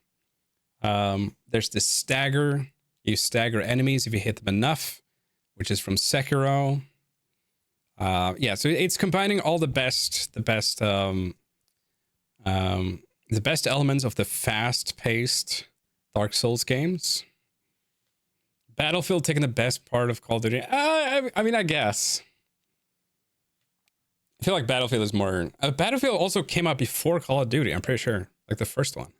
There's this stagger. You stagger enemies if you hit them enough, which is from Sekiro. Yeah, so it's combining all the best elements of the fast-paced Dark Souls games. Battlefield taking the best part of Call of Duty. I mean, I guess. I feel like Battlefield is more... Battlefield also came out before Call of Duty, I'm pretty sure. Like the first one.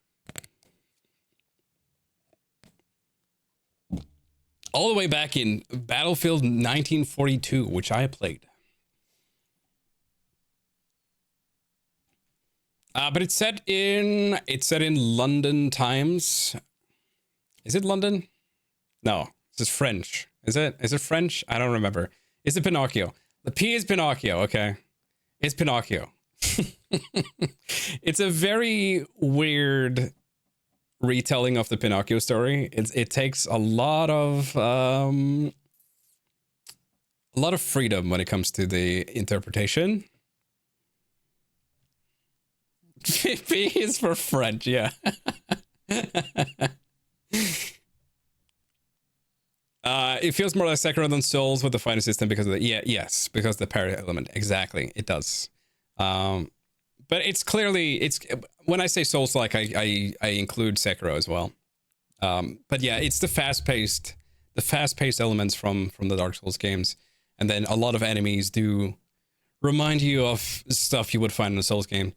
All the way back in Battlefield 1942, which I played. But it's set in London times. Is it London? No, this is French. Is it French? I don't remember. Is it Pinocchio? The P is Pinocchio, okay. It's Pinocchio. It's a very weird retelling of the Pinocchio story. It takes a lot of freedom when it comes to the interpretation. P is for French, yeah. It feels more like Sekiro than Souls with the fighting system because of the yes, because of the parry element. Exactly, it does. But it's clearly when I say Souls like I include Sekiro as well. But yeah, it's the fast-paced elements from the Dark Souls games, and then a lot of enemies do remind you of stuff you would find in a Souls game,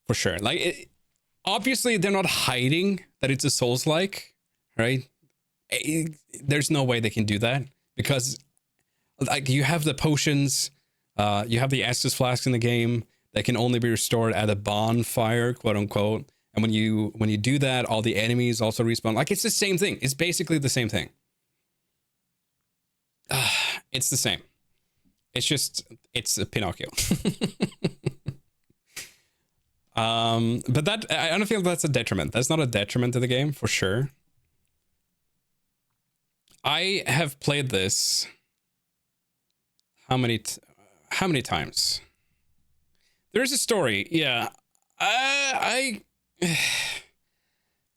for sure. Like obviously they're not hiding that it's a Souls-like, right? There's no way they can do that because like you have the potions, you have the Estus flask in the game that can only be restored at a bonfire, quote unquote. And when you do that, all the enemies also respawn. Like it's the same thing. It's basically the same thing. It's the same. It's a Pinocchio. But that I don't feel that's a detriment. That's not a detriment to the game for sure. I have played this. How many? how many times? There's a story. Yeah. I'm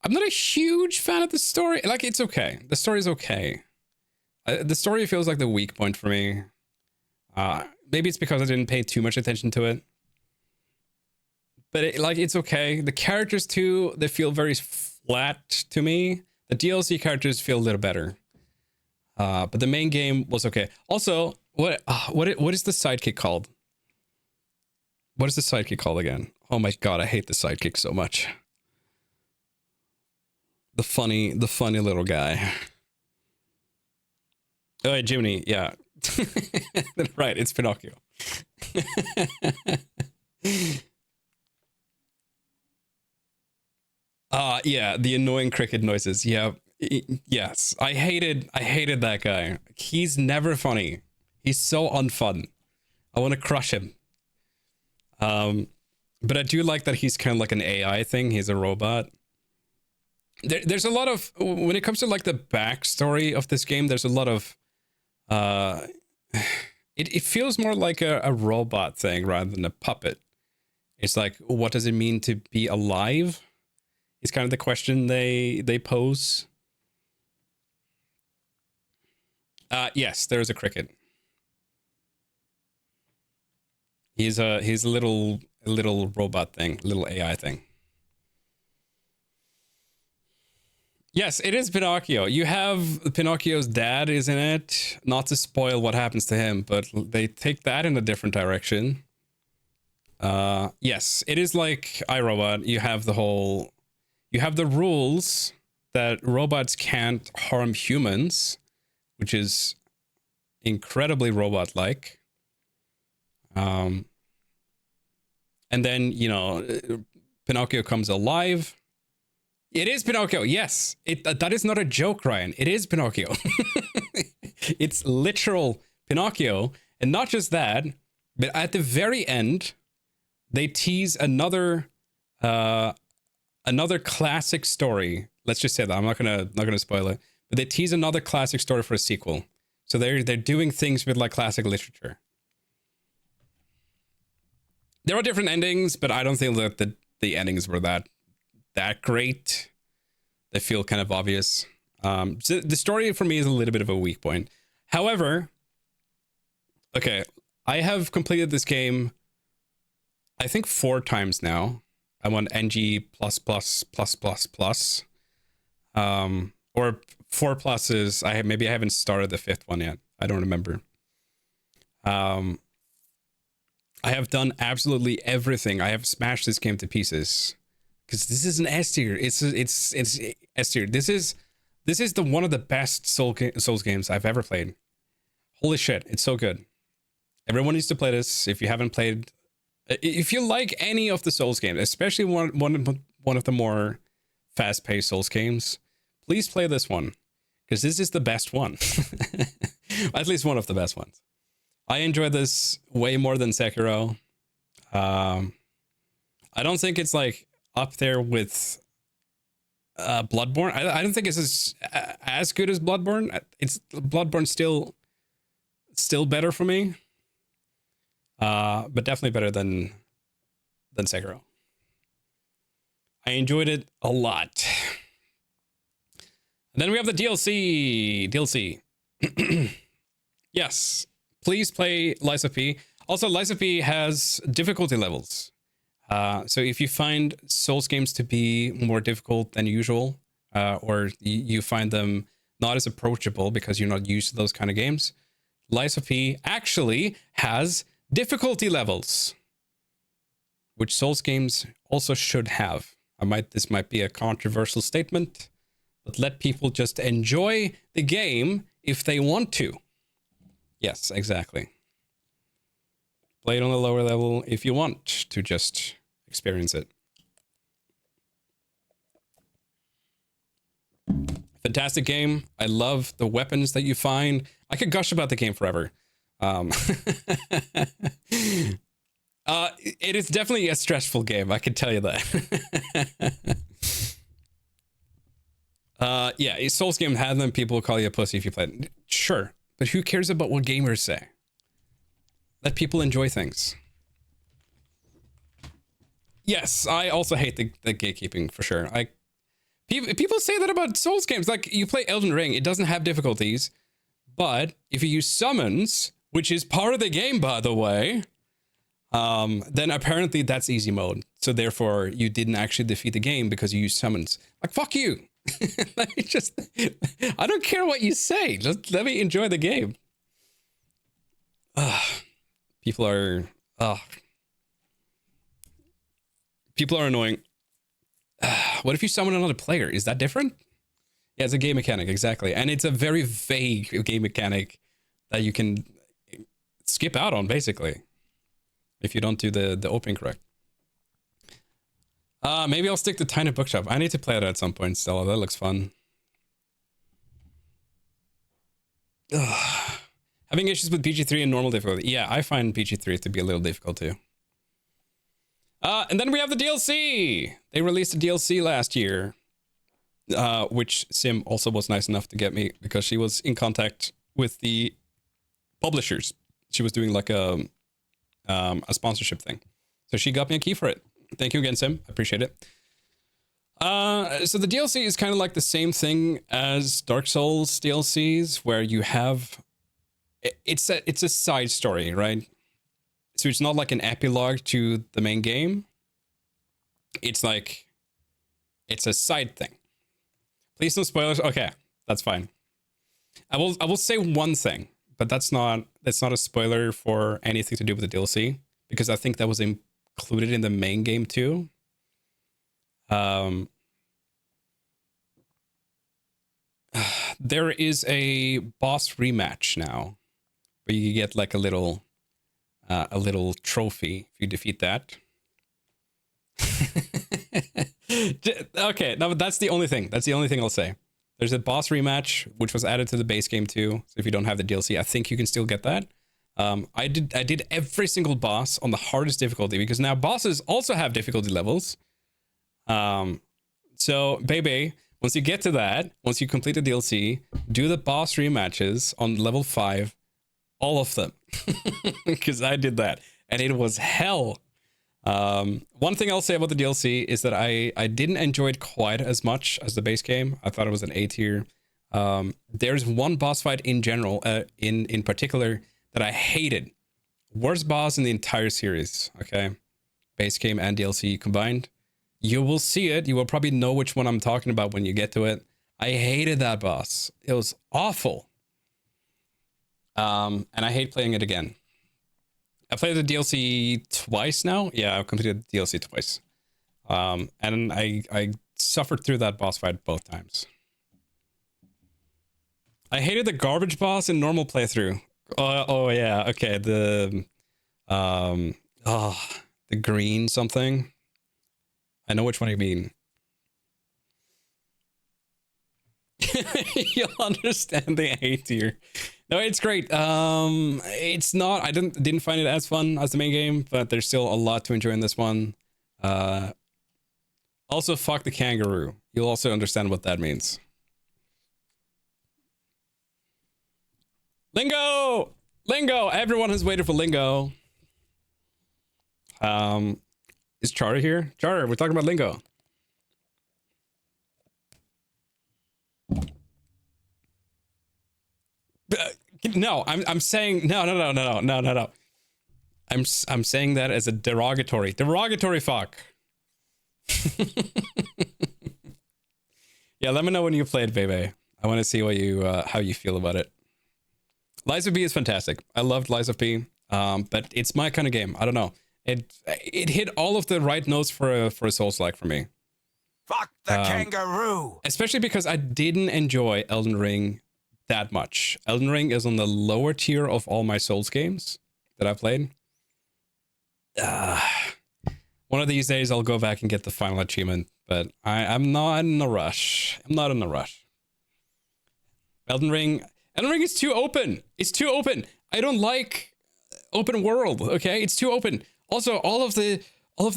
not a huge fan of the story. Like, it's okay. The story's okay. The story feels like the weak point for me. Maybe it's because I didn't pay too much attention to it. But it's okay. The characters too, they feel very flat to me. The DLC characters feel a little better. But the main game was okay. Also, what is the sidekick called? What is the sidekick called again? Oh my god, I hate the sidekick so much. The funny little guy. Oh, yeah, Jiminy, yeah. Right, it's Pinocchio. Yeah, the annoying cricket noises. Yeah, yes. I hated that guy. He's never funny. He's so unfun. I want to crush him. But I do like that he's kind of like an AI thing. He's a robot. There's a lot of, when it comes to like the backstory of this game, there's a lot of it feels more like a robot thing rather than a puppet. It's like, what does it mean to be alive? Is kind of the question they pose. Yes, there's a cricket. He's a little robot thing, little AI thing. Yes, it is Pinocchio. You have Pinocchio's dad is in it. Not to spoil what happens to him, but they take that in a different direction. Yes, it is like iRobot. You have the rules that robots can't harm humans, which is incredibly robot-like. And then, Pinocchio comes alive. It is Pinocchio. Yes. That is not a joke, Ryan. It is Pinocchio. It's literal Pinocchio. And not just that, but at the very end, they tease another classic story. Let's just say that. I'm not gonna spoil it. But they tease another classic story for a sequel. So they're doing things with like classic literature. There are different endings, but I don't think that the endings were that great. They feel kind of obvious. So the story for me is a little bit of a weak point. However, okay, I have completed this game, I think 4 times now. I want NG plus plus plus plus plus. Or 4 pluses. Maybe I haven't started the 5th one yet. I don't remember. I have done absolutely everything. I have smashed this game to pieces. Because this is an S tier. It's S tier. This is one of the best Souls games I've ever played. Holy shit, it's so good. Everyone needs to play this. If you haven't played, if you like any of the Souls games, especially one of the more fast-paced Souls games, please play this one, because this is the best one. At least one of the best ones. I enjoy this way more than Sekiro. I don't think it's like up there with Bloodborne. I don't think it's as good as Bloodborne. It's Bloodborne still better for me. But definitely better than Sekiro. I enjoyed it a lot. And then we have the DLC. Yes, please play Lies of P. Also, Lies of P has difficulty levels. So if you find Souls games to be more difficult than usual, or you find them not as approachable because you're not used to those kind of games, Lies of P actually has difficulty levels, which Souls games also should have. This might be a controversial statement, but let people just enjoy the game if they want to. Yes, exactly. Play it on a lower level if you want to just experience it. Fantastic game. I love the weapons that you find. I could gush about the game forever. It is definitely a stressful game, I can tell you that. Yeah, a Souls game had them, people call you a pussy if you play it. Sure, but who cares about what gamers say? Let people enjoy things. Yes, I also hate the gatekeeping for sure. People say that about Souls games. Like, you play Elden Ring, it doesn't have difficulties, but if you use summons, which is part of the game, by the way, then apparently that's easy mode. So therefore, you didn't actually defeat the game because you used summons. Like, fuck you. Let me just, I don't care what you say. Just let me enjoy the game. People are annoying. What if you summon another player? Is that different? Yeah, it's a game mechanic, exactly. And it's a very vague game mechanic that you can skip out on, basically, if you don't do the opening correct. Maybe I'll stick to Tiny Bookshop. I need to play it at some point, Stella. That looks fun. Having issues with PG3 and normal difficulty. Yeah, I find PG3 to be a little difficult too. And then we have the DLC. They released a DLC last year, which Sim also was nice enough to get me because she was in contact with the publishers. She was doing like a sponsorship thing. So she got me a key for it. Thank you again, Sim. I appreciate it. So the DLC is kind of like the same thing as Dark Souls DLCs, where you have it's a side story, right? So it's not like an epilogue to the main game. It's like it's a side thing. Please no spoilers. Okay, that's fine. I will say one thing, but that's not a spoiler for anything to do with the DLC, because I think that was included in the main game too. There is a boss rematch now, where you get like a little trophy if you defeat that. Okay, no, but that's the only thing. That's the only thing I'll say. There's a boss rematch which was added to the base game too. So if you don't have the DLC, I think you can still get that. I did every single boss on the hardest difficulty, because now bosses also have difficulty levels. So baby, once you get to that, once you complete the DLC, do the boss rematches on level 5, all of them, because I did that and it was hell. One thing I'll say about the DLC is that I didn't enjoy it quite as much as the base game. I thought it was an A tier. There's one boss fight in general, in particular, that I hated. Worst boss in the entire series. Okay, base game and DLC combined. You will see it. You will probably know which one I'm talking about when you get to it. I hated that boss. It was awful. And I hate playing it again. I played the DLC twice now. Yeah, I've completed the DLC twice. And I suffered through that boss fight both times. I hated the garbage boss in normal playthrough. Oh yeah, okay. The green something. I know which one you mean. You'll understand the hate here. No, it's great. It's not. I didn't find it as fun as the main game, but there's still a lot to enjoy in this one. Also, fuck the kangaroo. You'll also understand what that means. Lingo, Lingo. Everyone has waited for Lingo. Is Charter here? Charter, we're talking about Lingo. No, I'm saying no. I'm saying that as a derogatory fuck. Yeah, let me know when you play it, baby. I want to see what you how you feel about it. Lies of P is fantastic. I loved Lies of P, but it's my kind of game. I don't know. It hit all of the right notes for a Souls-like for me.
Fuck the kangaroo!
Especially because I didn't enjoy Elden Ring that much. Elden Ring is on the lower tier of all my Souls games that I've played. One of these days I'll go back and get the final achievement, but I'm not in a rush. Elden Ring is too open. It's too open. I don't like open world, okay? It's too open. Also, all of the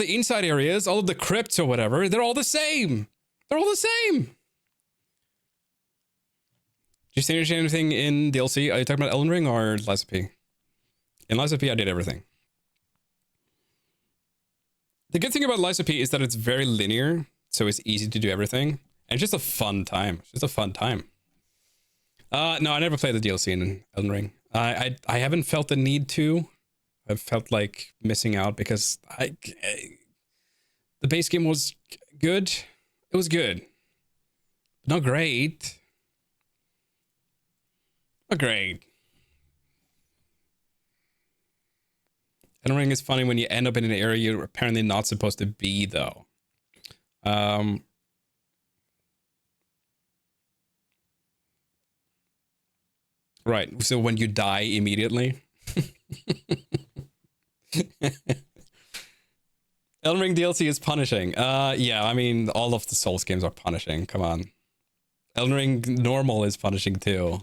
inside areas, all of the crypts or whatever, they're all the same. They're all the same. Do you see anything in DLC? Are you talking about Elden Ring or Lies of P? In Lies of P, I did everything. The good thing about Lies of P is that it's very linear, so it's easy to do everything. And it's just a fun time. It's just a fun time. No, I never played the DLC in Elden Ring. I haven't felt the need to. I've felt like missing out because the base game was good. It was good. Not great. Not great. Elden Ring is funny when you end up in an area you're apparently not supposed to be, though. Right. So when you die immediately. Elden Ring DLC is punishing. Yeah, I mean, all of the Souls games are punishing. Come on. Elden Ring normal is punishing too.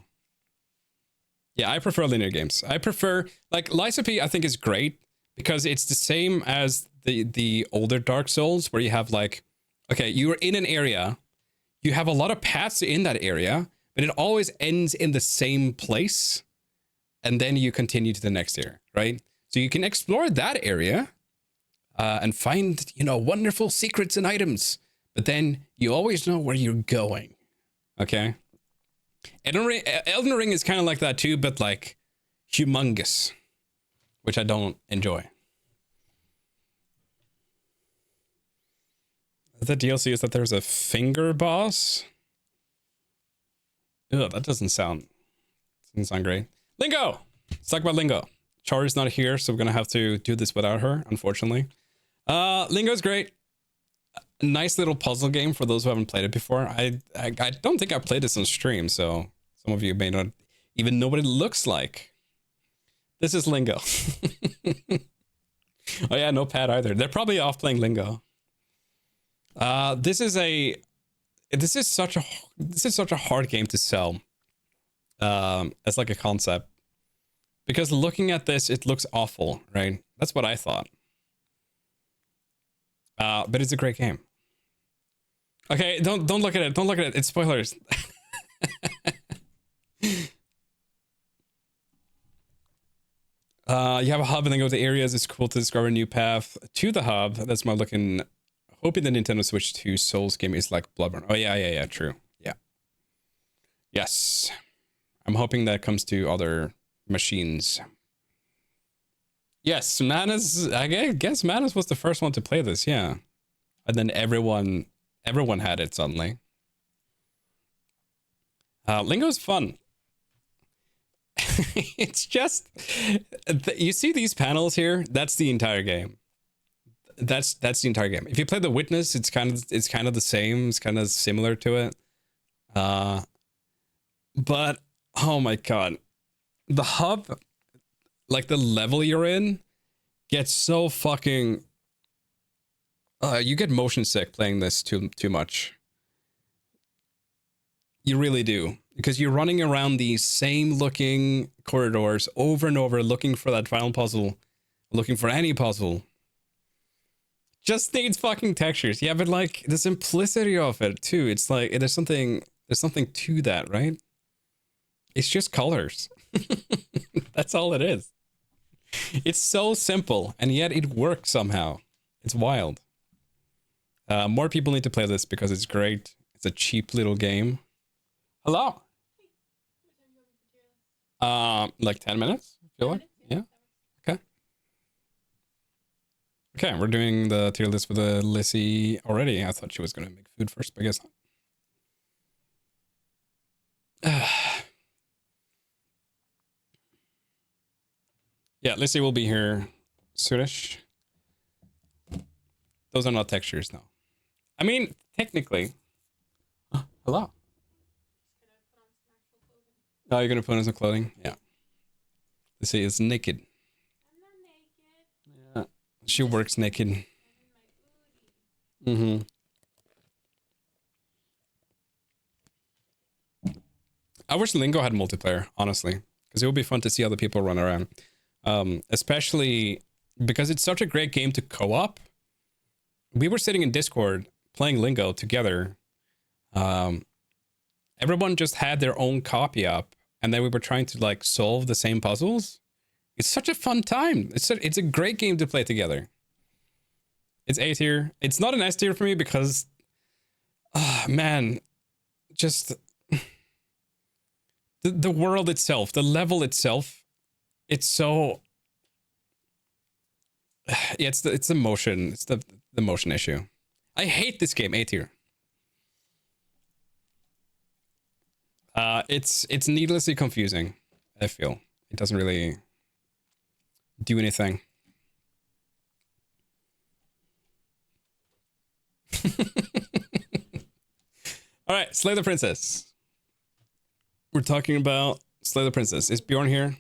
Yeah, I prefer linear games. I prefer, like, Lies of P, I think is great because it's the same as the older Dark Souls where you have like, okay, you're in an area, you have a lot of paths in that area, but it always ends in the same place. And then you continue to the next area, right? So you can explore that area and find, you know, wonderful secrets and items. But then you always know where you're going. Okay? Elden Ring is kind of like that too, but like humongous, which I don't enjoy. The DLC is that there's a finger boss. Ugh, that doesn't sound great. Lingo! Let's talk about Lingo. Chari's not here, so we're gonna have to do this without her, unfortunately. Lingo's great. Nice little puzzle game for those who haven't played it before. I don't think I played this on stream, so some of you may not even know what it looks like. This is Lingo. Oh yeah, no Pat either. They're probably off playing Lingo. This is such a hard game to sell as like a concept, because looking at this, it looks awful, right? That's what I thought. But it's a great game. Okay, don't look at it. Don't look at it. It's spoilers. You have a hub and then go to areas. It's cool to discover a new path to the hub. That's my looking. Hoping the Nintendo Switch 2 Souls game is like Bloodborne. Oh yeah, true. Yeah. Yes. I'm hoping that comes to other machines. Yes, Manus. I guess Manus was the first one to play this. Yeah, and then everyone had it suddenly. Lingo's fun. It's just you see these panels here. That's the entire game. That's the entire game. If you play The Witness, it's kind of the same. It's kind of similar to it. But oh my god, the hub, like the level you're in, gets so fucking. You get motion sick playing this too much. You really do, because you're running around these same looking corridors over and over, looking for that final puzzle, looking for any puzzle. Just needs fucking textures. Yeah, but like the simplicity of it too. It's like there's something to that, right? It's just colors. That's all it is. It's so simple, and yet it works somehow. It's wild. More people need to play this because it's great. It's a cheap little game. Hello. Like 10 minutes, I feel like. Yeah. Okay. Okay, we're doing the tier list with Lissy already. I thought she was going to make food first, but I guess not. Yeah, Lissy will be here soonish. Those are not textures, though. I mean, technically. Hello. Oh, you're going to put on some clothing? Yeah. Lissy is naked.
I'm not naked.
Yeah. She works naked. Mm-hmm. I wish Lingo had multiplayer, honestly, because it would be fun to see other people run around. Especially because it's such a great game to co-op. We were sitting in Discord playing Lingo together. Everyone just had their own copy up, and then we were trying to like solve the same puzzles It's such a fun time. It's a great game to play together. It's A tier. It's not an S tier for me because, man, just the world itself, the level itself, it's so. Yeah, it's the motion. It's the motion issue. I hate this game. A tier. It's needlessly confusing. I feel it doesn't really do anything. All right, Slay the Princess. We're talking about Slay the Princess. Is Bjorn here?
Ooh,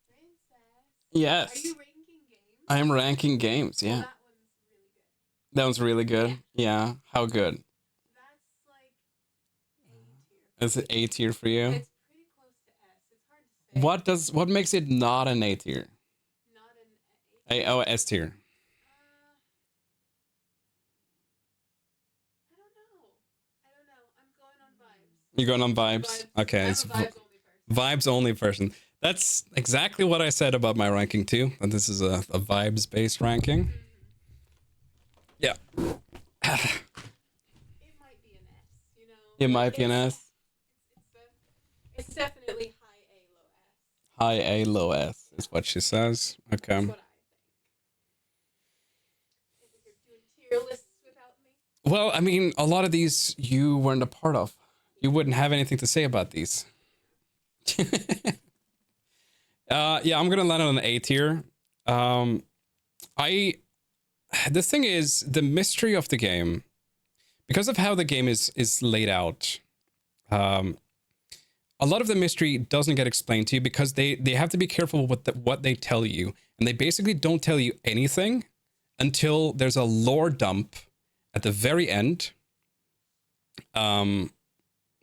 Slay the Princess.
Yes.
Are you ranking games?
I am ranking games. Yeah.
That one's really good.
That one's really good. Yeah. How good?
That's like A tier.
Is it A tier for you?
It's pretty close to S. It's hard to say.
What makes it not an A tier?
Not an A.
S tier.
I don't know. I'm going on vibes.
You're going on vibes? Okay.
I'm a
It's
vibes only person.
vibes only person. That's exactly what I said about my ranking too. And this is a vibes based ranking. Yeah.
It might be an S, you know.
It might be an S.
It's definitely high A, low S.
High A, low S is what she says. Okay.
That's what I think. Maybe you're doing tier lists without me.
Well, I mean, a lot of these you weren't a part of. You wouldn't have anything to say about these. Yeah, I'm gonna land on an A tier. The thing is, the mystery of the game, because of how the game is laid out, a lot of the mystery doesn't get explained to you because they have to be careful with what they tell you, and they basically don't tell you anything until there's a lore dump at the very end,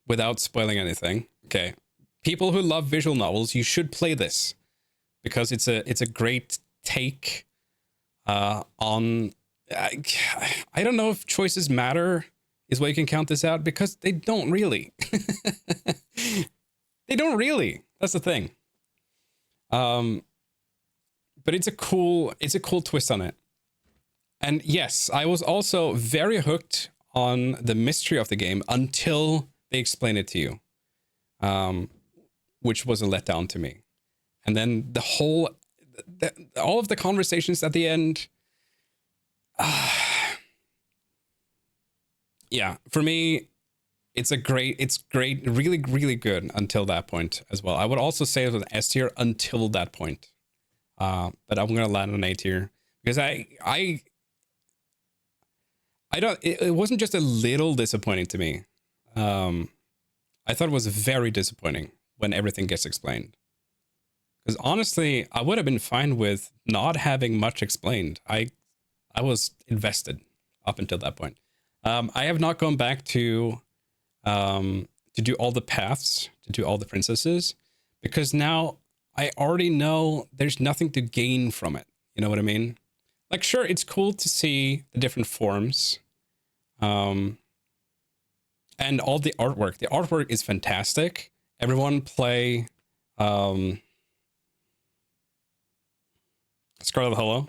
without spoiling anything. Okay, people who love visual novels, you should play this because it's a great take on. I don't know if choices matter is what you can count this out, because they don't really. They don't really. That's the thing. But it's a cool twist on it. And yes, I was also very hooked on the mystery of the game until they explain it to you, which was a letdown to me. And then all of the conversations at the end, yeah, for me, it's great, really, really good until that point as well. I would also say it was an S tier until that point. But I'm gonna land on A tier because I don't. It wasn't just a little disappointing to me. I thought it was very disappointing when everything gets explained. Because honestly, I would have been fine with not having much explained. I was invested up until that point. I have not gone back to do all the paths, to do all the princesses, because now I already know there's nothing to gain from it. You know what I mean? Like, sure, it's cool to see the different forms, and all the artwork. The artwork is fantastic. Everyone play Scarlet Hollow,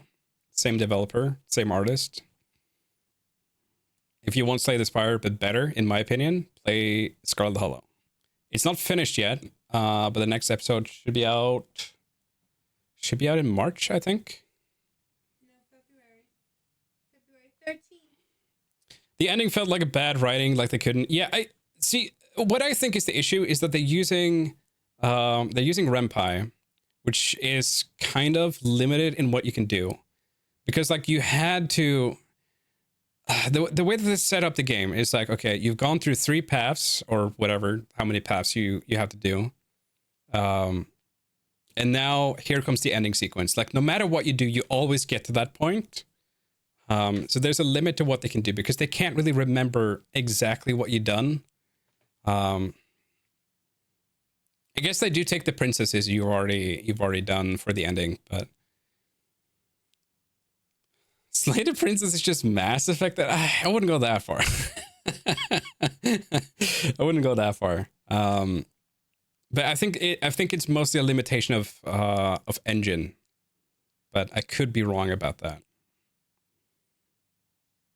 same developer, same artist. If you want Slay the Spire but better, in my opinion, play Scarlet Hollow. It's not finished yet, but the next episode should be out. Should be out in March, I think.
No, February 13th.
The ending felt like a bad writing, like they couldn't. Yeah, I see. What I think is the issue is that they're using Ren'Py, which is kind of limited in what you can do, because like you had to. The way that they set up the game is like, okay, you've gone through 3 paths or whatever, how many paths you have to do. And now here comes the ending sequence. Like no matter what you do, you always get to that point. So there's a limit to what they can do because they can't really remember exactly what you've done. I guess they do take the princesses you've already done for the ending, but Slay the Princess is just Mass Effect. That I wouldn't go that far. I wouldn't go that far. But I think it's mostly a limitation of engine. But I could be wrong about that.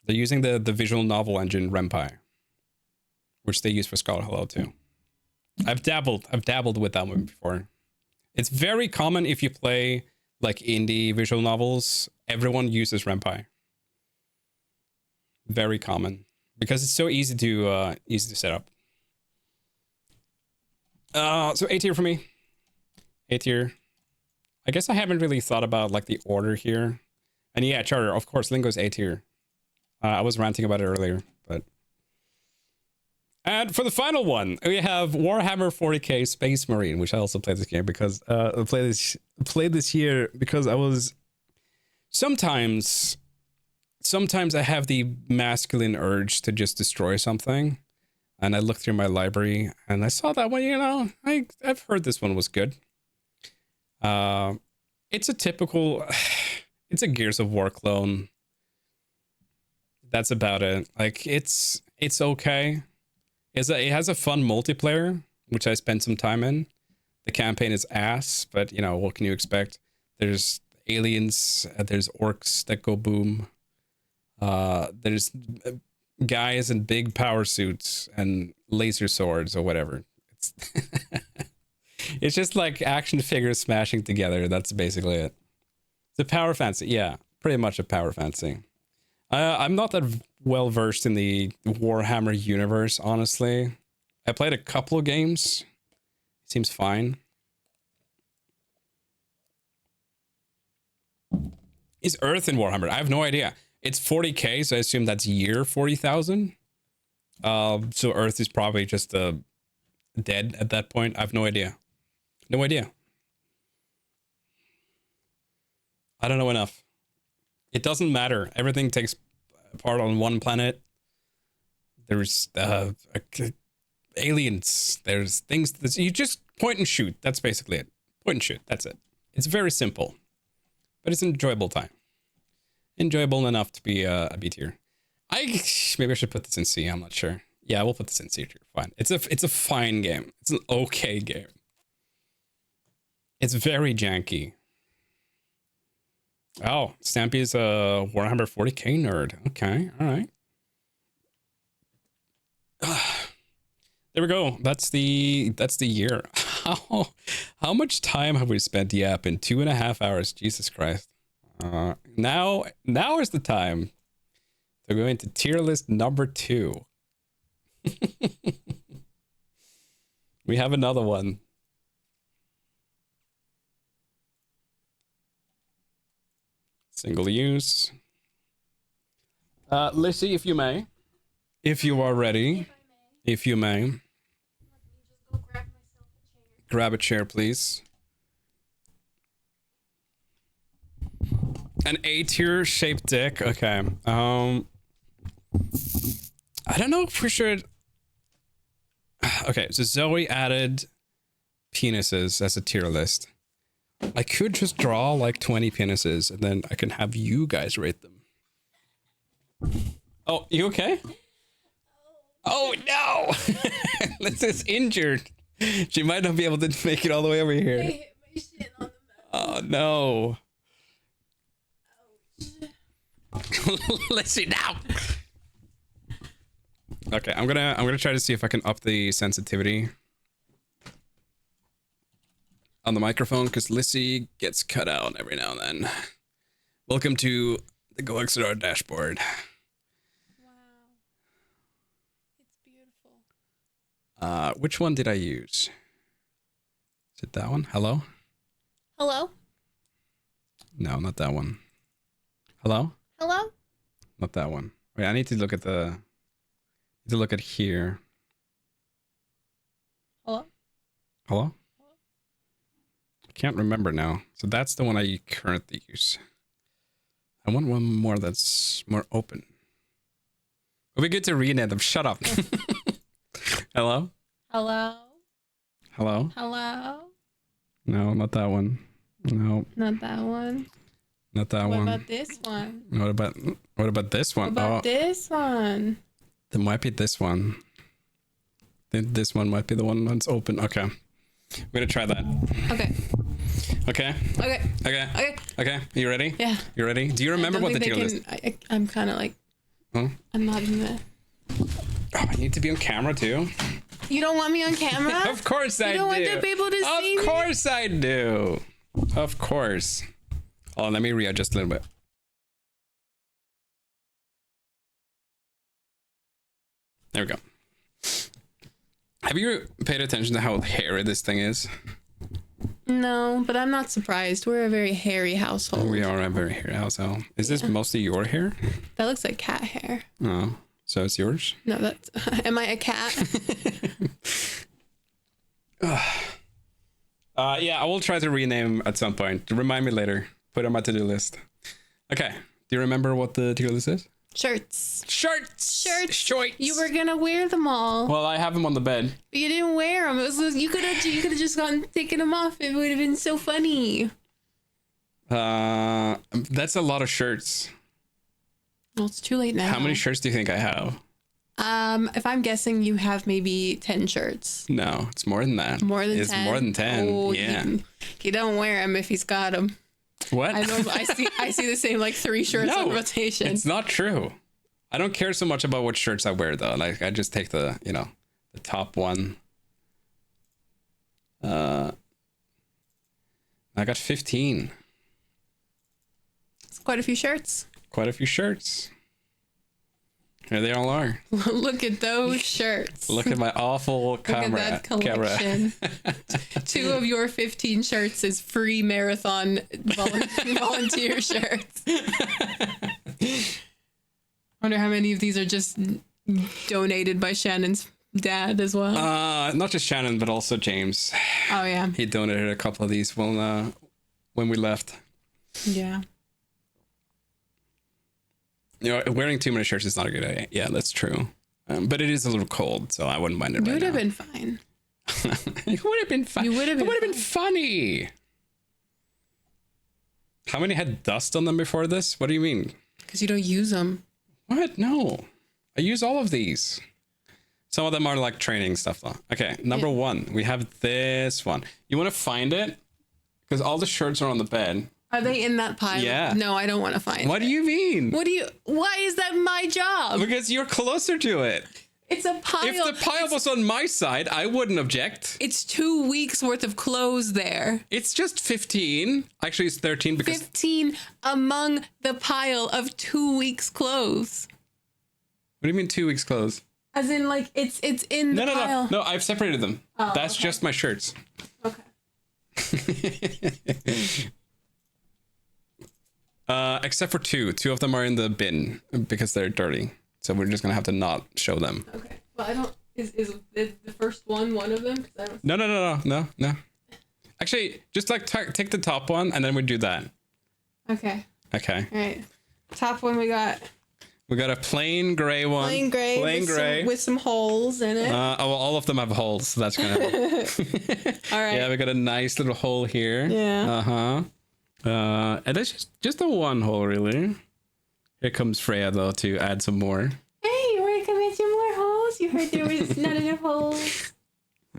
They're using the visual novel engine Ren'Py, which they use for Scarlet Hello too. I've dabbled with that one before. It's very common if you play like indie visual novels. Everyone uses Ren'Py. Very common because it's so easy to set up. So A tier for me. A tier. I guess I haven't really thought about like the order here. And yeah, Charter, of course, Lingo's A tier. I was ranting about it earlier, but. And for the final one, we have Warhammer 40k Space Marine, which I also played this game because I played this year because I was sometimes I have the masculine urge to just destroy something, and I looked through my library and I saw that one. You know, I've heard this one was good. It's a typical, it's a Gears of War clone. That's about it. Like it's okay. It has a fun multiplayer, which I spent some time in. The campaign is ass, but you know, what can you expect? There's aliens, there's orcs that go boom. There's guys in big power suits and laser swords or whatever. It's it's just like action figures smashing together. That's basically it. It's a power fantasy. Yeah, pretty much a power fantasy. I'm not that well versed in the Warhammer universe, honestly. I played a couple of games. Seems fine. Is Earth in Warhammer? I have no idea. It's 40k, so I assume that's year 40,000. So Earth is probably just dead at that point. I have no idea. No idea. I don't know enough. It doesn't matter. Everything takes part on one planet. There's aliens. There's things that you just point and shoot. That's basically it. Point and shoot. That's it. It's very simple, but it's an enjoyable time. Enjoyable enough to be a B tier. Maybe I should put this in C. I'm not sure. Yeah, we'll put this in C tier. Fine. It's a fine game. It's an okay game. It's very janky. Oh, Stampy is a Warhammer 40k nerd. Okay, all right. There we go. That's the year. How much time have we spent? Yep, in 2.5 hours. Jesus Christ. Now is the time to go into tier list number 2. We have another one. Single use. Lissy, if you may. If you are ready. If you may.
Let me just go grab myself a chair.
Grab a chair, please. An A-tier shaped dick. Okay. I don't know if we should. Okay, so Zoe added penises as a tier list. I could just draw like 20 penises and then I can have you guys rate them. Oh, you okay? Oh no! This is injured. She might not be able to make it all the way over
I
here.
hit my shit on the
Oh no.
Ouch.
Let's see now. Okay, I'm gonna try to see if I can up the sensitivity on the microphone because Lissy gets cut out every now and then. Welcome to the GoXR dashboard.
Wow. It's beautiful.
Which one did I use? Is it that one? Hello?
Hello?
No, not that one. Hello?
Hello?
Not that one. Wait, I need to look at here.
Hello?
Hello? I can't remember now. So that's the one I currently use. I want one more that's more open. It'll be good to rename them. Shut up. Hello?
Hello?
Hello?
Hello?
No, not that one. No,
Not that one.
not that
What
one.
about this one?
What about this
What
one?
about this one?
There might be this one. This one might be the one that's open. Okay. We're gonna try that.
Okay.
Okay.
Okay.
Okay.
Okay.
Okay. You ready?
Yeah.
You ready? Do you remember what the tier list?
I'm kind of like.
Huh?
I'm not in the.
Oh, I need to be on camera too.
You don't want me on camera?
Of course I do.
You don't want the people to see me?
Of course I do. Of course. Oh, let me readjust a little bit. There we go. Have you paid attention to how hairy this thing is?
No, but I'm not surprised. We're a very hairy household.
We are a very hairy household. Is this mostly your hair?
That looks like cat hair.
Oh, so it's yours?
No, that's. Am I a cat?
Yeah, I will try to rename at some point. Remind me later. Put it on my to-do list. Okay. Do you remember what the to-do list is?
Shirts.
Shirts. Shorts.
You were gonna wear them all,
Well, I have them on the bed.
but you didn't wear them. It was you could have just gone taken them off. It would have been so funny.
That's a lot of shirts.
Well, it's too late now.
How many shirts do you think I have?
If I'm guessing, you have maybe 10 shirts.
No, it's more than that.
More than
it's
10.
More than 10.
Oh,
yeah.
He don't wear them if he's got them.
What?
I know. I see the same like 3 shirts
No,
on rotation.
It's not true. I don't care so much about what shirts I wear though. Like I just take the the top one. I got 15.
It's quite a few shirts.
Quite a few shirts. Here they all are.
Look at those shirts.
Look at my awful camera.
Look at that collection. 2 of your 15 shirts is free marathon volunteer shirts. Wonder how many of these are just donated by Shannon's dad as well.
Not just Shannon, but also James.
Oh yeah.
He donated a couple of these when we left.
Yeah.
Wearing too many shirts is not a good idea. Yeah, that's true. But it is a little cold, so I wouldn't mind it
You
right
would have
now.
been fine.
It would have been fun.
You would have
It
been
would have been funny. How many had dust on them before this? What do you mean?
Because you don't use them.
What? No. I use all of these. Some of them are like training stuff though. Okay, number 1. We have this one. You want to find it? Because all the shirts are on the bed.
Are they in that pile?
Yeah.
No, I don't want to find
What
it.
do you mean?
Why is that my job?
Because you're closer to it.
It's a pile.
If the pile was on my side, I wouldn't object.
It's 2 weeks worth of clothes there.
It's just 15. Actually, it's 13 because
15 among the pile of 2 weeks clothes.
What do you mean 2 weeks clothes?
As in, like, it's in the
No,
pile.
no. I've separated them.
Oh,
That's
okay.
just my shirts.
Okay.
Except for 2. 2 of them are in the bin because they're dirty. So we're just gonna have to not show them.
Okay. Well, I don't. Is the first one of them? 'Cause I don't.
No. Actually, just like take the top one and then we do that.
Okay.
Okay.
All right. Top one we got.
We got a plain gray one.
Plain gray.
Plain gray.
With some holes in it.
All of them have holes, so that's gonna.
All right.
Yeah, we got a nice little hole here.
Yeah.
And that's just the one hole, really. Here comes Freya, though, to add some more.
Hey, you want to come in some more holes? You heard there was not enough holes.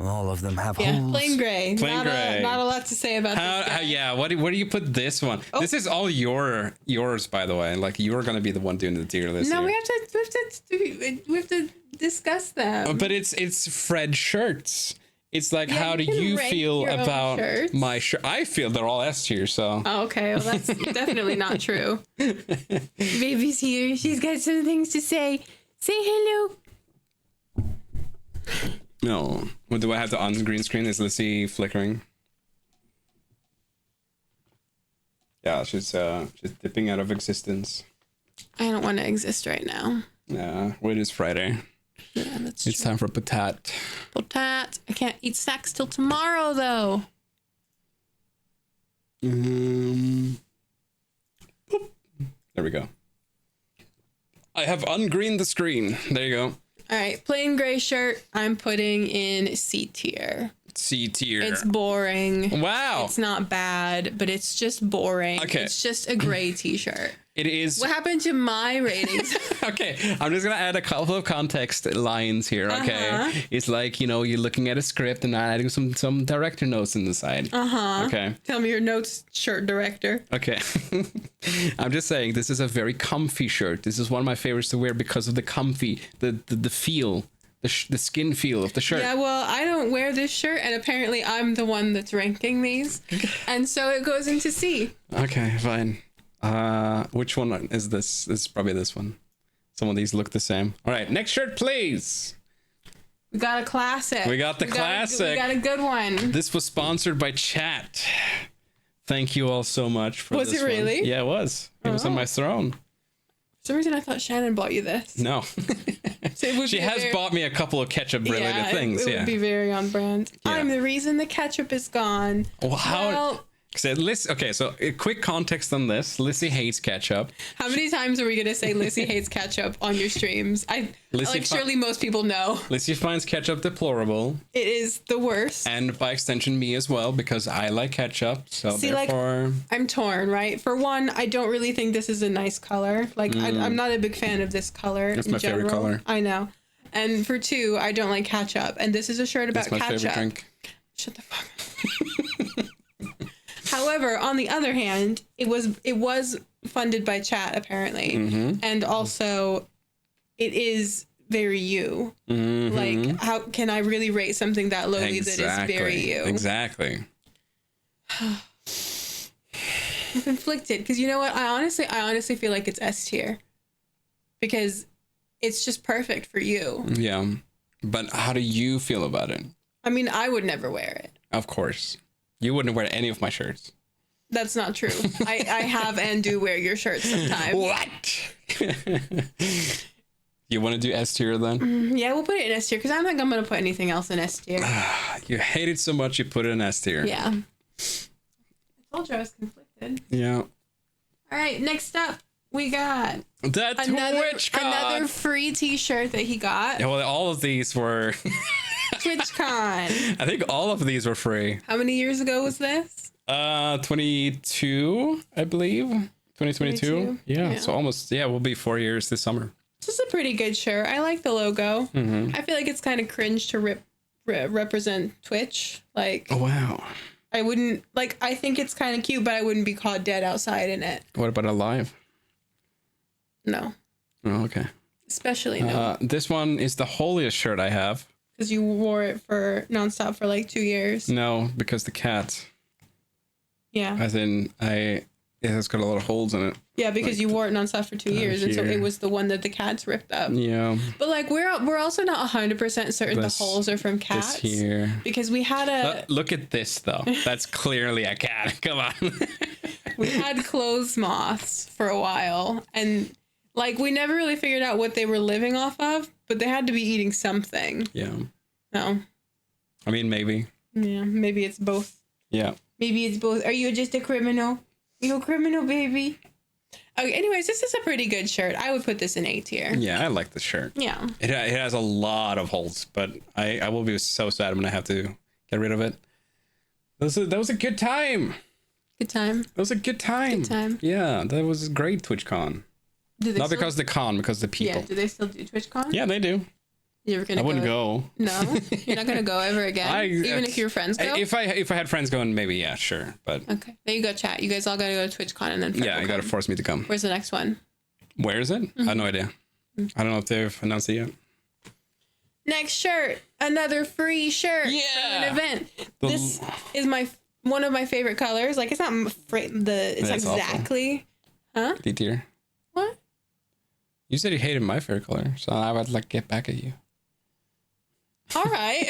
All of them have
Yeah,
holes.
plain gray.
Plain gray.
Not a lot to say about this guy.
Yeah, where do you put this one?
Oh.
This is all yours, by the way. Like, you're going to be the one doing the tier list
No,
here.
we have to discuss them.
But it's Fred shirts. It's like,
Yeah,
how do
you can
you
rank
feel
your own
about
shirts.
my shirt? I feel they're all S tier, so.
Oh, okay, well that's definitely not true. Baby's here. She's got some things to say. Say hello.
No. What do I have to on green screen? Is Lizzie flickering? Yeah, she's dipping out of existence.
I don't want to exist right now.
Yeah, well, it is Friday.
Yeah, that's
It's time for patat.
Potat. I can't eat snacks till tomorrow though.
Boop. There we go. I have ungreened the screen. There you go.
All right, plain gray shirt. I'm putting in C tier.
C tier.
It's boring.
Wow.
It's not bad, but it's just boring.
Okay.
It's just a gray t-shirt.
It is.
What happened to my ratings?
Okay, I'm just gonna add a couple of context lines here. Okay,
Uh-huh.
it's like, you know, you're looking at a script and adding some director notes in the side. Okay.
Tell me your notes, shirt director.
Okay. I'm just saying this is a very comfy shirt. This is one of my favorites to wear because of the comfy, the feel, the skin feel of the shirt.
Yeah, well, I don't wear this shirt, and apparently I'm the one that's ranking these. And so it goes into C.
Okay, fine. Which one is this? This is probably this one. Some of these look the same. All right, next shirt, please.
We got a classic.
We got the classic.
We got a good one.
This was sponsored by Chat. Thank you all so much for
Was
this
it really?
one. Yeah, it was. It was on my throne.
For some reason, I thought Shannon bought you this.
No.
So it would
She
be
has
very-
bought me a couple of ketchup-related things.
It
Yeah.
would be very on brand.
Yeah.
I'm the reason the ketchup is gone.
Well, how...
Well,
Okay, so a quick context on this. Lissy hates ketchup.
how many times are we gonna say Lissy hates ketchup on your streams?
Lissy
Surely most people know
Lissy finds ketchup deplorable,
it is the worst.
and by extension me as well, because I like ketchup. So
See, like,
therefore...
I'm torn, right? For one, I don't really think this is a nice color. Like, I'm not a big fan of this color.
That's
in
my favorite
general.
color.
I know. And for two, I don't like ketchup. And this is a shirt about
That's my
ketchup.
favorite drink.
Shut the fuck up. However, on the other hand, it was funded by Chat apparently, and also it is very you. Like, how can I really rate something that lowly that is very you?
Exactly.
I'm conflicted because you know what? I honestly feel like it's S tier because it's just perfect for you.
Yeah. But how do you feel about it?
I mean, I would never wear it.
Of course. You wouldn't wear any of my shirts.
That's not true. I have and do wear your shirts sometimes.
What? You want to do S tier then?
Yeah, we'll put it in S tier because I don't think I'm going to put anything else in S tier.
You hate it so much you put it in S tier.
Yeah. I told you I was conflicted.
Yeah.
All right, next up, we got
That TwitchCon.
another free t-shirt that he got.
Yeah, well, all of these were...
TwitchCon.
I think all of these were free.
How many years ago was this?
22, I believe. 2022.
22?
Yeah,
Yeah.
so almost, we'll be 4 years this summer.
This is a pretty good shirt. I like the logo.
Mm-hmm.
I feel like it's kind of cringe to represent Twitch. Like,
Oh, wow.
I wouldn't, like, I think it's kind of cute, but I wouldn't be caught dead outside in it.
What about Alive?
No.
Oh, okay.
Especially no.
This one is the holiest shirt I have.
Because you wore it for nonstop for like 2 years.
No, because the cat,
Yeah.
as in, it has got a lot of holes in it.
Yeah, because you wore it nonstop for 2 years, and so
here.
it was the one that the cats ripped up.
Yeah.
But like we're also not 100% certain
This-
the holes are from cats
This here.
because we had
Look at this, though. That's clearly a cat. Come on.
we had clothes moths for a while, and like we never really figured out what they were living off of, but they had to be eating something.
Yeah.
No.
I mean, maybe.
Yeah, maybe it's both.
Yeah.
Maybe it's both. Are you just a criminal? You a criminal, baby? Okay, anyways, this is a pretty good shirt. I would put this in A tier.
Yeah, I like the shirt.
Yeah.
It has a lot of holes, but I will be so sad when I have to get rid of it. That was a good time.
Good time.
That was a good time.
Good time.
Yeah, that was a great TwitchCon.
Do they
Not
still,
because the con, because the people.
Yeah, do they still do TwitchCon?
Yeah, they do.
You're gonna
I wouldn't go.
No, you're not gonna go ever again. Even if your friends go.
If I had friends going, maybe yeah, sure. But
Okay, there you go, chat. You guys all gotta go to TwitchCon and then. Fred
yeah,
will
you gotta
come.
force me to come.
Where's the next one?
Where is it? I have no
Mm-hmm.
idea. I don't know if they've announced it yet.
Next shirt, another free shirt from
Yeah.
an event.
The-
This is one of my favorite colors. Like it's not it's
That's awful.
exactly. Huh?
D tier.
What?
You said you hated my favorite color, so I would like get back at you.
All right.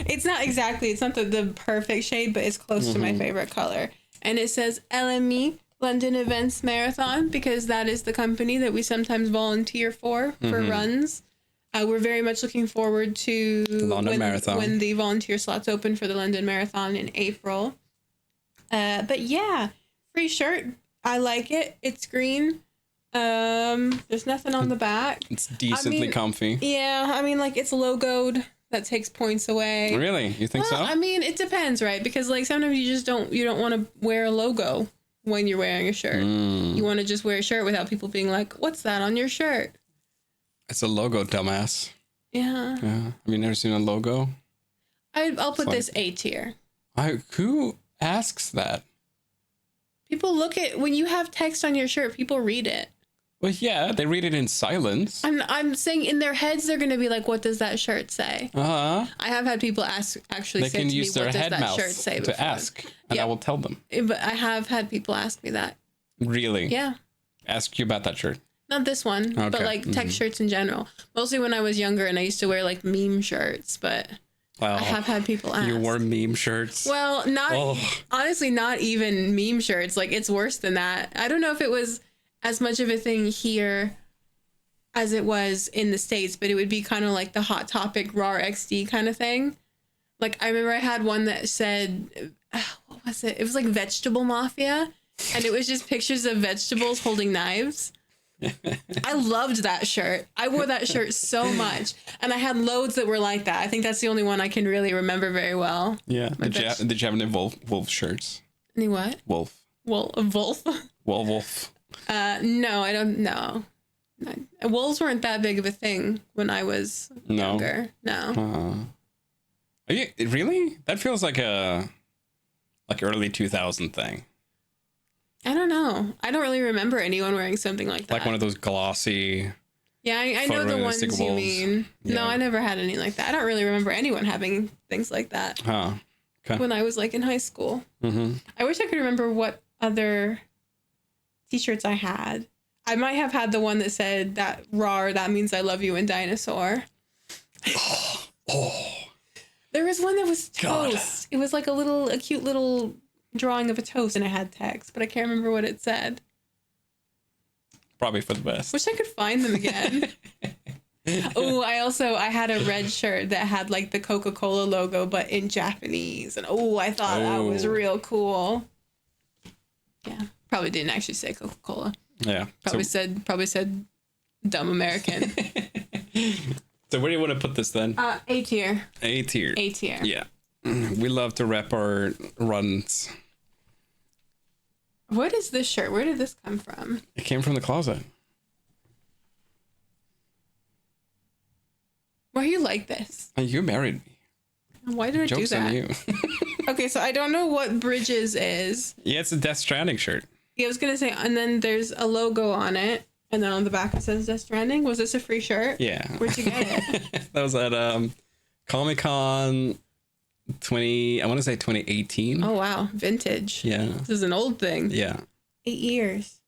It's not exactly. It's not the perfect shade, but it's close to my favorite color. And it says LME London Events Marathon because that is the company that we sometimes volunteer for runs. We're very much looking forward to
London Marathon.
when the volunteer slots open for the London Marathon in April. But yeah, free shirt. I like it. It's green. There's nothing on the back.
It's decently comfy.
Yeah, I mean, like, it's logoed. That takes points away.
Really? You think so?
I mean, it depends, right? Because like sometimes you don't want to wear a logo when you're wearing a shirt. You want to just wear a shirt without people being like, "What's that on your shirt?"
It's a logo, dumbass.
Yeah.
Yeah. Have you never seen a logo?
I'll put this A tier.
Who asks that?
People look at when you have text on your shirt. People read it.
Well, yeah, they read it in silence.
I'm saying in their heads they're gonna be like, "What does that shirt say?"
Uh-huh.
I have had people actually
They
say
can
to me,
use their
"What does
head
that
mouse
shirt say?"
to
before.
ask, and
Yeah.
I will tell them.
But I have had people ask me that.
Really?
Yeah.
Ask you about that shirt.
Not this one, but
Okay.
like text shirts in general. Mostly when I was younger and I used to wear like meme shirts, but
Well,
I have had people ask.
you wore meme shirts.
Well, honestly, not even meme shirts. Like, it's worse than that. I don't know if it was as much of a thing here as it was in the States, but it would be kind of like the Hot Topic RAR XD kind of thing. Like, I remember I had one that said, what was it? It was like Vegetable Mafia, and it was just pictures of vegetables holding knives. I loved that shirt. I wore that shirt so much, and I had loads that were like that. I think that's the only one I can really remember very well.
Yeah. Did you have any wolf shirts?
Any what?
Wolf.
Well, a wolf.
Wolf.
No, I don't know. Wolves weren't that big of a thing when I was younger. No.
Are you really? That feels like a early 2000 thing.
I don't know. I don't really remember anyone wearing something like that.
Like one of those glossy.
Yeah, I know the ones
photorealistic
you
wolves.
mean.
Yeah.
No, I never had any like that. I don't really remember anyone having things like that
Huh. Okay.
when I was like in high school.
Mm-hmm.
I wish I could remember what other t-shirts I had. I might have had the one that said that "RAR, that means I love you" in Dinosaur.
Oh.
There was one that was
God.
toast. It was like a cute little drawing of a toast, and it had text, but I can't remember what it said.
Probably for the best.
Wish I could find them again. Oh, I had a red shirt that had like the Coca-Cola logo, but in Japanese, and I thought that was real cool. Yeah, probably didn't actually say Coca-Cola.
Yeah.
Probably said dumb American.
So where do you want to put this then?
A tier.
A tier.
A tier.
Yeah. We love to rep our runs.
What is this shirt? Where did this come from?
It came from the closet.
Why are you like this?
And you married me.
Why did I do
Joke's
that?
on you.
Okay, so I don't know what Bridges is.
Yeah, it's a Death Stranding shirt.
Yeah, I was gonna say, and then there's a logo on it, and then on the back it says Death Stranding. Was this a free shirt?
Yeah.
Where'd you get it?
That was at Comic-Con 2018.
Oh wow, vintage.
Yeah.
This is an old thing.
Yeah.
8 years.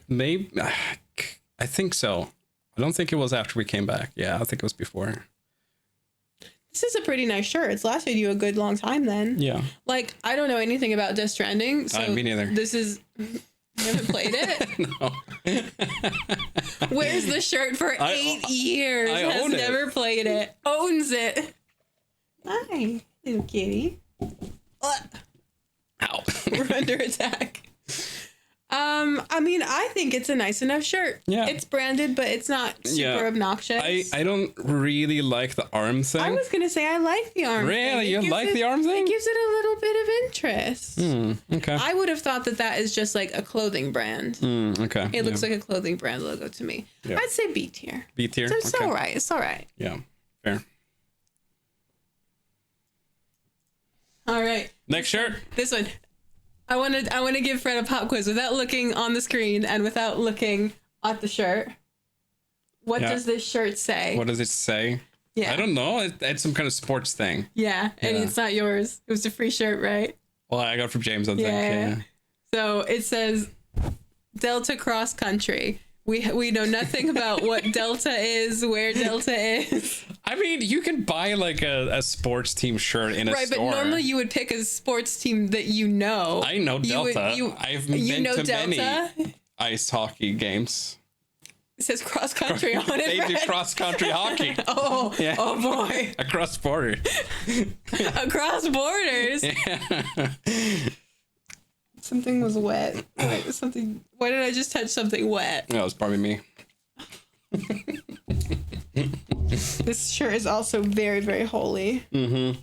Maybe I think so. I don't think it was after we came back. Yeah, I think it was before.
This is a pretty nice shirt. It's lasted you a good long time then.
Yeah.
Like, I don't know anything about Death Stranding, so
Me neither.
this is... You haven't played it?
No.
Wears the shirt for 8 years.
I
has
own it.
never played it. Owns it. Hi, little kitty.
Ow.
We're under attack. I mean, I think it's a nice enough shirt.
Yeah.
It's branded, but it's not super obnoxious.
I don't really like the arm thing.
I was gonna say I like the arm.
Really?
thing.
You like the arm thing?
It gives it a little bit of interest.
Okay.
I would have thought that is just like a clothing brand.
Okay.
It looks like a clothing brand logo to me.
Yeah.
I'd say B tier.
B tier.
So it's
Okay.
all right. It's all right.
Yeah. Fair.
All right.
Next shirt.
This one. I want to give Fred a pop quiz without looking on the screen and without looking at the shirt. What does this shirt say?
What does it say?
Yeah.
I don't know. It's some kind of sports thing.
Yeah, and
Yeah.
it's not yours. It was a free shirt, right?
Well, I got it from James, I think.
Yeah.
Yeah.
So it says Delta Cross Country. We know nothing about what Delta is, where Delta is.
I mean, you can buy like a sports team shirt in a
Right,
store.
but normally you would pick a sports team that you know.
I know
You would-
Delta. I've been to
Delta?
many ice hockey games.
It says cross country on it.
They do
Fred.
cross country hockey
Oh,
Yeah.
oh boy.
across borders.
Across borders. Something was wet. Wait, something. Why did I just touch something wet?
That was probably me.
This shirt is also very, very holy.
Mm-hmm.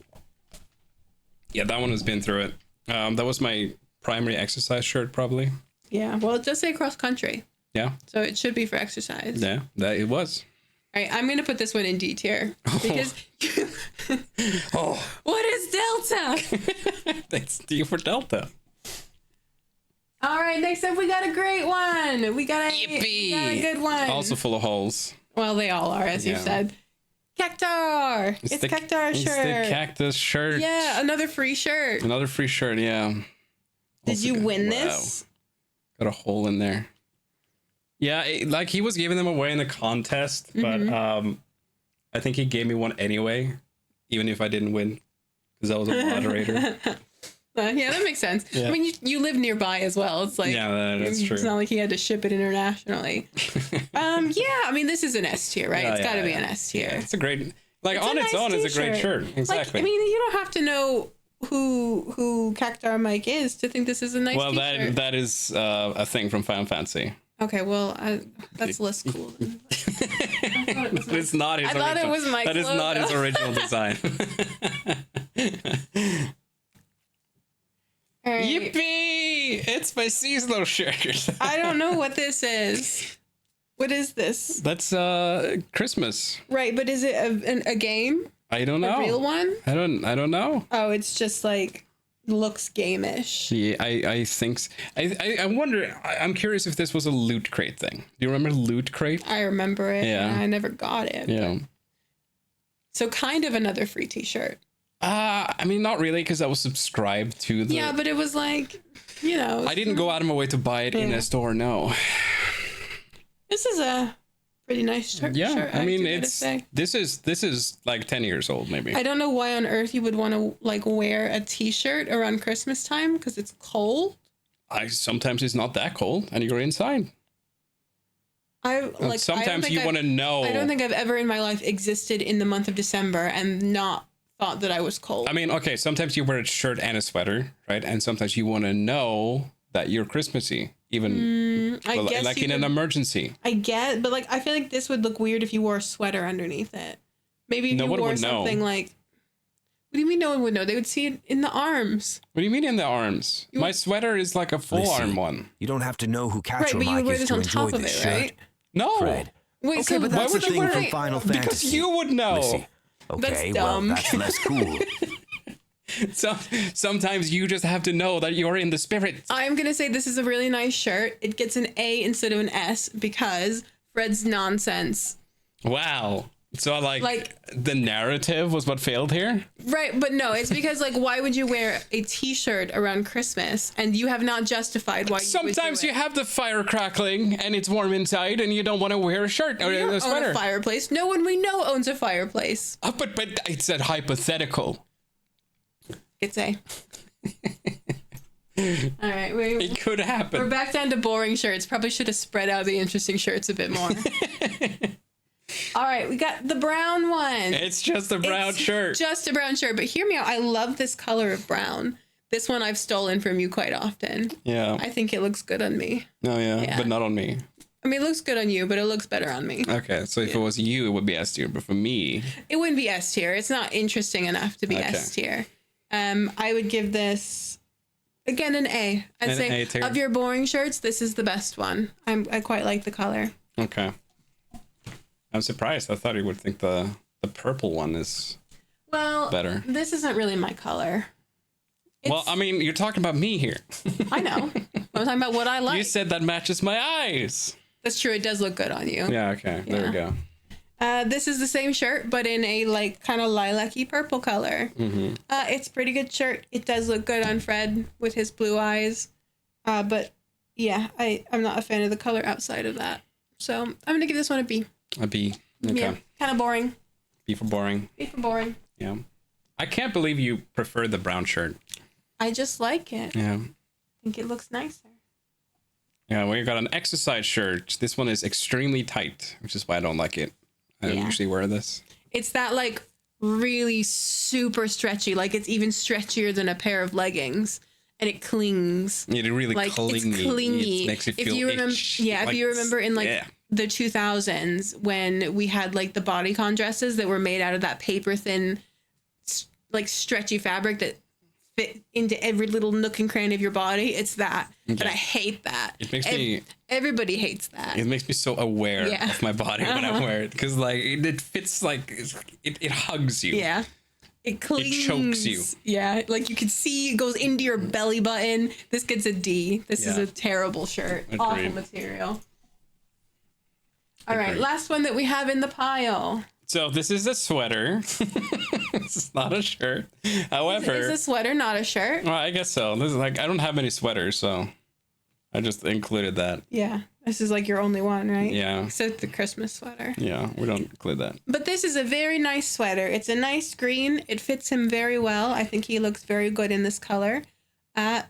Yeah, that one has been through it. That was my primary exercise shirt, probably.
Yeah. Well, it does say cross country,
Yeah,
so it should be for exercise.
yeah, that it was.
All right, I'm gonna put this one in D tier because.
Oh,
What is Delta?
thanks D for Delta.
All right, next up we got a great one. We got a good one.
Also full of holes.
Well, they all are, as you
Yeah.
said. Cactar. It's
the
Cactar
It's
shirt.
the cactus shirt.
Yeah, another free shirt.
Another free shirt. Yeah.
Did
Also
you
got-
win
wow.
this?
Got a hole in there. Yeah, like he was giving them away in the contest, but I think he gave me one anyway, even if I didn't win, because I was a moderator.
Yeah, that makes sense.
Yeah.
I mean, you live nearby as well. It's like
Yeah, that's
It's
true.
not like he had to ship it internationally. Yeah, I mean, this is an S tier, right?
Yeah,
It's got to
yeah,
be
yeah.
an S tier.
It's a great, like
It's
on
a
its
nice
own, it's a great
t-shirt.
shirt. Exactly.
Like, I mean, you don't have to know who Cactar Mike is to think this is a nice
well,
t-shirt.
that is a thing from Final Fantasy.
Okay, well, that's less cool. Than,
It's not his
I thought it
original.
was Mike's
That is not his
logo.
original design.
All right.
Yippee! It's my seasonal shirt.
I don't know what this is. What is this?
That's Christmas.
Right, but is it a game?
I don't know.
A real one?
I don't know.
Oh, it's just like looks game-ish.
Yeah, I think. I wonder. I'm curious if this was a Loot Crate thing. Do you remember Loot Crate?
I remember it.
Yeah.
I never got it.
Yeah.
So kind of another free t-shirt.
I mean, not really, because I was subscribed to the.
Yeah, but it was like, you know.
I didn't go out of my way to buy it in
Yeah.
a store. No.
This is a pretty nice shirt.
Yeah,
shirt,
I mean,
do gotta
it's
say.
this is like 10 years old, maybe.
I don't know why on earth you would want to like wear a t-shirt around Christmas time because it's cold.
Sometimes it's not that cold, and you're inside. Sometimes you want to know.
I don't think I've ever in my life existed in the month of December and not thought that I was cold.
I mean, okay, sometimes you wear a shirt and a sweater, right? And sometimes you want to know that you're Christmassy, even
I guess
like
you
in an
could-
emergency.
I get, but like I feel like this would look weird if you wore a sweater underneath it. Maybe if
No
you
one
wore
would know.
something like. What do you mean no one would know? They would see it in the arms.
What do you mean in the arms? My sweater is like a full
Listen.
arm one.
You don't have to know who
Right,
Catcher
but you would
Mike
wear
is
this
to
on
enjoy
top of
this
it,
shirt.
right?
No.
Fred.
Wait,
Okay,
so
but
Why
that's
would
the
I
thing
wear
from
it?
Final
Because
Fantasy.
you would know.
Lissy. Okay,
dumb.
well, that's less cool.
Sometimes you just have to know that you're in the spirit.
I'm gonna say this is a really nice shirt. It gets an A instead of an S because Fred's nonsense.
Wow. So
Like-
the narrative was what failed here?
Right, but no, it's because like why would you wear a t-shirt around Christmas and you have not justified why you would
Sometimes
do
you
it.
have the fire crackling and it's warm inside and you don't want to wear a shirt or
You don't
a
own
sweater.
a fireplace. No one we know owns a fireplace.
But it's a hypothetical.
It's A. All right,
It could
we're
happen.
back down to boring shirts. Probably should have spread out the interesting shirts a bit more. All right, we got the brown one.
It's just a brown
It's
shirt.
Just a brown shirt, but hear me out. I love this color of brown. This one I've stolen from you quite often.
Yeah.
I think it looks good on me.
No, yeah.
Yeah.
But not on me.
I mean, it looks good on you, but it looks better on me.
Okay. So if it was you, it would be S tier. But for me,
It wouldn't be S tier. It's not interesting enough to be
Okay.
S tier. I would give this again an A. I'd
An
say
A tier.
of your boring shirts, this is the best one. I quite like the color.
okay. I'm surprised. I thought you would think the purple one is
Well,
better.
this isn't really my color.
Well, I mean, you're talking about me here.
I know. I'm talking about what I like.
You said that matches my eyes.
That's true. It does look good on you.
Yeah, okay. There we go.
This is the same shirt, but in a like kind of lilac-y purple color. It's a pretty good shirt. It does look good on Fred with his blue eyes. But yeah, I'm not a fan of the color outside of that. So I'm gonna give this one a B.
A B. Okay.
Yeah, kind of boring.
B for boring.
B for boring.
Yeah. I can't believe you prefer the brown shirt.
I just like it.
Yeah.
I think it looks nicer.
Yeah, we got an exercise shirt. This one is extremely tight, which is why I don't like it. I don't
Yeah.
usually wear this.
It's that like really super stretchy, like it's even stretchier than a pair of leggings. and it clings.
It really
Like
clingy.
it's clingy.
It makes you feel
if you remember,
itchy.
if you remember in like
yeah.
the 2000s when we had like the bodycon dresses that were made out of that paper thin, like stretchy fabric that fit into every little nook and cranny of your body. It's that, and I hate that.
It makes me.
Everybody hates that.
It makes me so aware
Yeah.
of my body when I wear it because like it fits like it hugs you.
Yeah. It clings.
chokes you.
Yeah. Like you can see it goes into your belly button. This gets a D. This is
Yeah.
a terrible shirt.
Agreed.
Awful material. All right.
Agreed.
Last one that we have in the pile.
So this is a sweater. This is not a shirt. However,
Is a sweater not a shirt?
well, I guess so. This is like I don't have many sweaters, so I just included that.
Yeah. This is like your only one, right?
Yeah.
Except the Christmas sweater.
Yeah, we don't include that.
But this is a very nice sweater. It's a nice green. It fits him very well. I think he looks very good in this color. I'd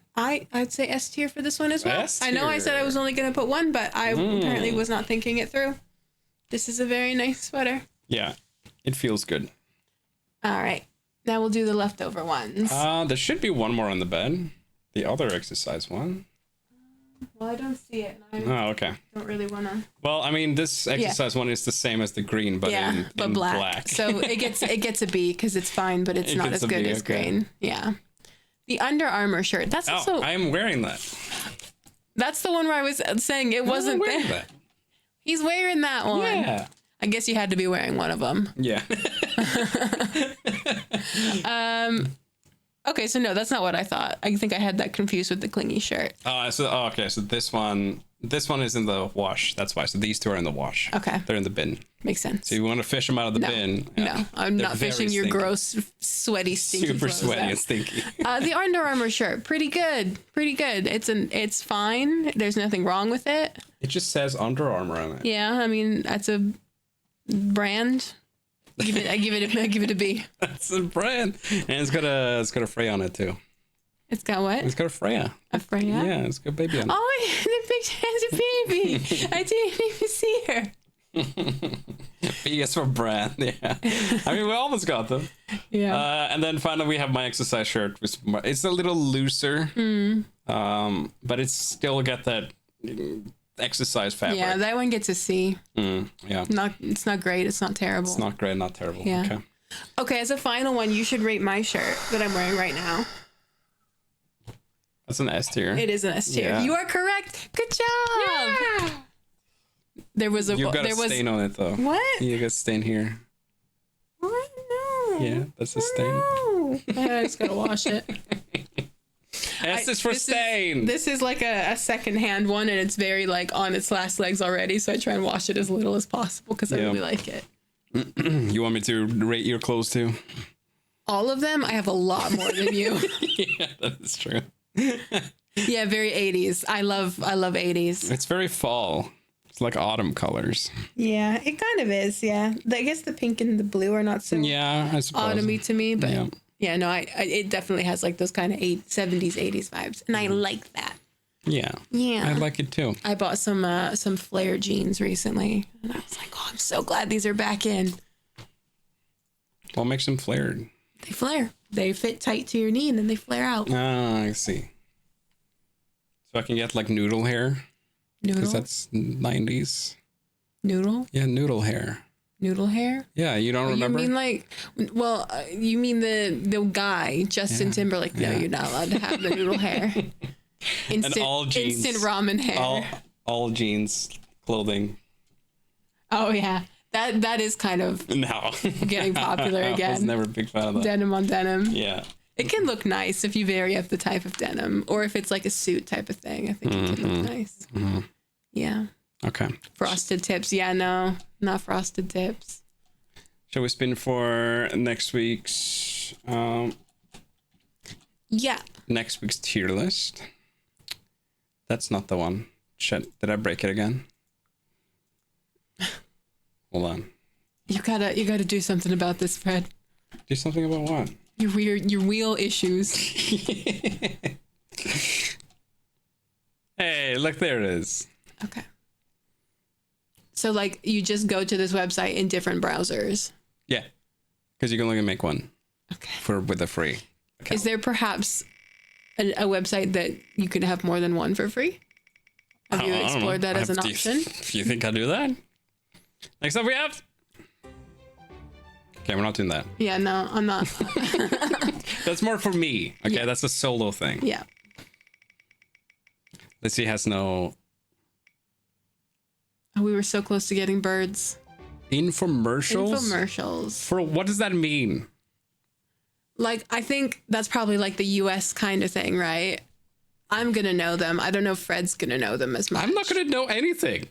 say S tier for this one as well.
S
I know I said I
tier.
was only going to put one, but I apparently was not thinking it through. This is a very nice sweater.
Yeah, it feels good.
All right. Now we'll do the leftover ones.
There should be one more on the bed. The other exercise one.
Well, I don't see it. And I
Oh, okay.
don't really want to.
Well, I mean, this exercise one is the same as the green, but in black.
So it gets a B because it's fine, but it's
It
not
gets
as
a
good
B,
as
okay.
green. Yeah. The Under Armour shirt. That's
Oh,
also
I am wearing that.
that's the one where I was saying it wasn't
I'm wearing
there.
that.
He's wearing that one.
Yeah.
I guess you had to be wearing one of them.
Yeah.
Okay, so no, that's not what I thought. I think I had that confused with the clingy shirt.
Okay. So this one is in the wash. That's why. So these two are in the wash.
Okay.
They're in the bin.
Makes sense.
So you want to fish them out of the bin?
No, I'm
They're
not
very
fishing your
stinky.
gross, sweaty, stinky
Super
clothes
sweaty
out.
and stinky.
The Under Armour shirt, pretty good. It's fine. There's nothing wrong with it.
It just says Under Armour on it.
Yeah, I mean that's a brand. I give it a B.
That's a brand, and it's got a Freya on it too.
It's got what?
It's got a Freya.
A Freya?
Yeah, it's got a baby on it.
Oh, the picture has a baby. I didn't even see her.
B is for brand. Yeah. I mean, we almost got them.
Yeah.
And then finally, we have my exercise shirt. It's a little looser, but it's still got that exercise fabric.
Yeah, that one gets a C.
Yeah.
It's not great. It's not terrible.
It's not great, not terrible.
Yeah.
Okay.
Okay, as a final one, you should rate my shirt that I'm wearing right now.
That's an S tier.
It is an S tier.
Yeah.
You are correct. Good job. There was a
You've got a stain on it though.
What?
You got a stain here.
What? No.
Yeah, that's a stain.
No. I just gotta wash it.
S is for stain.
This is like a second-hand one, and it's very like on its last legs already. So I try and wash it as little as possible because I
Yeah.
really like it.
You want me to rate your clothes too?
All of them, I have a lot more than you.
Yeah, that is true.
Yeah, very 80s. I love 80s.
It's very fall. It's like autumn colors.
Yeah, it kind of is. Yeah, I guess the pink and the blue are not so
Yeah, I suppose.
autumny to me, but
Yeah.
yeah, no, I it definitely has like those kind of 70s, 80s vibes, and I like that.
Yeah.
Yeah,
I like it too.
I bought some flare jeans recently, and I was like, oh, I'm so glad these are back in.
What makes them flared?
They flare. They fit tight to your knee, and then they flare out.
Ah, I see. So I can get like noodle hair
Noodle,
because that's 90s.
noodle,
Yeah, noodle hair.
noodle hair.
Yeah, you don't remember?
You mean like, well, you mean the guy Justin
Yeah.
Timberlake? No,
Yeah.
you're not allowed to have the noodle hair. Instant,
all jeans.
instant ramen hair.
all jeans clothing.
Oh yeah, that is kind of
No.
getting popular
I was
again.
never a big fan of that.
Denim on denim.
Yeah.
It can look nice if you vary up the type of denim, or if it's like a suit type of thing. I think it can look nice. Yeah,
Okay.
frosted tips. Yeah, no, not frosted tips.
Shall we spin for next week's
Yeah.
tier list? That's not the one. Shit, did I break it again? Hold on.
You gotta do something about this, Fred.
Do something about what?
Your wheel issues.
Hey, look, there it is.
Okay. So like you just go to this website in different browsers.
Yeah, because you can only make one
Okay.
with a free.
Is there perhaps a website that you could have more than one for free? Have you
I don't know.
explored that as an
Do you-
option?
Do you think I'll do that? Next up we have... Okay, we're not doing that.
Yeah, no, I'm not.
That's more for me. Okay,
Yeah.
that's a solo thing.
Yeah.
Lizzie has no...
Oh, we were so close to getting birds.
Infomercials?
Infomercials.
For what does that mean?
Like, I think that's probably like the US kind of thing, right? I'm going to know them. I don't know if Fred's going to know them as much.
I'm not going to know anything.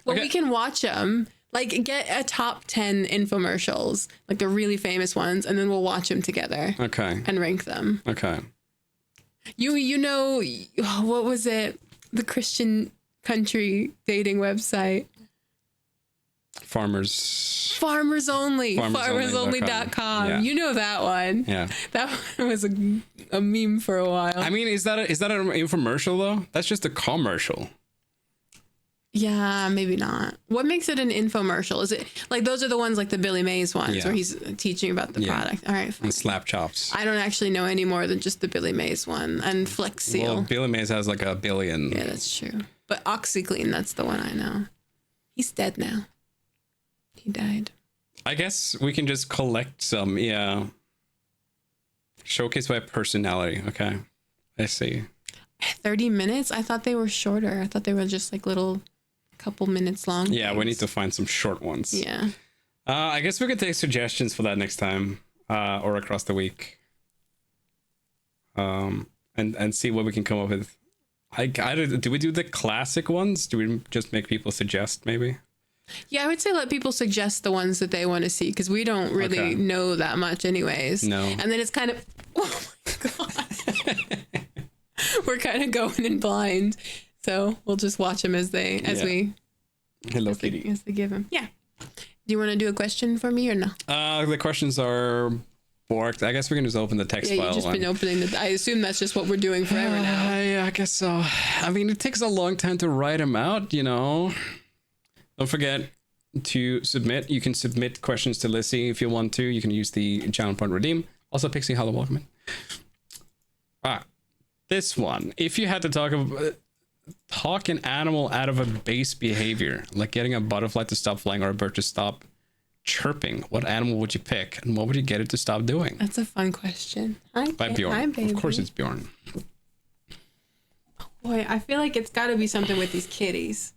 Well,
Okay.
we can watch them. Like, get a top 10 infomercials, like the really famous ones, and then we'll watch them together
Okay.
and rank them.
Okay.
You know, what was it? The Christian country dating website. Farmers Only. Farmersonly.com.
Yeah.
You know that one.
Yeah.
That one was a meme for a while.
I mean, is that an infomercial though? That's just a commercial.
Yeah, maybe not. What makes it an infomercial? Is it like those are the ones like the Billy Mays ones
Yeah.
where he's teaching about the
Yeah.
product? All right. Fine.
And slap chops.
I don't actually know any more than just the Billy Mays one and Flex Seal.
Well, Billy Mays has like 1 billion.
Yeah, that's true. But OxyClean, that's the one I know. He's dead now. He died.
I guess we can just collect some, yeah. Showcase by personality. Okay. I see.
30 minutes? I thought they were shorter. I thought they were just like little couple minutes long.
Yeah, we
things.
need to find some short ones.
Yeah.
I guess we could take suggestions for that next time, or across the week. And see what we can come up with. Do we do the classic ones? Do we just make people suggest maybe?
Yeah, I would say let people suggest the ones that they want to see because we don't really
Okay.
know that much anyways.
No.
And then it's kind of, oh my God. We're kind of going in blind. So we'll just watch them as they,
Hello Kitty.
as they give them. Yeah. Do you want to do a question for me or no?
The questions are borked. I guess we can just open the text
Yeah,
file.
you've just been opening the, I assume that's just what we're doing forever now.
Yeah, I guess so. I mean, it takes a long time to write them out, you know. Don't forget to submit. You can submit questions to Lissy if you want to. You can use the channel point redeem. Also, Pixie, hello, welcome in. This one. If you had to talk an animal out of a base behavior, like getting a butterfly to stop flying or a bird to stop chirping, what animal would you pick and what would you get it to stop doing?
That's a fun question. Hi,
By Bjorn.
Hi, baby.
Of course it's Bjorn.
Boy, I feel like it's got to be something with these kitties.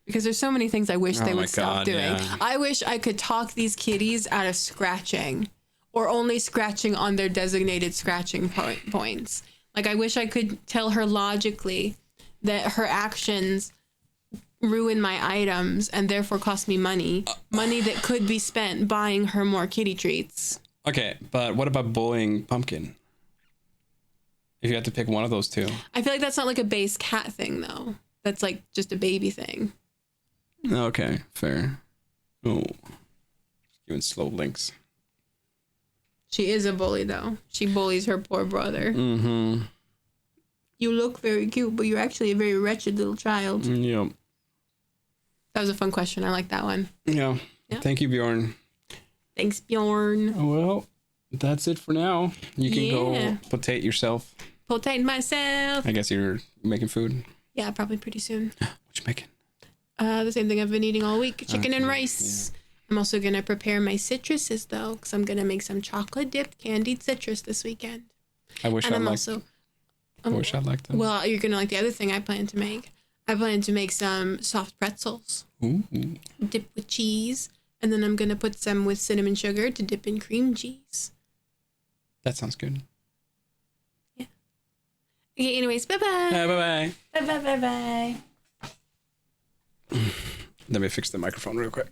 Because there's so many things I wish they
Oh my
would stop
God,
doing.
yeah.
I wish I could talk these kitties out of scratching or only scratching on their designated scratching points. Like, I wish I could tell her logically that her actions ruin my items and therefore cost me money that could be spent buying her more kitty treats.
Okay, but what about bullying Pumpkin? If you had to pick one of those two.
I feel like that's not like a base cat thing, though. That's like just a baby thing.
Okay, fair. Oh, giving slow links.
She is a bully, though. She bullies her poor brother.
Mm-hmm.
You look very cute, but you're actually a very wretched little child.
Yep.
That was a fun question. I like that one.
Yeah.
Yeah.
Thank you, Bjorn.
Thanks, Bjorn.
Well, that's it for now. You can
Yeah.
go potate yourself.
Potate myself.
I guess you're making food.
Yeah, probably pretty soon.
What you making?
The same thing I've been eating all week. Chicken and
Okay,
rice. I'm also going to prepare my citruses, though, because I'm going to make some chocolate-dipped candied citrus this weekend.
I wish
And
I
I'm
liked.
also...
I wish I liked them.
Well, you're going to like the other thing I plan to make. I plan to make some soft pretzels.
Ooh.
Dip with cheese. And then I'm going to put some with cinnamon sugar to dip in cream cheese.
That sounds good.
Okay, anyways, bye-bye.
Bye-bye.
Bye-bye.
Let me fix the microphone real quick.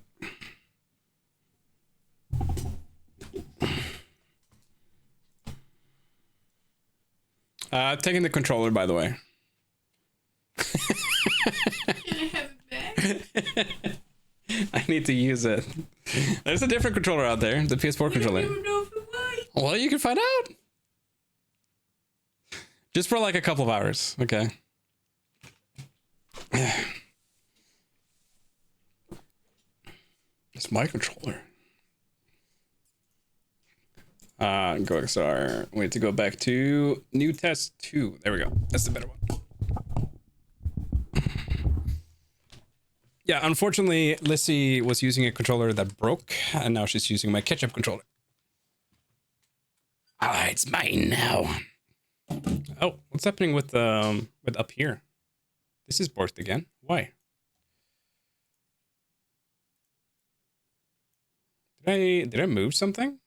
Taking the controller, by the way.
Can I have it back?
I need to use it. There's a different controller out there, the PS4 controller.
I don't know if it might.
Well, you can find out. Just for like a couple of hours, okay? It's my controller. GoXR. We need to go back to new test 2. There we go. That's the better one. Yeah, unfortunately, Lissy was using a controller that broke, and now she's using my ketchup controller. Ah, it's mine now. Oh, what's happening with up here? This is borked again. Why? Did I move something?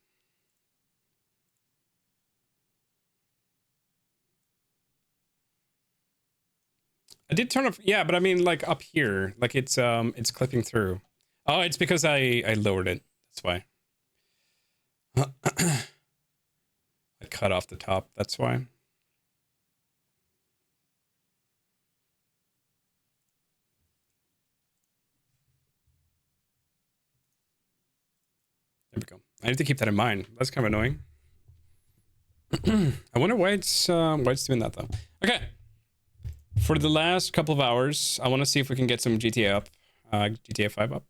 I did turn off, yeah, but I mean like up here, like it's clipping through. Oh, it's because I lowered it. That's why. I cut off the top. That's why. There we go. I need to keep that in mind. That's kind of annoying. I wonder why it's doing that though. Okay. For the last couple of hours, I want to see if we can get some GTA up, GTA 5 up.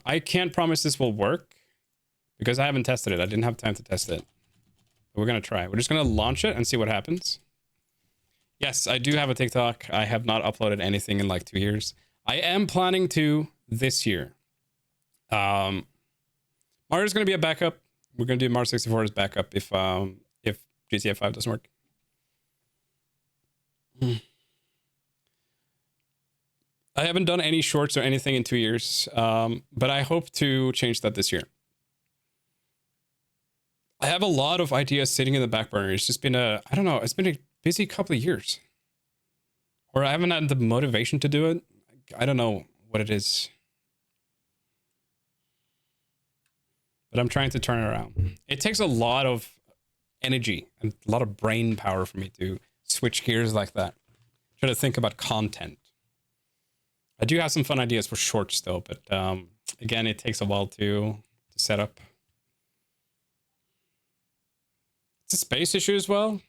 I can't promise this will work because I haven't tested it. I didn't have time to test it. But we're gonna try. We're just gonna launch it and see what happens. Yes, I do have a TikTok. I have not uploaded anything in like 2 years. I am planning to this year. Mario's gonna be a backup. We're gonna do Mario 64 as backup if GTA 5 doesn't work. I haven't done any shorts or anything in 2 years, but I hope to change that this year. I have a lot of ideas sitting in the back burner. It's just been I don't know, it's been a busy couple of years. Or I haven't had the motivation to do it. I don't know what it is. But I'm trying to turn it around. It takes a lot of energy and a lot of brain power for me to switch gears like that. Try to think about content. I do have some fun ideas for shorts though, but again, it takes a while to set up. It's a space issue as well.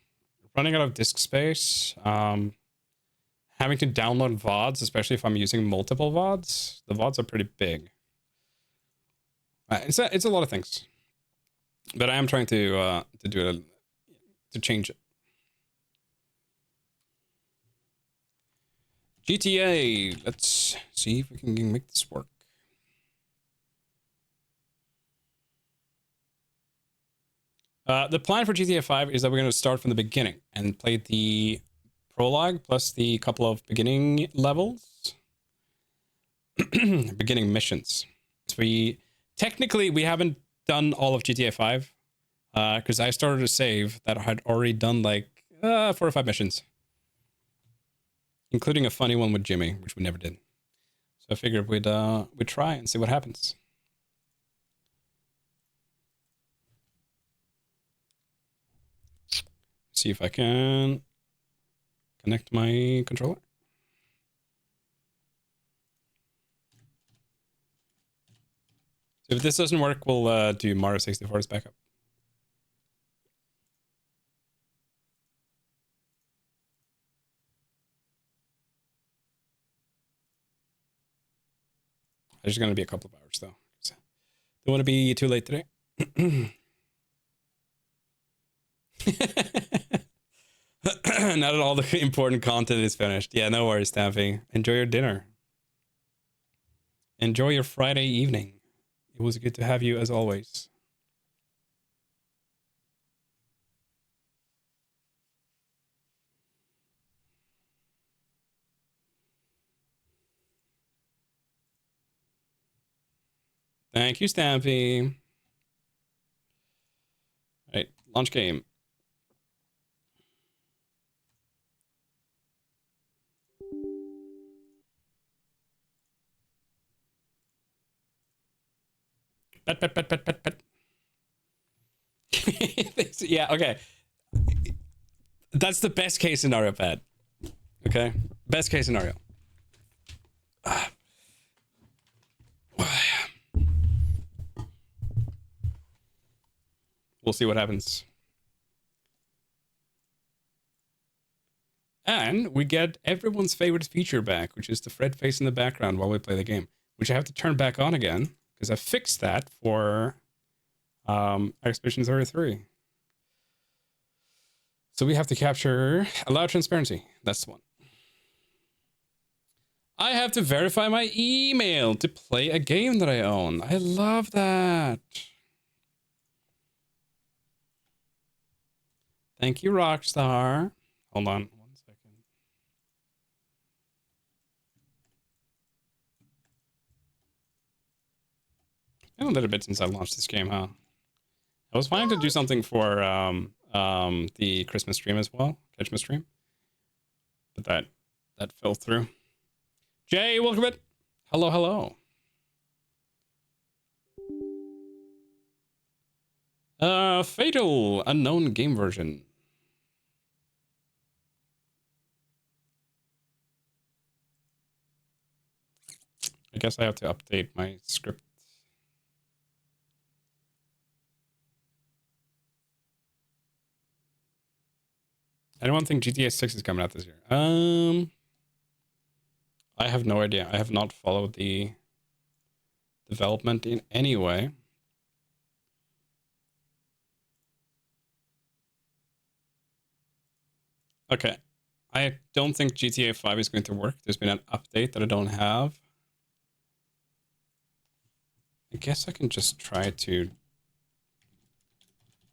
Running out of disk space. Having to download VODs, especially if I'm using multiple VODs. The VODs are pretty big. It's a lot of things, but I am trying to do it to change it. GTA. Let's see if we can make this work. The plan for GTA 5 is that we're going to start from the beginning and play the prologue plus the couple of beginning levels, beginning missions. So technically we haven't done all of GTA 5 because I started a save that I had already done like 4 or 5 missions, including a funny one with Jimmy, which we never did. So I figured we'd try and see what happens. See if I can connect my controller. So if this doesn't work, we'll do Mario 64 as backup. There's going to be a couple of hours though. So don't want to be too late today. Now that all the important content is finished. Yeah, no worries, Stampy. Enjoy your dinner. Enjoy your Friday evening. It was good to have you as always. Thank you, Stampy. All right, launch game. Pet. Yeah, okay. That's the best case scenario, Pat. Okay? Best case scenario. We'll see what happens. And we get everyone's favorite feature back, which is the Fred face in the background while we play the game. which I have to turn back on again because I fixed that for Expedition 33. So we have to capture allow transparency. That's the one. I have to verify my email to play a game that I own. I love that. Thank you, Rockstar. Hold on 1 second. Been a little bit since I launched this game, huh? I was planning to do something for the Christmas stream as well, Catchmas stream, but that fell through. Jay, welcome in. Hello, hello. Fatal unknown game version. I guess I have to update my script. Anyone think GTA 6 is coming out this year? I have no idea. I have not followed the development in any way. Okay. I don't think GTA 5 is going to work. There's been an update that I don't have. I guess I can just try to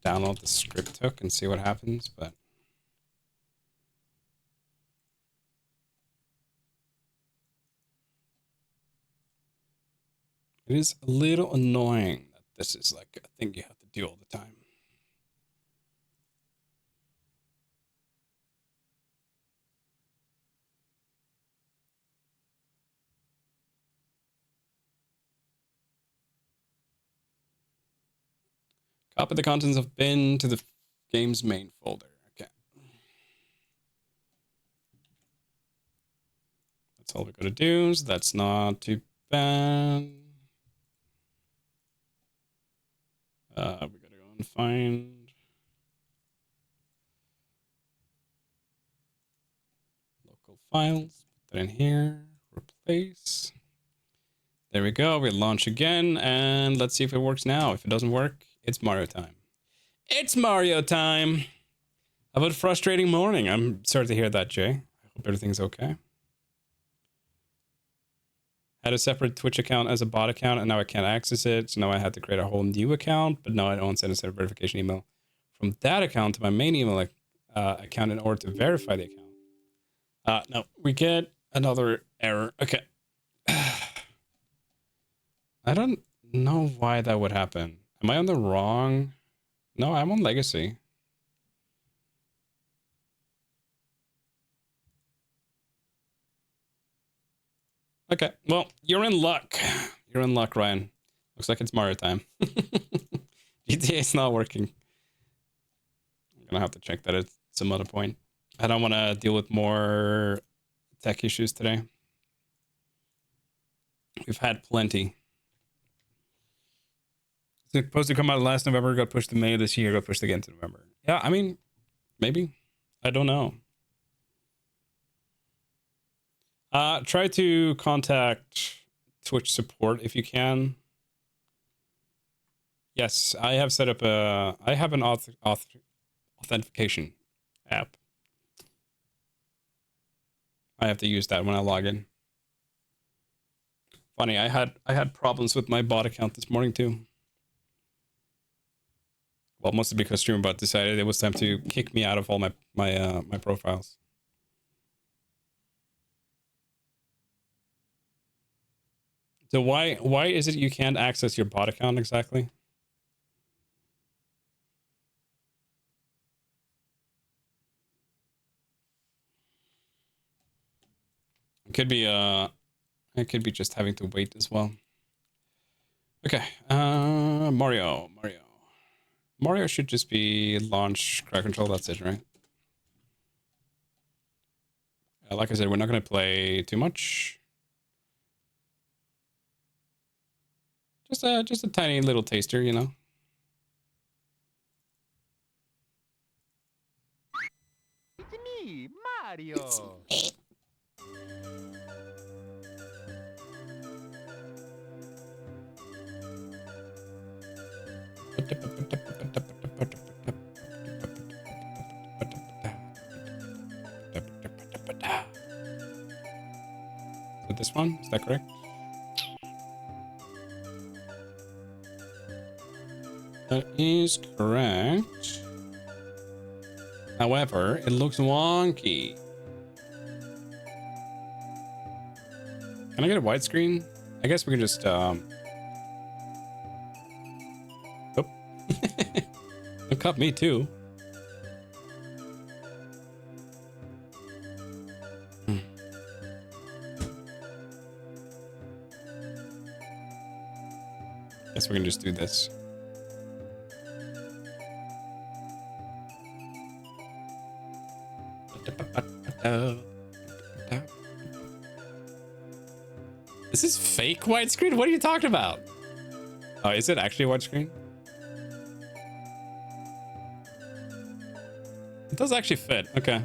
download the script hook and see what happens, but it is a little annoying that this is like a thing you have to do all the time. Copy the contents of bin to the game's main folder. Okay. That's all we gotta do, so that's not too bad. We gotta go and find local files, put that in here, replace. There we go, we launch again, and let's see if it works now. If it doesn't work, it's Mario time. It's Mario time! How about a frustrating morning? I'm sorry to hear that, Jay. I hope everything's okay. Had a separate Twitch account as a bot account, and now I can't access it. So now I had to create a whole new account, but now I don't send a separate verification email from that account to my main email account in order to verify the account. No, we get another error. Okay. I don't know why that would happen. Am I on the wrong? No, I'm on Legacy. Okay, well, you're in luck. You're in luck, Ryan. Looks like it's Mario time. GTA is not working. I'm gonna have to check that at some other point. I don't want to deal with more tech issues today. We've had plenty. It's supposed to come out last November, got pushed to May this year, got pushed again to November. Yeah, I mean, maybe. I don't know. Try to contact Twitch support if you can. Yes, I have set up I have an authentication app. I have to use that when I log in. Funny, I had problems with my bot account this morning too. Well, mostly because StreamerBot decided it was time to kick me out of all my profiles. So why is it you can't access your bot account exactly? It could be just having to wait as well. Okay, Mario should just be launch crowd control. That's it, right? Like I said, we're not going to play too much. Just a tiny little taster, you know.
It's me, Mario.
It's me. it this one? Is that correct? That is correct. However, it looks wonky. Can I get a widescreen? I guess we can just Oh. It cut me too. Guess we can just do this. This is fake widescreen? What are you talking about? Oh, is it actually widescreen? It does actually fit. Okay.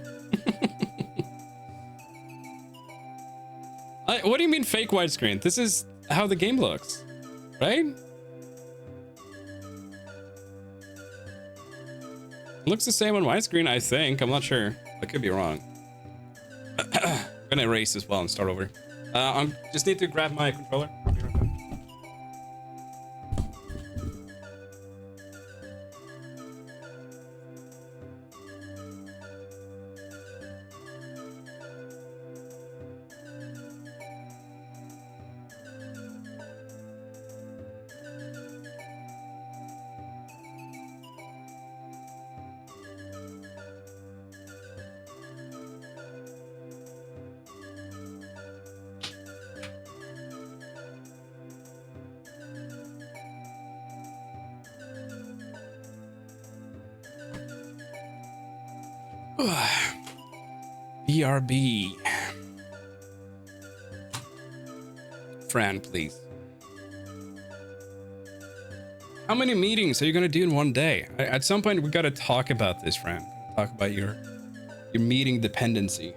What do you mean fake widescreen? This is how the game looks, right? It looks the same on widescreen, I think. I'm not sure. I could be wrong. I'm gonna erase as well and start over. I just need to grab my controller. BRB. Fran, please. How many meetings are you gonna do in one day? At some point, we gotta talk about this, Fran. Talk about your meeting dependency.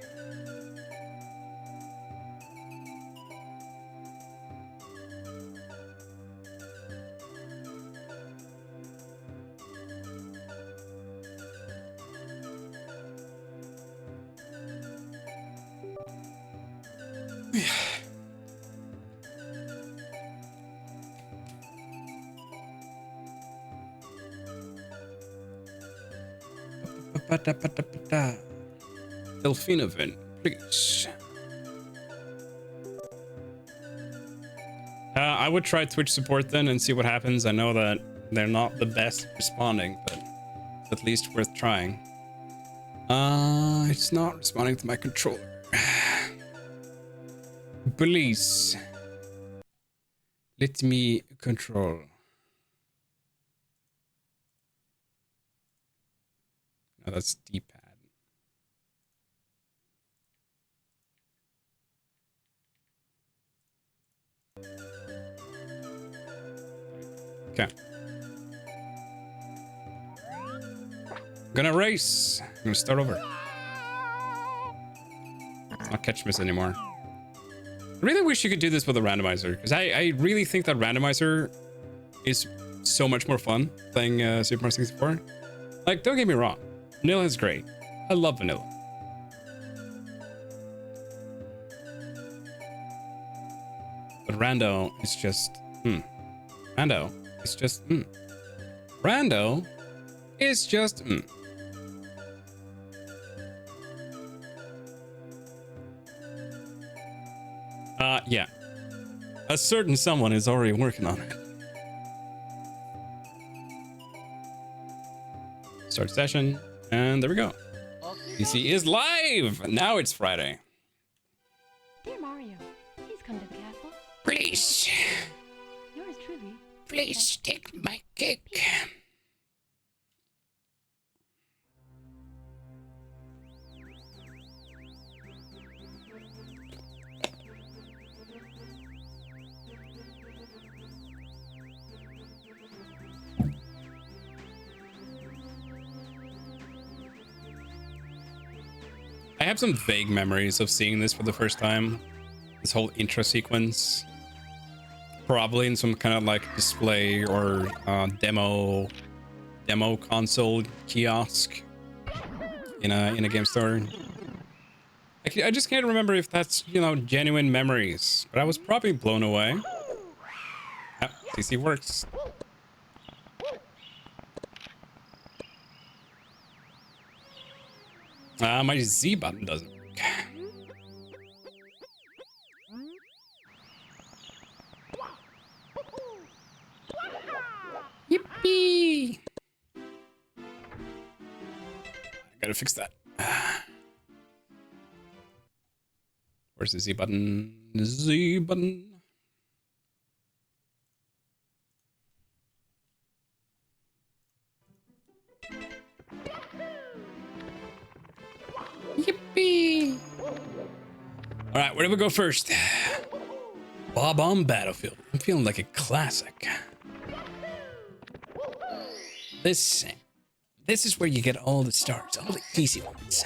Delphinoven, please. I would try Twitch support then and see what happens. I know that they're not the best at responding, but it's at least worth trying. It's not responding to my controller. Please. Let me control. No, that's D-pad. Okay. I'm gonna race. I'm gonna start over. It's not catch miss anymore. I really wish you could do this with a randomizer, because I really think that randomizer is so much more fun playing Super Mario 64. Like, don't get me wrong, vanilla is great. I love vanilla. But rando is just, Rando is just, Rando is just, yeah. A certain someone is already working on it. Start session, and there we go. PC is live! Now it's Friday.
Dear Mario, please come to the castle.
Please,
Yours truly.
please take my cake. I have some vague memories of seeing this for the first time. This whole intro sequence. Probably in some kind of like display or demo console kiosk in a game store. I just can't remember if that's, you know, genuine memories, but I was probably blown away. Yep, CC works. My Z button doesn't work. Yippee! I gotta fix that. Where's the Z button? The Z button. Yippee! All right, where do we go first? Bob-omb Battlefield. I'm feeling like a classic. This is where you get all the stars, all the easy ones.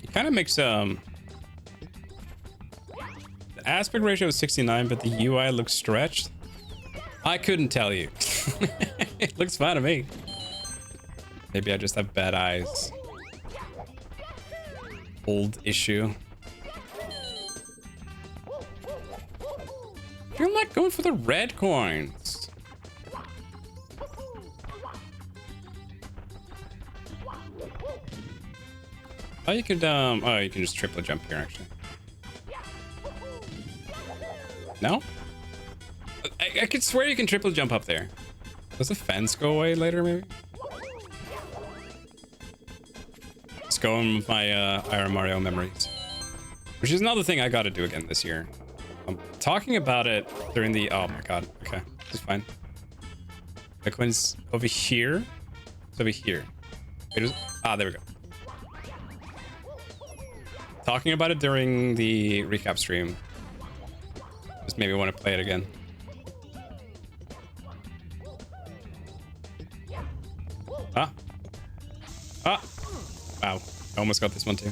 It kind of makes the aspect ratio is 69, but the UI looks stretched. I couldn't tell you. It looks fine to me. Maybe I just have bad eyes. Old issue. You're like going for the red coins. Oh, you could oh, you can just triple jump here actually. No? I could swear you can triple jump up there. Does the fence go away later maybe? Let's go on with my Iron Mario memories. Which is another thing I gotta do again this year. I'm talking about it during the... Oh my god. Okay. It's fine. Like when it's over here. It's over here. Wait, there we go. Talking about it during the recap stream. Just made me want to play it again. Ah. Ah. Wow. I almost got this one too.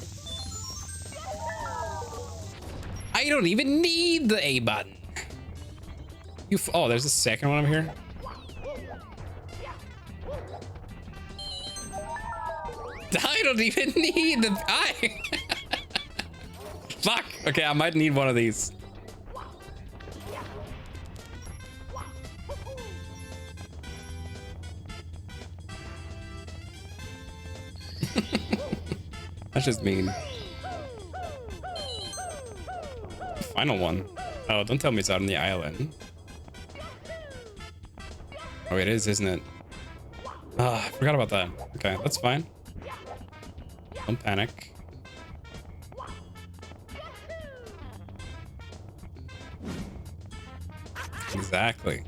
I don't even need the A button. Oh, there's a second one over here. I don't even need the I. Fuck. Okay, I might need one of these. That's just mean. Final one. Oh, don't tell me it's out on the island. Oh, it is, isn't it? Ah, I forgot about that. Okay, that's fine. Don't panic. Exactly.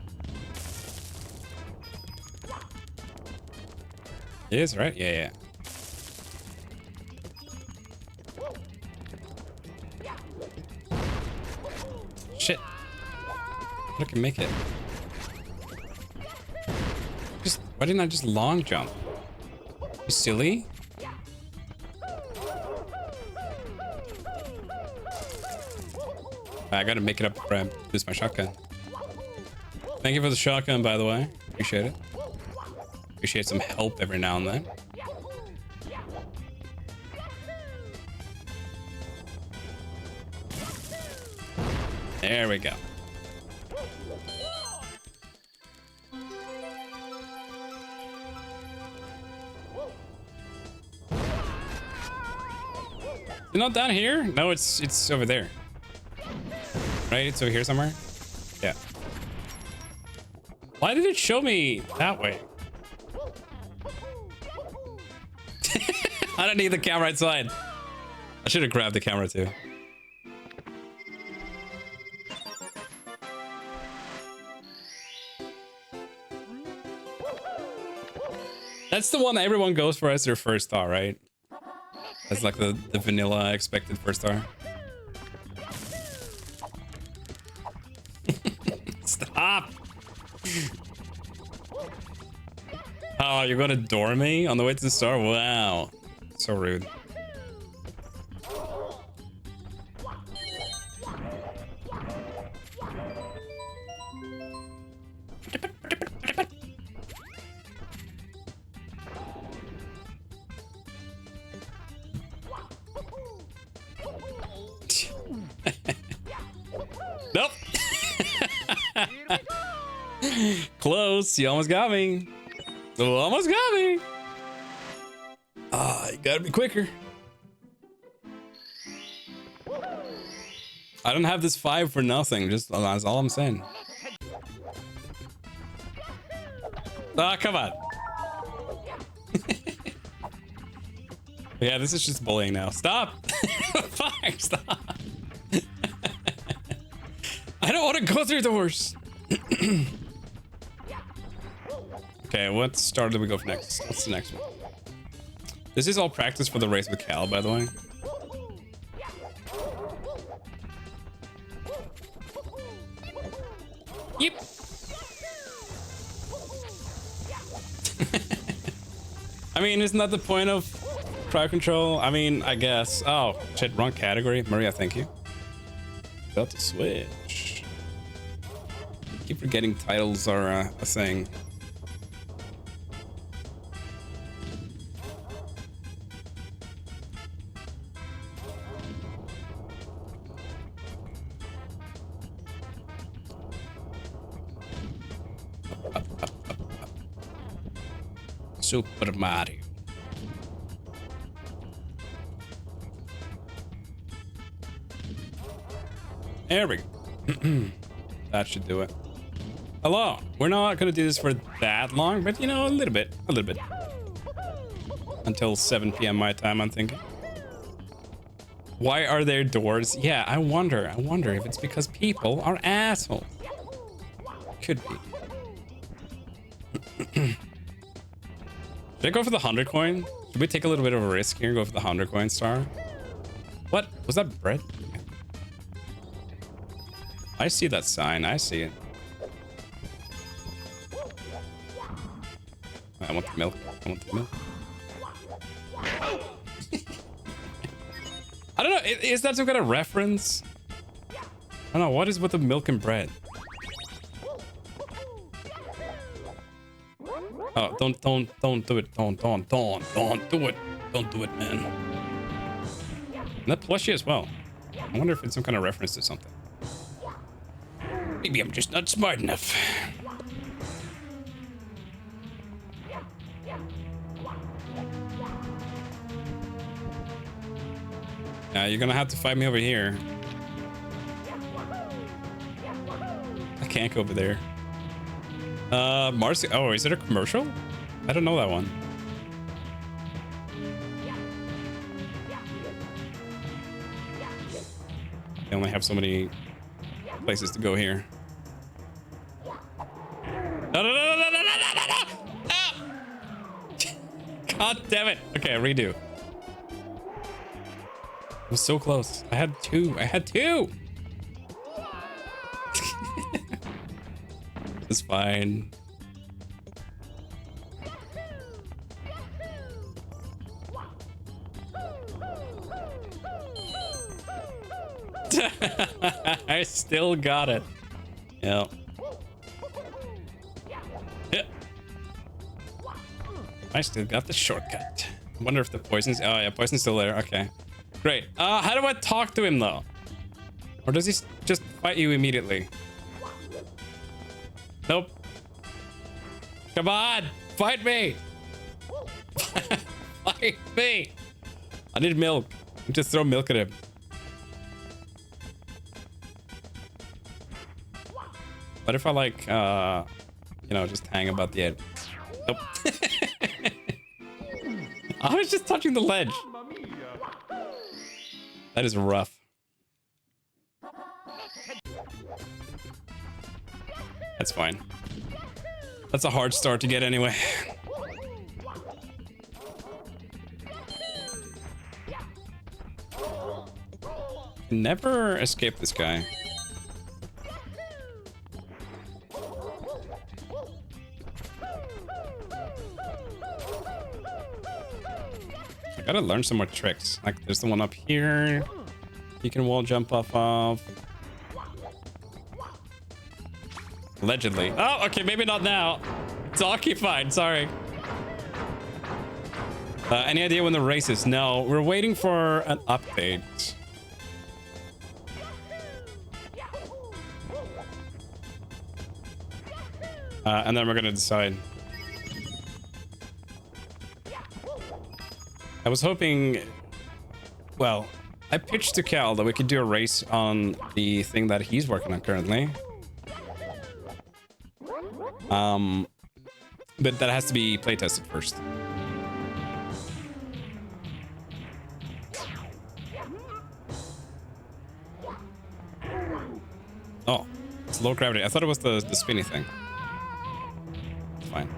It is, right? Yeah, yeah. Shit. I can make it. Why didn't I just long jump? You silly? I gotta make it up before I lose my shotgun. Thank you for the shotgun, by the way. Appreciate it. Appreciate some help every now and then. There we go. It's not down here? No, it's over there. Right? It's over here somewhere? Yeah. Why did it show me that way? I don't need the camera outside. I should have grabbed the camera too. That's the one that everyone goes for as their first star, right? That's like the vanilla expected first star. Stop! Oh, you're gonna door me on the way to the star? Wow. So rude. Nope. Close. You almost got me. Oh, almost got me. Ah, you gotta be quicker. I don't have this 5 for nothing. Just that's all I'm saying. Ah, come on. Yeah, this is just bullying now. Stop. Fuck, stop. I don't want to go through doors. Okay, what star do we go for next? What's the next one? This is all practice for the race with Cal, by the way. Yep. I mean, isn't that the point of crowd control? I mean, I guess. Oh, shit, wrong category. Maria, thank you. Got to switch. Keep forgetting titles are a thing. Super Mario. There we go. That should do it. Hello. We're not gonna do this for that long, but you know, a little bit. Until 7 p.m. my time, I'm thinking. Why are there doors? Yeah, I wonder if it's because people are assholes. Could be. Should I go for the 100 coin? Should we take a little bit of a risk here and go for the 100 coin star? What? Was that bread? I see that sign. I see it. I want the milk. I want the milk. I don't know. Is that some kind of reference? I don't know. What is with the milk and bread? Oh, don't do it. Don't do it. Don't do it, man. And that plushie as well. I wonder if it's some kind of reference to something. Maybe I'm just not smart enough. Now you're gonna have to fight me over here. I can't go over there. Marcy. Oh, is it a commercial? I don't know that one. I only have so many places to go here. No! God damn it. Okay, redo. It was so close. I had two. It's fine. I still got it. Yep. Yep. I still got the shortcut. I wonder if the poison's... Oh yeah, poison's still there. Okay. Great. How do I talk to him though? Or does he just fight you immediately? Nope. Come on! Fight me! Fight me! I need milk. Just throw milk at him. What if I like, you know, just hang about the edge? Nope. I was just touching the ledge. That is rough. That's fine. That's a hard start to get anyway. Never escape this guy. I gotta learn some more tricks. Like there's the one up here. You can wall jump off of. Allegedly. Oh, okay, maybe not now. It's occupied, sorry. Any idea when the race is? No, we're waiting for an update. And then we're gonna decide. I was hoping, well, I pitched to Cal that we could do a race on the thing that he's working on currently. But that has to be play tested first. Oh, it's low gravity. I thought it was the spinny thing. It's fine.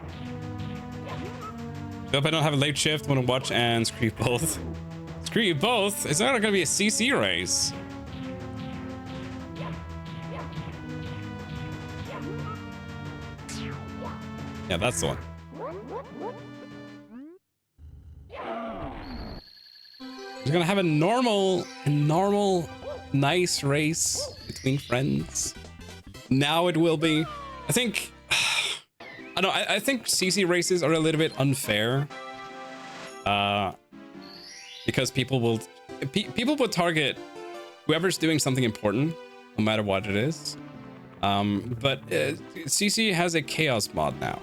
Hope I don't have a late shift. Want to watch and screw both. Screw you both? It's not gonna be a CC race. Yeah, that's the one. We're gonna have a normal, nice race between friends. Now it will be. I think. I don't. I think CC races are a little bit unfair. Because people will target whoever's doing something important, no matter what it is. But CC has a chaos mod now.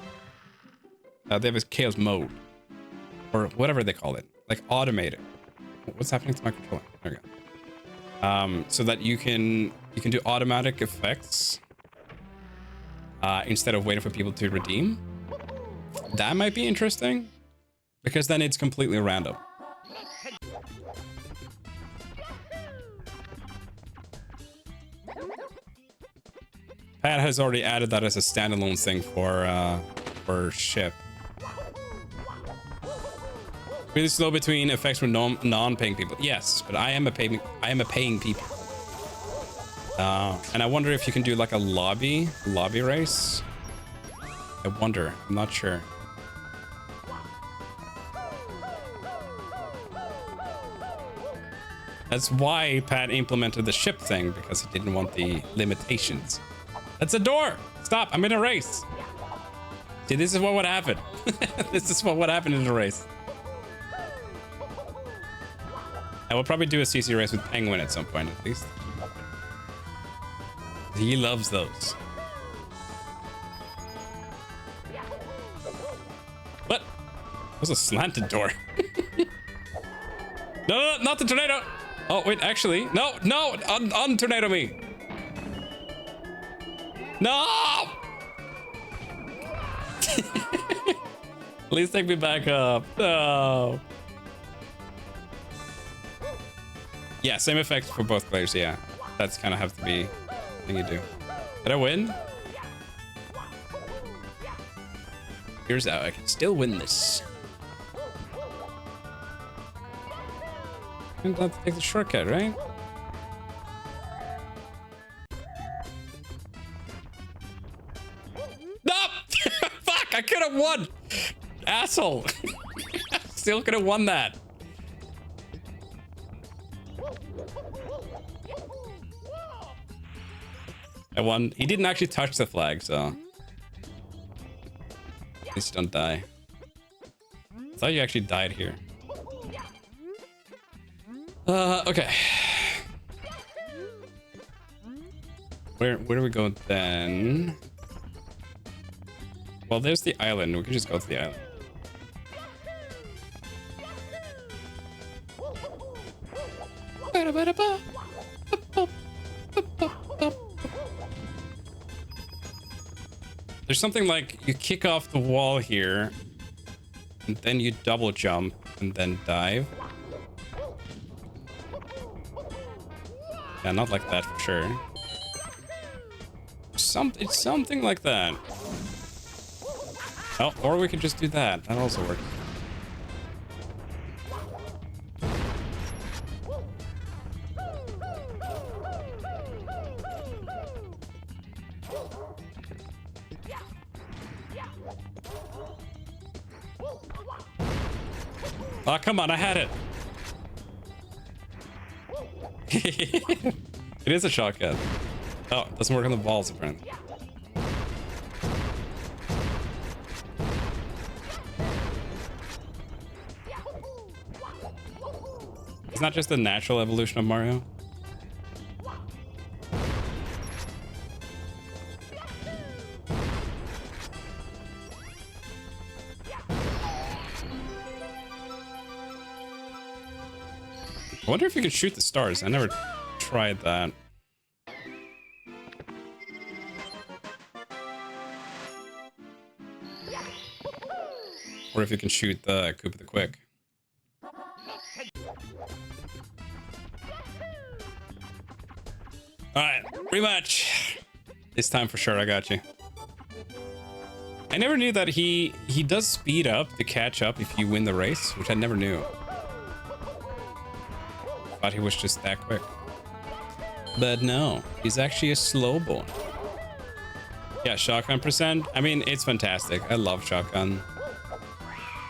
They have a chaos mode, or whatever they call it, like automated. What's happening to my controller? There we go. So that you can do automatic effects instead of waiting for people to redeem. That might be interesting because then it's completely random. Pat has already added that as a standalone thing for ship. Really slow between effects for non-paying people. Yes, but I am a paying people. And I wonder if you can do like a lobby race. I wonder. I'm not sure. That's why Pat implemented the ship thing, because he didn't want the limitations. That's a door. Stop. I'm in a race. See, this is what would happen. This is what would happen in a race. I will probably do a CC race with Penguin at some point, at least. He loves those. What? That was a slanted door. No, not the tornado. Oh, wait, actually. No, tornado me. No! Please take me back up. No. Yeah, same effect for both players. Yeah, that's kind of have to be the thing you do. Did I win? Here's how I can still win this. I'm glad to take the shortcut, right? No! Fuck! I could have won! Asshole! Still could have won that. I won. He didn't actually touch the flag, so at least don't die. I thought you actually died here. Okay. Where do we go then? Well, there's the island. We can just go to the island. There's something like you kick off the wall here, and then you double jump and then dive. Yeah, not like that for sure. It's something like that. Oh, or we could just do that. That also works. Oh, come on, I had it. It is a shotgun. Oh, it doesn't work on the balls, apparently. It's not just the natural evolution of Mario. I wonder if you can shoot the stars. I never tried that. Or if you can shoot the Koopa the Quick. Alright, rematch. This time for sure, I got you. I never knew that he does speed up to catch up if you win the race, which I never knew. Thought he was just that quick. But no, he's actually a slow boy. Yeah, shotgun percent. I mean, it's fantastic. I love shotgun.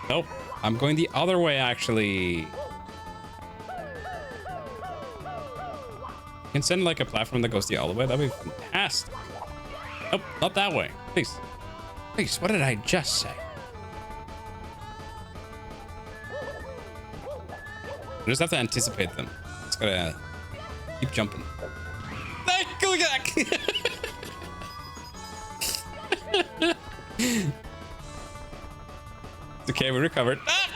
Nope, I'm going the other way actually. You can send like a platform that goes the other way. That'd be fantastic. Nope, not that way. Please. Please, what did I just say? I just have to anticipate them. It's gotta keep jumping. Hey, go back! It's okay, we recovered. Ah!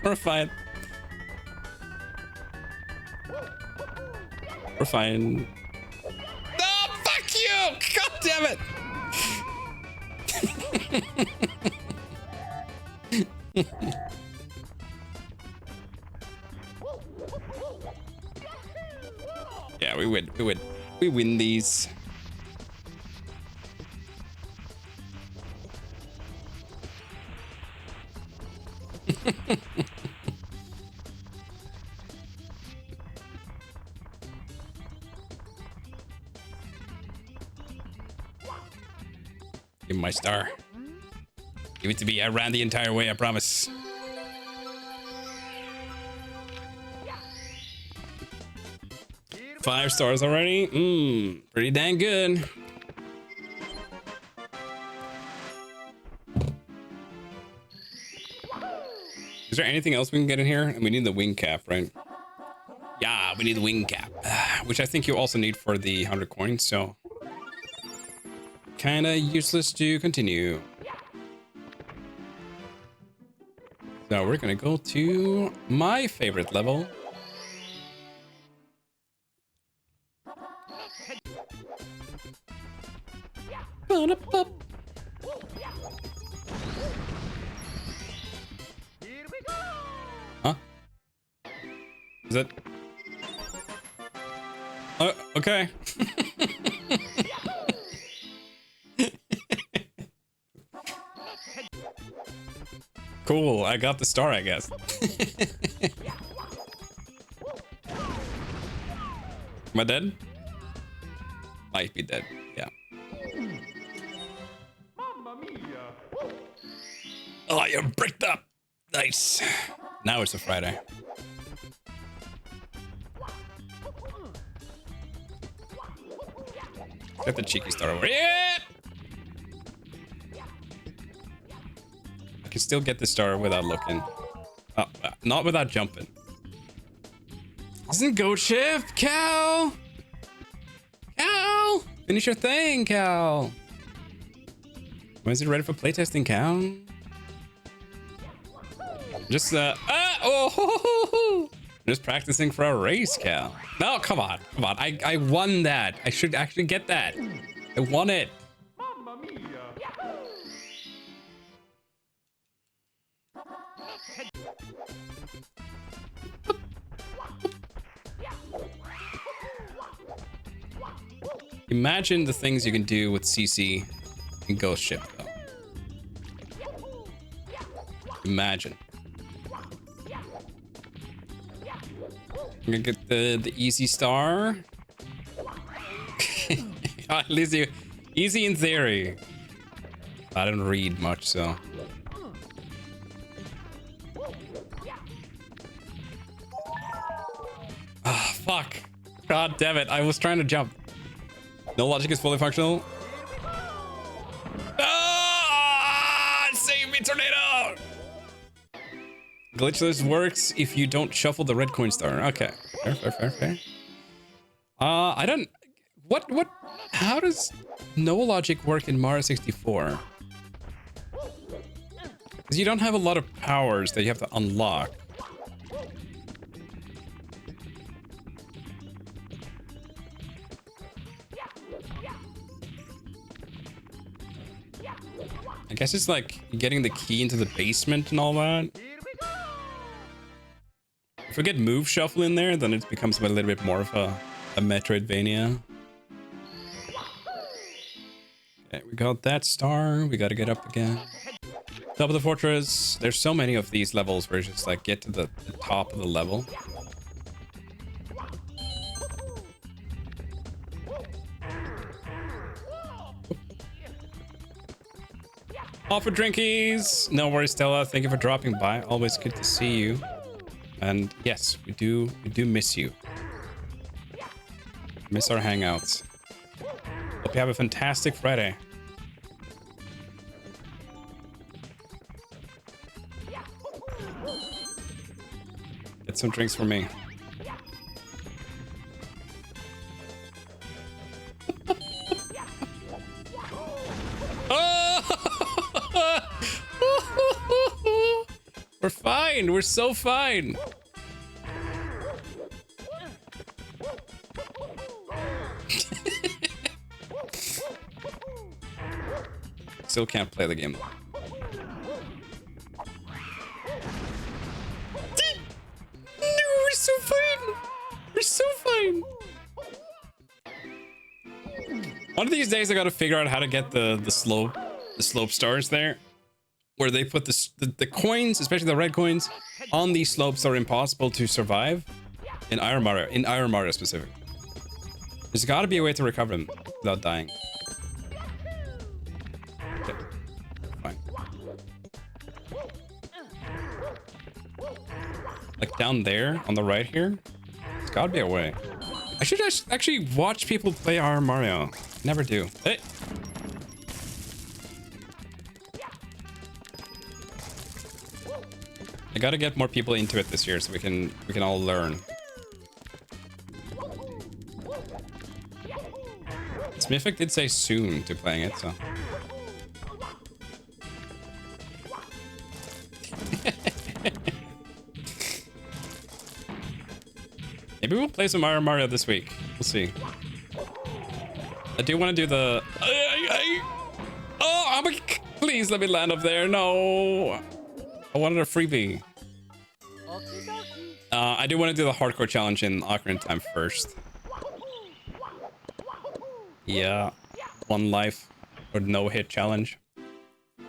We're fine. We're fine. No, fuck you! God damn it! Yeah, we win. We win these. Give me my star. Give it to me. I ran the entire way, I promise. Five stars already? Pretty dang good. Is there anything else we can get in here? And we need the wing cap, right? Yeah, we need the wing cap, which I think you also need for the 100 coins, so kind of useless to continue. So we're gonna go to my favorite level. Huh? Is it? Oh, okay. Cool, I got the star, I guess. Am I dead? Might be dead, yeah. Oh, you're bricked up. Nice. Now it's a Friday. Get the cheeky star over. Yeah! I can still get the star without looking. Oh, not without jumping. Isn't Goat Shift, Cal? Cal! Finish your thing, Cal. When is it ready for playtesting, Cal? Just, just practicing for a race, Cal. No, come on. Come on. I won that. I should actually get that. I won it.
Mamma mia!
Imagine the things you can do with CC and Ghost Ship, though. Imagine. I'm gonna get the easy star. At least you easy in theory. I don't read much, so. Ah, fuck. God damn it. I was trying to jump. No logic is fully functional. Ah! Save me, tornado! Glitchless works if you don't shuffle the red coin star. Okay. Fair. I don't... What? How does no logic work in Mario 64? Because you don't have a lot of powers that you have to unlock. I guess it's like getting the key into the basement and all that. If we get move shuffle in there, then it becomes a little bit more of a Metroidvania. Okay, we got that star. We got to get up again. Top of the fortress. There's so many of these levels where you just like get to the top of the level. All for drinkies. No worries, Stella. Thank you for dropping by. Always good to see you. And yes, we do miss you. Miss our hangouts. Hope you have a fantastic Friday. Get some drinks for me. We're fine. We're so fine. Still can't play the game. No, we're so fine. We're so fine. One of these days I gotta figure out how to get the slope stars there, where they put the coins, especially the red coins, on these slopes are impossible to survive in Iron Mario specifically. There's got to be a way to recover them without dying. Okay. Fine. Like down there on the right here, there's got to be a way. I should actually watch people play Iron Mario. Never do. Hey. I gotta get more people into it this year so we can all learn. Smithic did say soon to playing it, so. Maybe we'll play some Mario this week. We'll see. I do want to do the. Oh, please let me land up there. No. I wanted a freebie. I do want to do the hardcore challenge in Ocarina of Time first. Yeah, 1 life or no hit challenge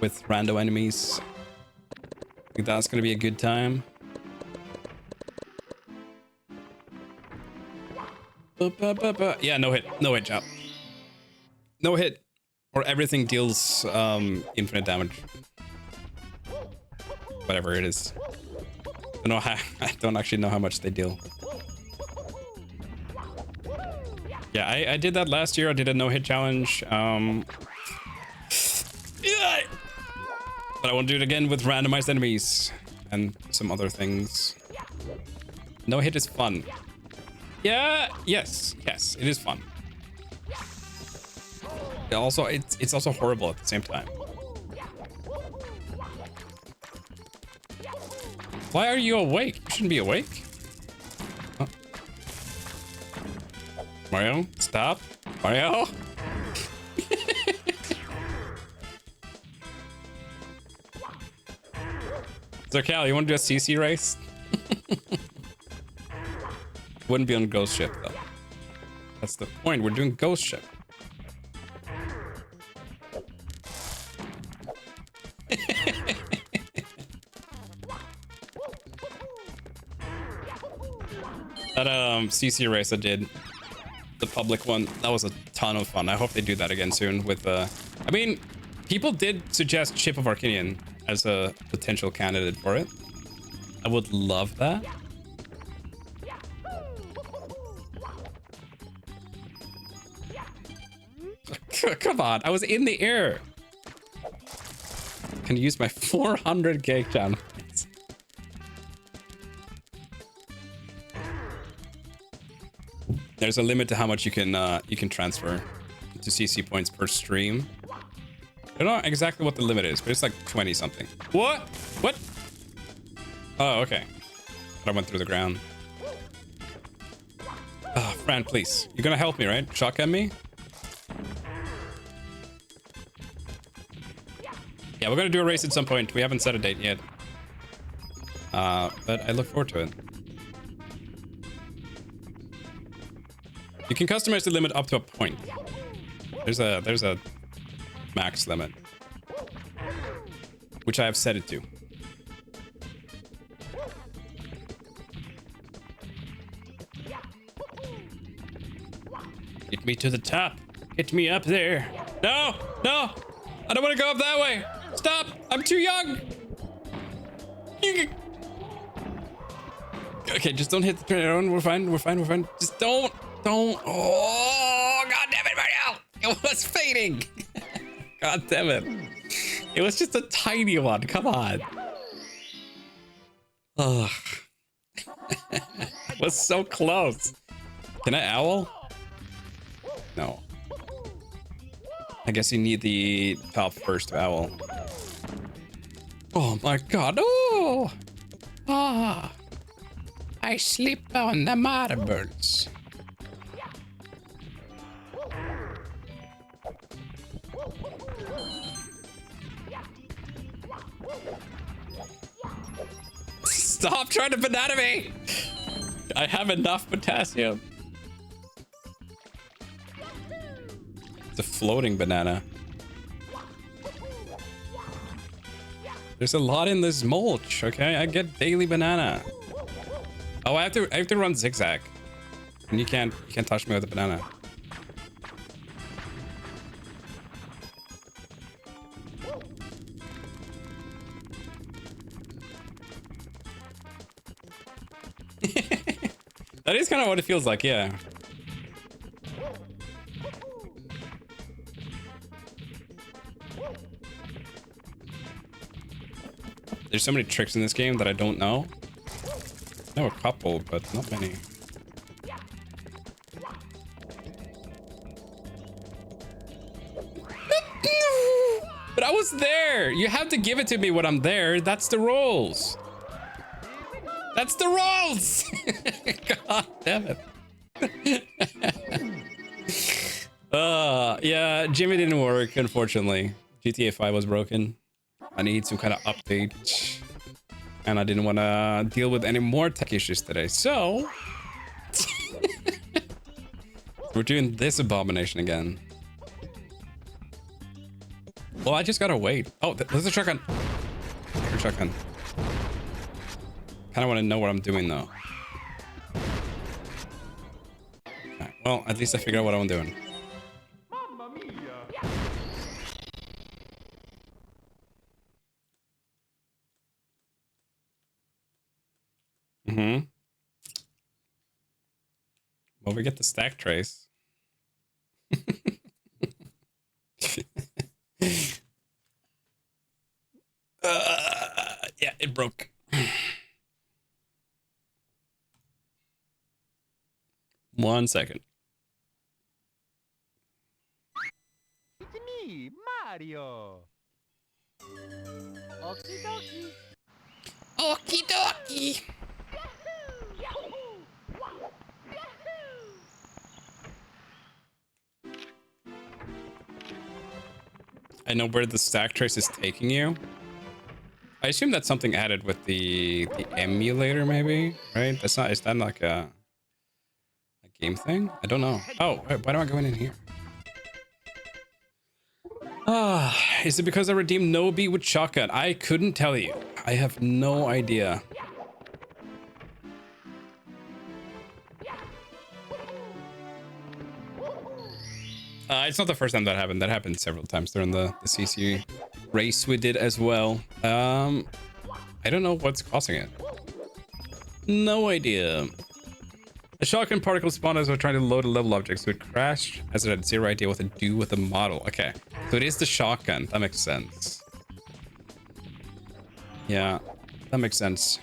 with rando enemies. I think that's gonna be a good time. Yeah, no hit job. No hit, or everything deals infinite damage. Whatever it is. I don't actually know how much they deal. Yeah, I did that last year. I did a no-hit challenge. Yeah. But I want to do it again with randomized enemies and some other things. No hit is fun. Yeah, yes, it is fun. Also, it's also horrible at the same time. Why are you awake? You shouldn't be awake. Huh? Mario, stop. Mario. So Cal, you want to do a CC race? Wouldn't be on Ghost Ship though. That's the point. We're doing Ghost Ship. That CC race I did, the public one, that was a ton of fun. I hope they do that again soon with I mean, people did suggest Chip of Arcadian as a potential candidate for it. I would love that. Come on, I was in the air. Can use my 400 cake jam. There's a limit to how much you can transfer to CC points per stream. I don't know exactly what the limit is, but it's like 20 something. What? What? Oh, okay. But I went through the ground. Oh, Fran, please. You're gonna help me, right? Shotgun me? Yeah, we're gonna do a race at some point. We haven't set a date yet. But I look forward to it. You can customize the limit up to a point. There's a max limit, which I have set it to. Get me to the top. Get me up there. No, no, I don't want to go up that way. Stop, I'm too young. Okay, just don't hit the turn. We're fine. Just don't. Oh, god damn it, Mario! It was fading. God damn it. It was just a tiny one. Come on. Ugh. It was so close. Can I owl? No. I guess you need the top first to owl. Oh my god. Oh! Ah. I sleep on the marbles. Stop trying to banana me! I have enough potassium. It's a floating banana. There's a lot in this mulch, okay? I get daily banana. Oh, I have to run zigzag. And you can't touch me with a banana. That is kind of what it feels like, yeah. There's so many tricks in this game that I don't know. I know a couple, but not many. But I was there. You have to give it to me when I'm there. That's the rules. That's the rules. God damn it. Yeah, Jimmy didn't work, unfortunately. GTA 5 was broken. I need some kind of update. And I didn't want to deal with any more tech issues today. So we're doing this abomination again. Well, I just gotta wait. Oh, there's a shotgun. There's a shotgun. Kind of want to know what I'm doing though. Right, well, at least I figured out what I'm doing.
Mamma mia!
Mm-hmm. Well, we get the stack trace. Yeah, it broke. One second.
It's me, Mario. Okie dokie.
Okie dokie. I know where the stack trace is taking you. I assume that's something added with the emulator, maybe, right? That's not. Is that like a game thing? I don't know. Oh, wait, why am I going in here? Ah, is it because I redeemed Nobi with shotgun? I couldn't tell you. I have no idea. It's not the first time that happened. That happened several times during the CC race we did as well. I don't know what's causing it. No idea. A shotgun particle spawned as we're trying to load a level object, so it crashed as it had zero idea what to do with the model. Okay, so it is the shotgun. That makes sense. Yeah, that makes sense.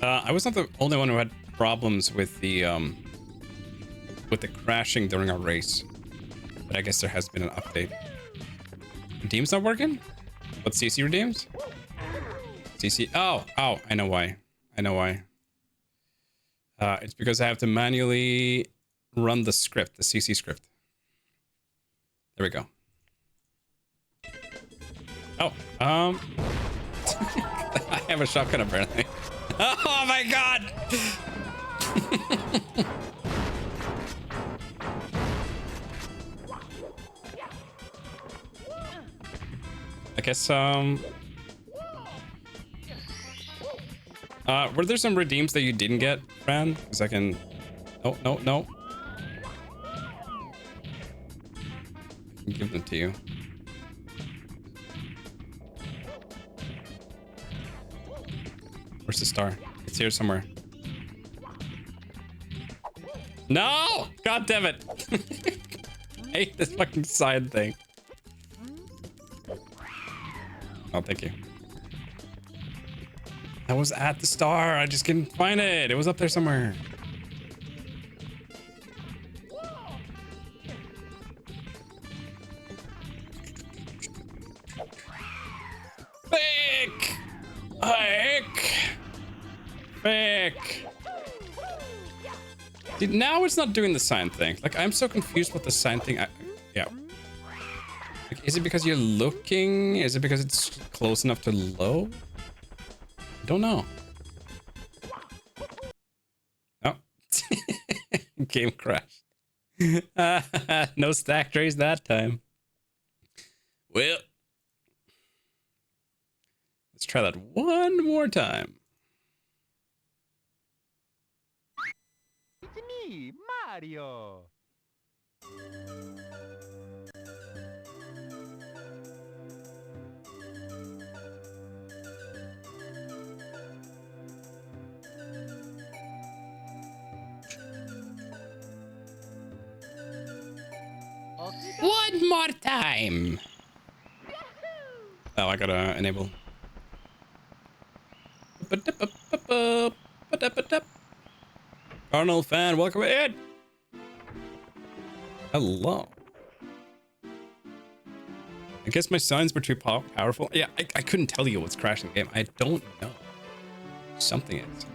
I was not the only one who had problems with the crashing during our race, but I guess there has been an update. Redeem's not working? What, CC redeems? CC. Oh, I know why. It's because I have to manually run the script, the CC script. There we go. Oh, I have a shotgun apparently. Oh my god! I guess, were there some redeems that you didn't get, Fran? Because I can... No, no, no. I can give them to you. Where's the star? It's here somewhere. No! God damn it! I hate this fucking side thing. Oh, thank you. I was at the star. I just couldn't find it. It was up there somewhere. Fake! Fake! Fake! Dude, now it's not doing the sign thing. Like, I'm so confused with the sign thing. Yeah. Like, is it because you're looking? Is it because it's close enough to low? I don't know. Oh. Game crashed. No stack trays that time. Well. Let's try that one more time.
It's me, Mario.
One more time. Oh, I gotta enable. Arnold fan, welcome in. Hello. I guess my signs were too powerful. Yeah, I couldn't tell you what's crashing the game. I don't know. Something is.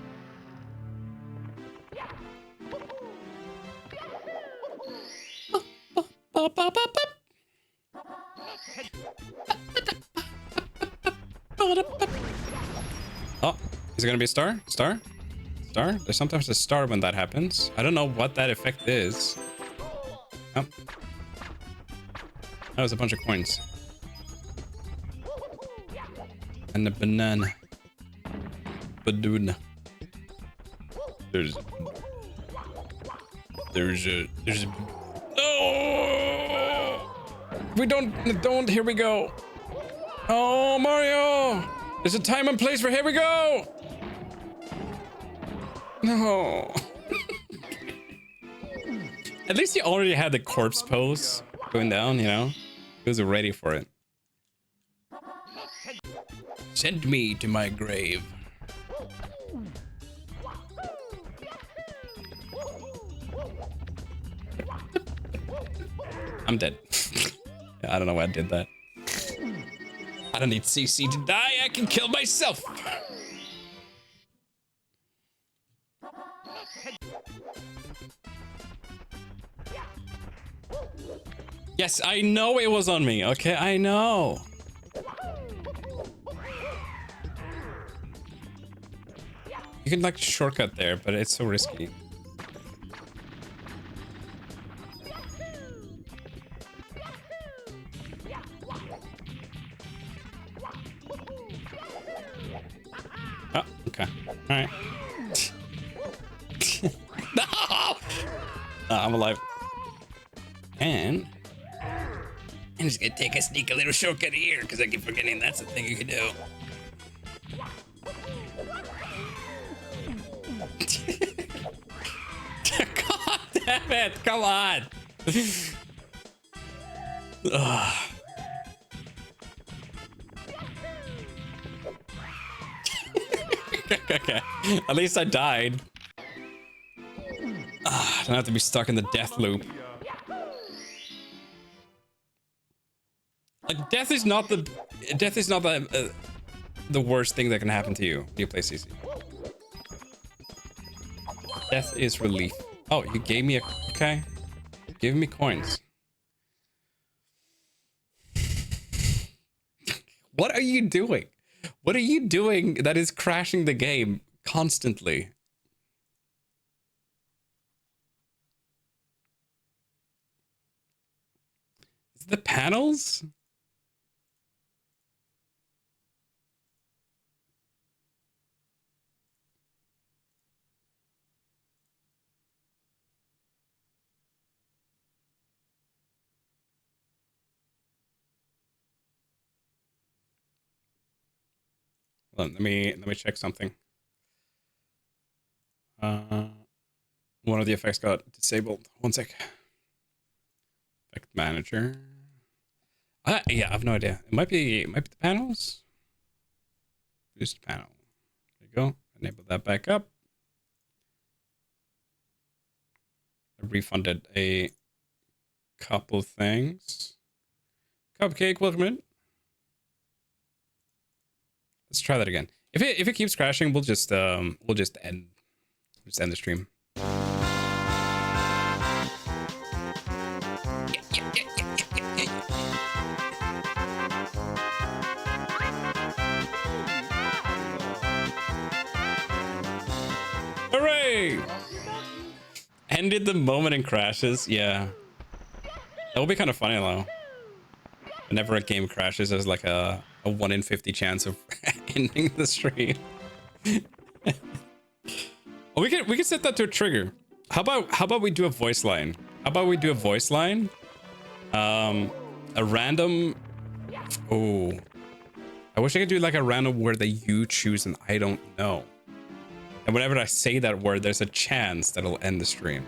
Oh, is it gonna be a star? Star? Star? There's sometimes a star when that happens. I don't know what that effect is. Oh. That was a bunch of coins. And a banana. Baduna. There's a... Oh! We don't, here we go. Oh, Mario! There's a time and place for here we go! No. At least you already had the corpse pose going down, you know? He was ready for it. Send me to my grave. I'm dead. I don't know why I did that. I don't need CC to die. I can kill myself. Yes, I know it was on me. Okay, I know. You can like shortcut there, but it's so risky. Oh, okay. All right. No! I'm alive. And I'm just gonna take a sneaky little shortcut here because I keep forgetting that's the thing you can do. God damn it! Come on. Ugh. Okay. At least I died. I don't have to be stuck in the death loop. Like death is not the worst thing that can happen to you when you play CC. Death is relief. Oh, you gave me a... Okay. Give me coins. What are you doing? What are you doing that is crashing the game constantly? Is it the panels? Hold on, let me check something. One of the effects got disabled. One sec. Effect manager. Yeah, I have no idea. It might be the panels. Boost panel. There you go. Enable that back up. I refunded a couple things. Cupcake, welcome in. Let's try that again. If it keeps crashing, we'll just end the stream. Hooray! Ended the moment and crashes. Yeah, that would be kind of funny though. Whenever a game crashes, there's like a 1 in 50 chance of ending the stream. Oh, we can set that to a trigger. How about we do a voice line? How about we do a voice line? A random. Oh, I wish I could do like a random word that you choose and I don't know. And whenever I say that word, there's a chance that it'll end the stream.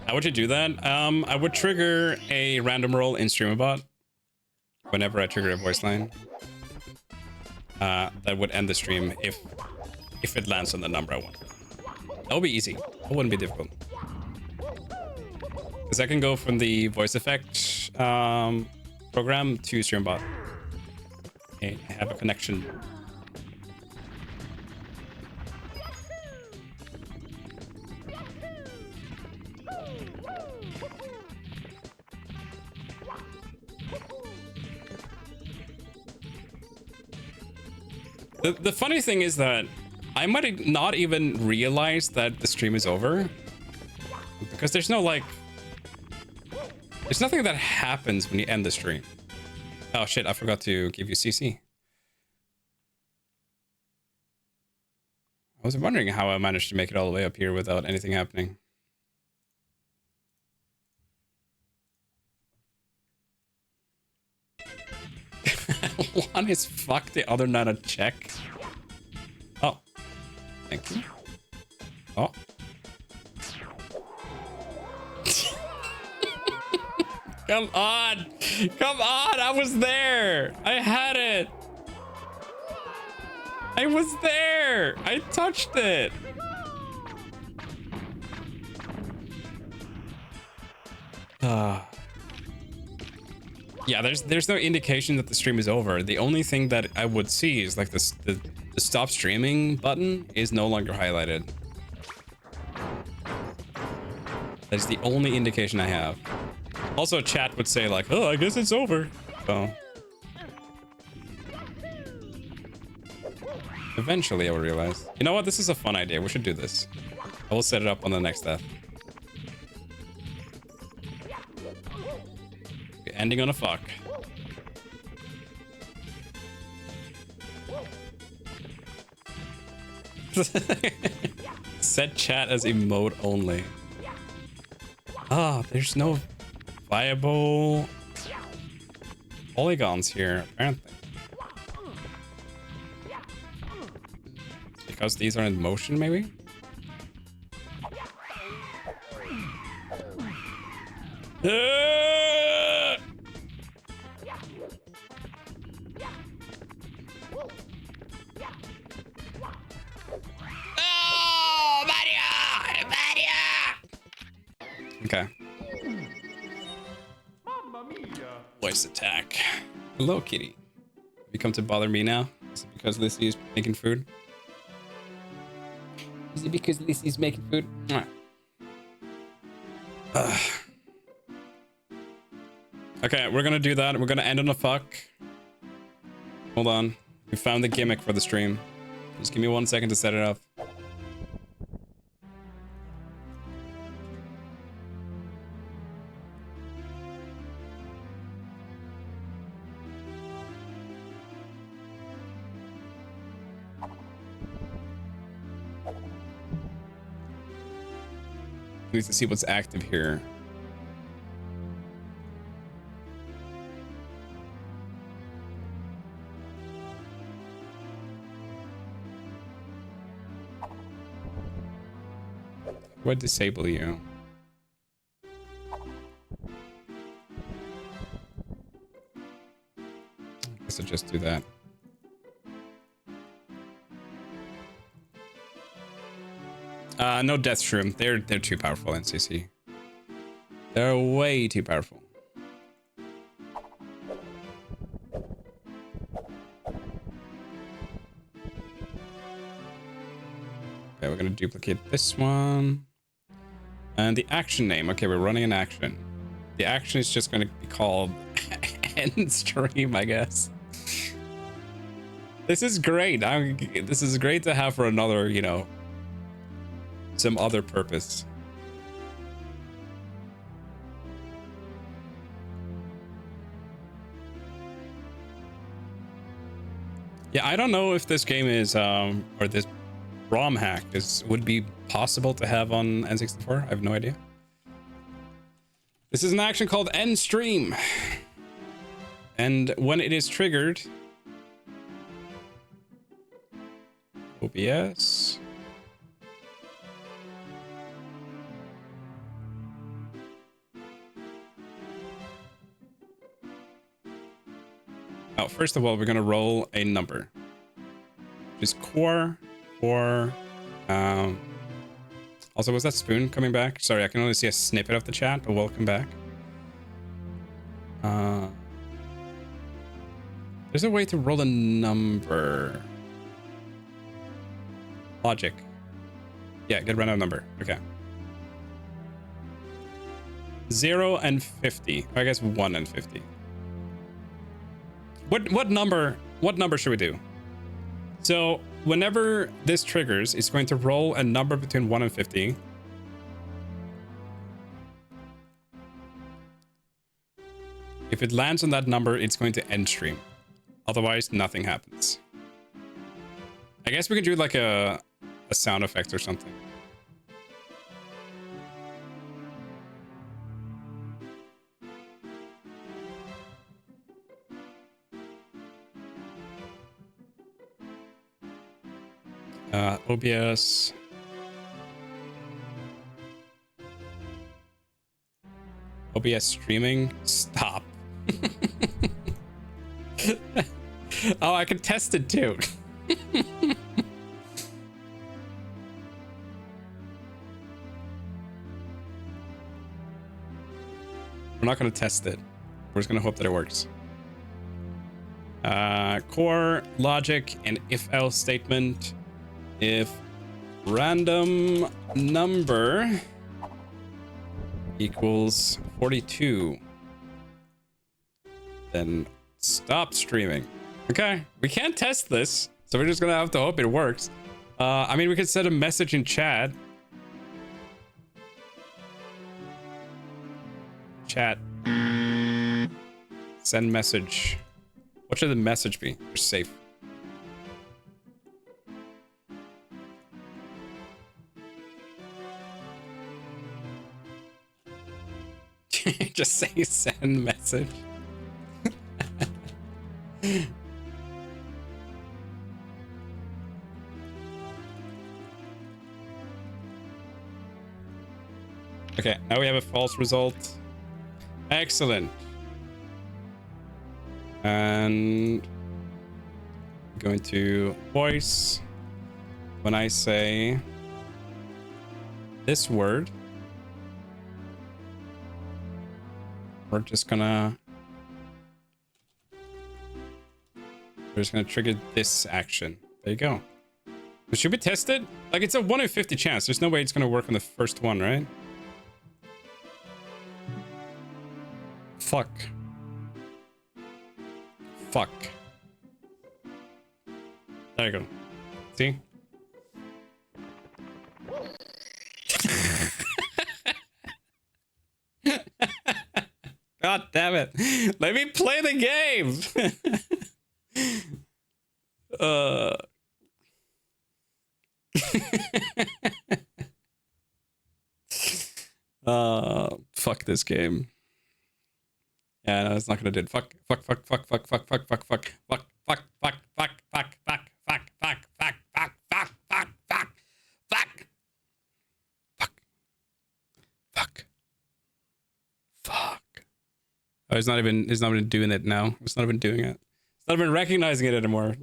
How would you do that? I would trigger a random roll in StreamerBot whenever I trigger a voice line. That would end the stream if it lands on the number I want. That would be easy. That wouldn't be difficult. Because I can go from the voice effect program to StreamerBot. Okay, I have a connection. The funny thing is that I might not even realize that the stream is over because there's no like, there's nothing that happens when you end the stream. Oh shit, I forgot to give you CC. I was wondering how I managed to make it all the way up here without anything happening. One is fuck, the other not a check. Oh, thank you. Oh. Come on. Come on. I was there. I had it. I was there. I touched it. Yeah, there's no indication that the stream is over. The only thing that I would see is like the stop streaming button is no longer highlighted. That's the only indication I have. Also, chat would say like, "Oh, I guess it's over." So eventually, I will realize. You know what? This is a fun idea. We should do this. I will set it up on the next death. Ending on a fuck. Set chat as emote only. Ah, there's no viable polygons here, apparently. Because these are in motion, maybe? Oh, Mario! Mario! Okay. Voice attack. Hello, kitty. Have you come to bother me now? Is it because Lizzie is making food? Is it because Lizzie's making food? Ugh. Okay, we're gonna do that. We're gonna end on a fuck. Hold on. We found the gimmick for the stream. Just give me 1 second to set it up. We need to see what's active here. What disable you? I guess I'll just do that. No Death Shroom. They're too powerful, NCC. They're way too powerful. Okay, we're gonna duplicate this one. And the action name. Okay, we're running an action. The action is just gonna be called End Stream, I guess. This is great. This is great to have for another, you know, some other purpose. Yeah, I don't know if this game is or this ROM hack would be possible to have on N64. I have no idea. This is an action called End Stream. And when it is triggered, OBS. Oh, first of all, we're gonna roll a number. Just core. Also, was that Spoon coming back? Sorry, I can only see a snippet of the chat, but welcome back. There's a way to roll a number. Logic. Yeah, get random number. Okay. 0 and 50. I guess 1 and 50. What number should we do? So whenever this triggers, it's going to roll a number between 1 and 50. If it lands on that number, it's going to end stream. Otherwise, nothing happens. I guess we could do like a sound effect or something. OBS. OBS streaming. Stop. Oh, I can test it too. We're not going to test it. We're just going to hope that it works. Core, logic, and if-else statement. If random number equals 42, then stop streaming. Okay, we can't test this, so we're just gonna have to hope it works. I mean, we could set a message in chat. Chat. Send message. What should the message be? We're safe. Just say send message. Okay, now we have a false result. Excellent. And I'm going to voice when I say this word. We're just gonna trigger this action. There you go. Should we test it? Like, it's a 1 in 50 chance. There's no way it's gonna work on the first one, right? Fuck. Fuck. There you go. See? God damn it. Let me play the game. Fuck this game. Yeah, no, it's not gonna do it. Fuck. Oh, it's not even doing it now. It's not even doing it. It's not even recognizing it anymore.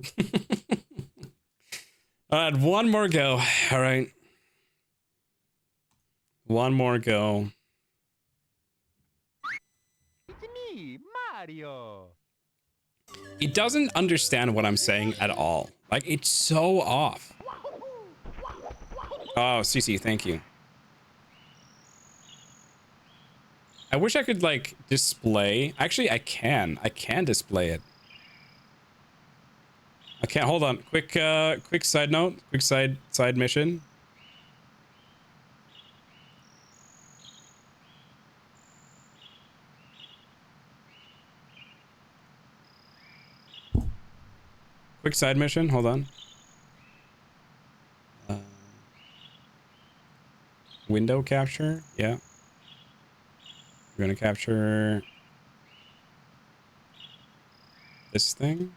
All right, one more go. All right. One more go.
It's me, Mario.
It doesn't understand what I'm saying at all. Like, it's so off. Oh, CC, thank you. I wish I could, like, display. Actually, I can. I can display it. I can't. Hold on. Quick side note. Quick side mission. Quick side mission. Hold on. Window capture. Yeah. We're gonna capture this thing.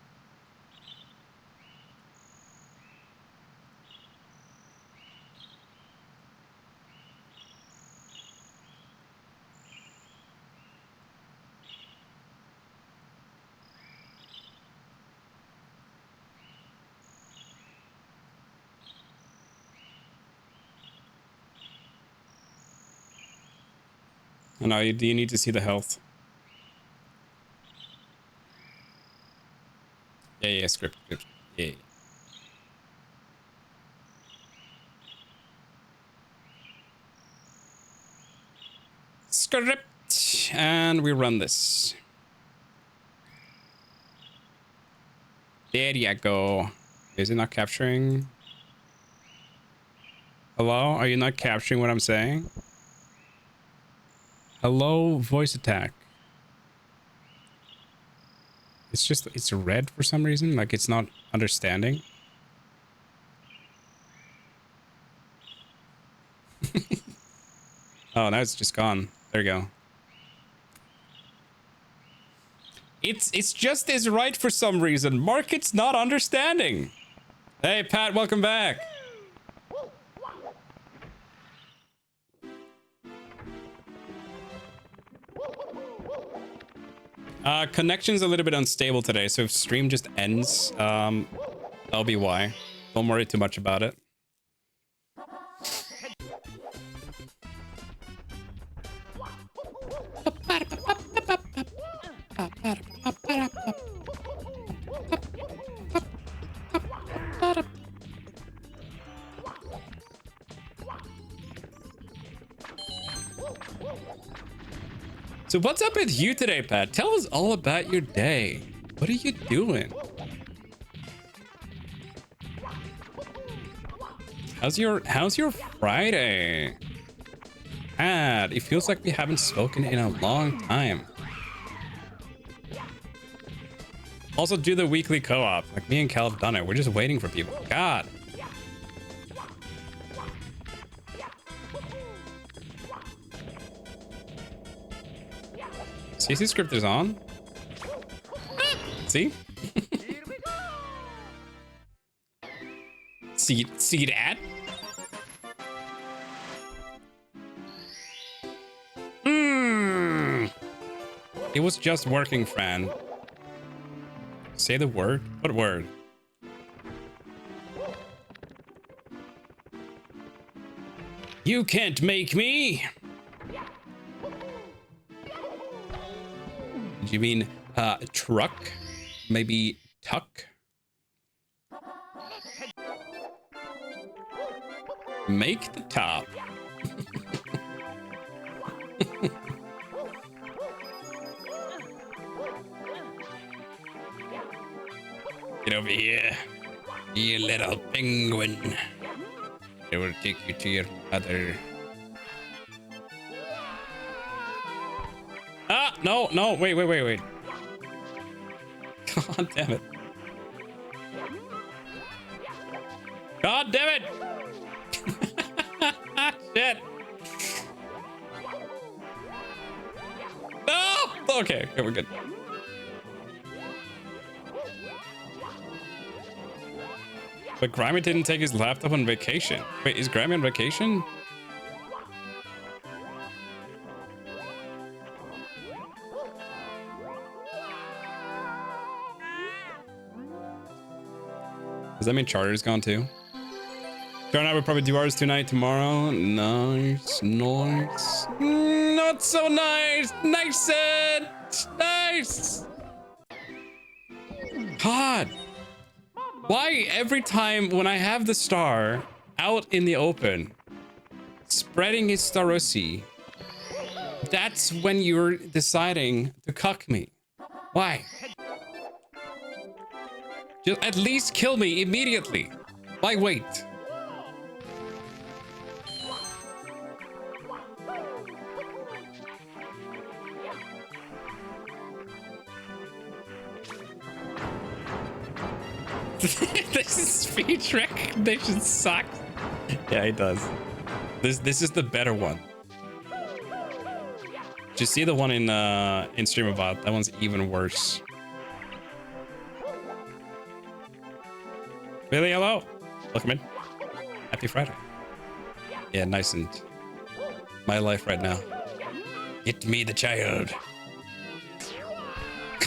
No, you need to see the health. Yeah, script. Yeah. Script, and we run this. There you go. Is it not capturing? Hello? Are you not capturing what I'm saying? Hello, voice attack. It's red for some reason. Like, it's not understanding. Oh, now it's just gone. There you go. It's just is right for some reason. Market's not understanding. Hey, Pat, welcome back. Connection's a little bit unstable today, so if stream just ends, that'll be why. Don't worry too much about it. So what's up with you today, Pat? Tell us all about your day. What are you doing? How's your Friday? Pat, it feels like we haven't spoken in a long time. Also, do the weekly co-op. Like, me and Cal have done it. We're just waiting for people. God. CC script is on. See? see that? It was just working, Fran. Say the word? What word? You can't make me! Did you mean truck? Maybe tuck? Make the top. Get over here, you little penguin. It will take you to your mother. Ah, no, no, wait. God damn it. God damn it! Shit. No! Okay, we're good. But Grimy didn't take his laptop on vacation. Wait, is Grimy on vacation? Does that mean Charter's gone too? Charter and I would probably do ours tonight, tomorrow. Nice. Not so nice. Nice. God. Why every time when I have the star out in the open, spreading his starosi, that's when you're deciding to cuck me? Why? Just at least kill me immediately. Why wait? This is speech recognition sucks. Yeah, it does. This is the better one. Did you see the one in Streamabot? That one's even worse. Really? Hello? Welcome in. Happy Friday. Yeah, nice and my life right now. Get me the child.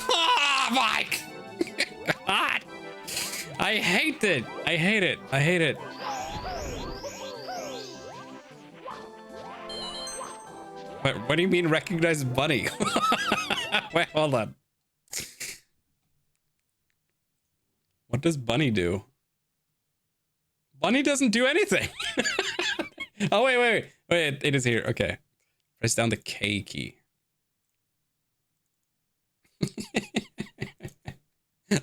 Oh my God! I hate it. What do you mean recognize Bunny? Wait, hold on. What does Bunny do? Bunny doesn't do anything. Oh, wait. It is here. Okay. Press down the K key.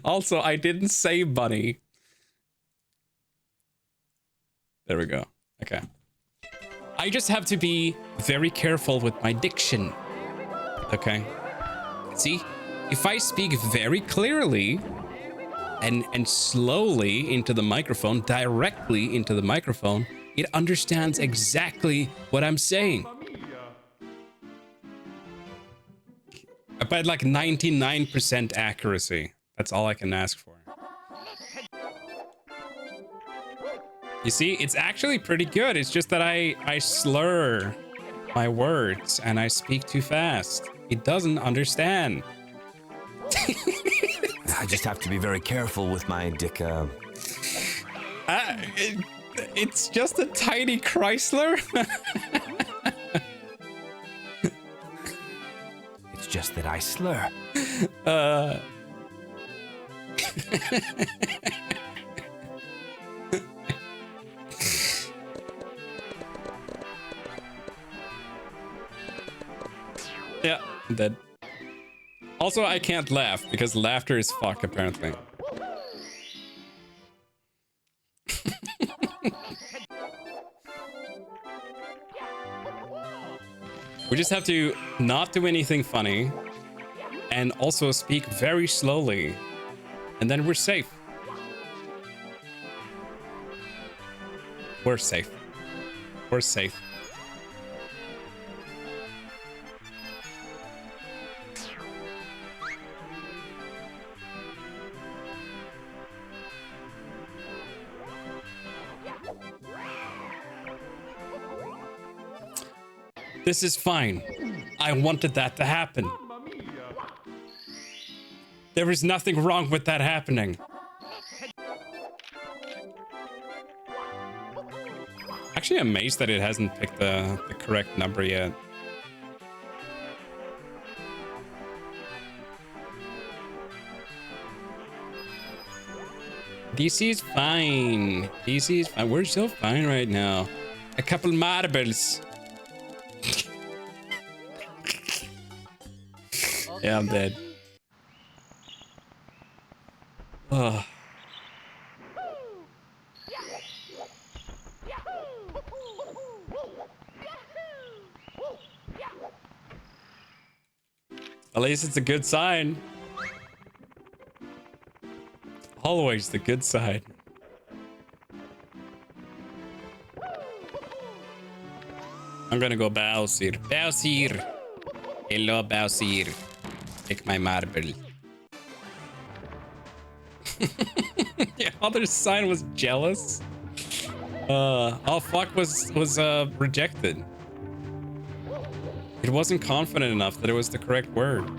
Also, I didn't say Bunny. There we go. Okay. I just have to be very careful with my diction. Okay. See, if I speak very clearly and slowly into the microphone, directly into the microphone, it understands exactly what I'm saying. About like 99% accuracy. That's all I can ask for. You see, it's actually pretty good. It's just that I slur my words and I speak too fast. It doesn't understand.
I just have to be very careful with my dick.
It's just a tiny Chrysler.
It's just that I slur.
Yeah, I'm dead. Also, I can't laugh because laughter is fuck, apparently. We just have to not do anything funny and also speak very slowly, and then we're safe. We're safe. We're safe. This is fine. I wanted that to happen. There is nothing wrong with that happening. Actually amazed that it hasn't picked the correct number yet. DC is fine. DC is fine. We're so fine right now. A couple marbles. Yeah, I'm dead. Oh. At least it's a good sign. Always the good side. I'm gonna go Bowser. Bowser! Hello, Bowser. Take my marble. The other sign was jealous. Oh fuck was rejected. It wasn't confident enough that it was the correct word.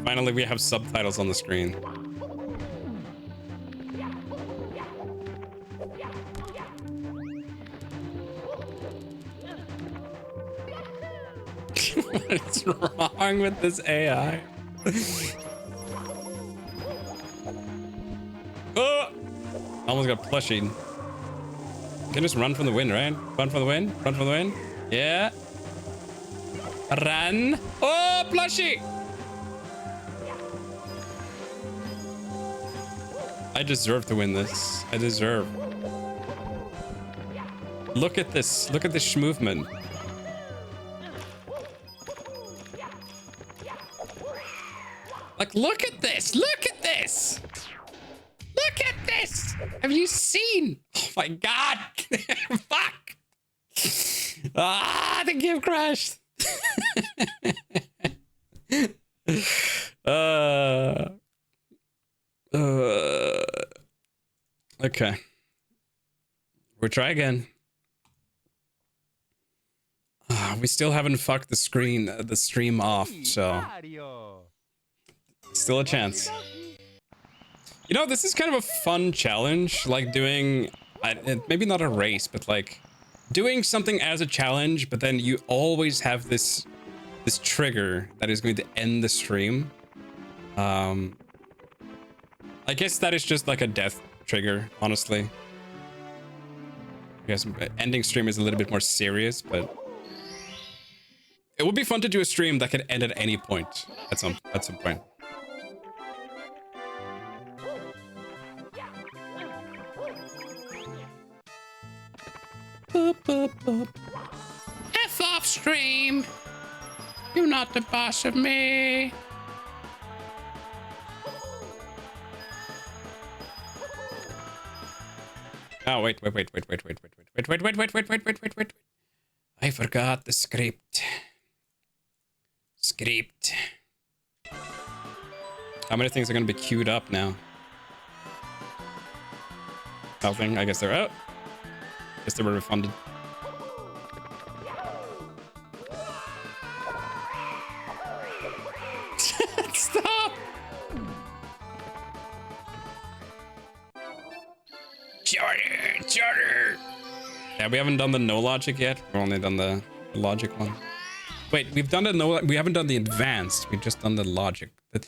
Finally, we have subtitles on the screen. What is wrong with this AI? Oh! Almost got plushie. You can just run from the wind, right? Run from the wind? Run from the wind? Yeah. Run. Oh, plushie! I deserve to win this. I deserve. Look at this. Look at this movement. Like, look at this. Look at this. Look at this. Have you seen? Oh my god. Fuck. Ah, the game crashed. Okay. We'll try again. We still haven't fucked the stream off, so still a chance. You know, this is kind of a fun challenge, like doing, maybe not a race, but like doing something as a challenge, but then you always have this trigger that is going to end the stream. I guess that is just like a death trigger, honestly. I guess ending stream is a little bit more serious, but it would be fun to do a stream that could end at any point at some point. Boop, boop, boop. F off, stream. You're not the boss of me. Oh, wait. I forgot the script. How many things are going to be queued up now? Nothing. I guess they're out. Guess they were refunded. Stop! Charter! Yeah, we haven't done the no logic yet. We've only done the logic one. Wait, we've done the no. We haven't done the advanced. We've just done the logic.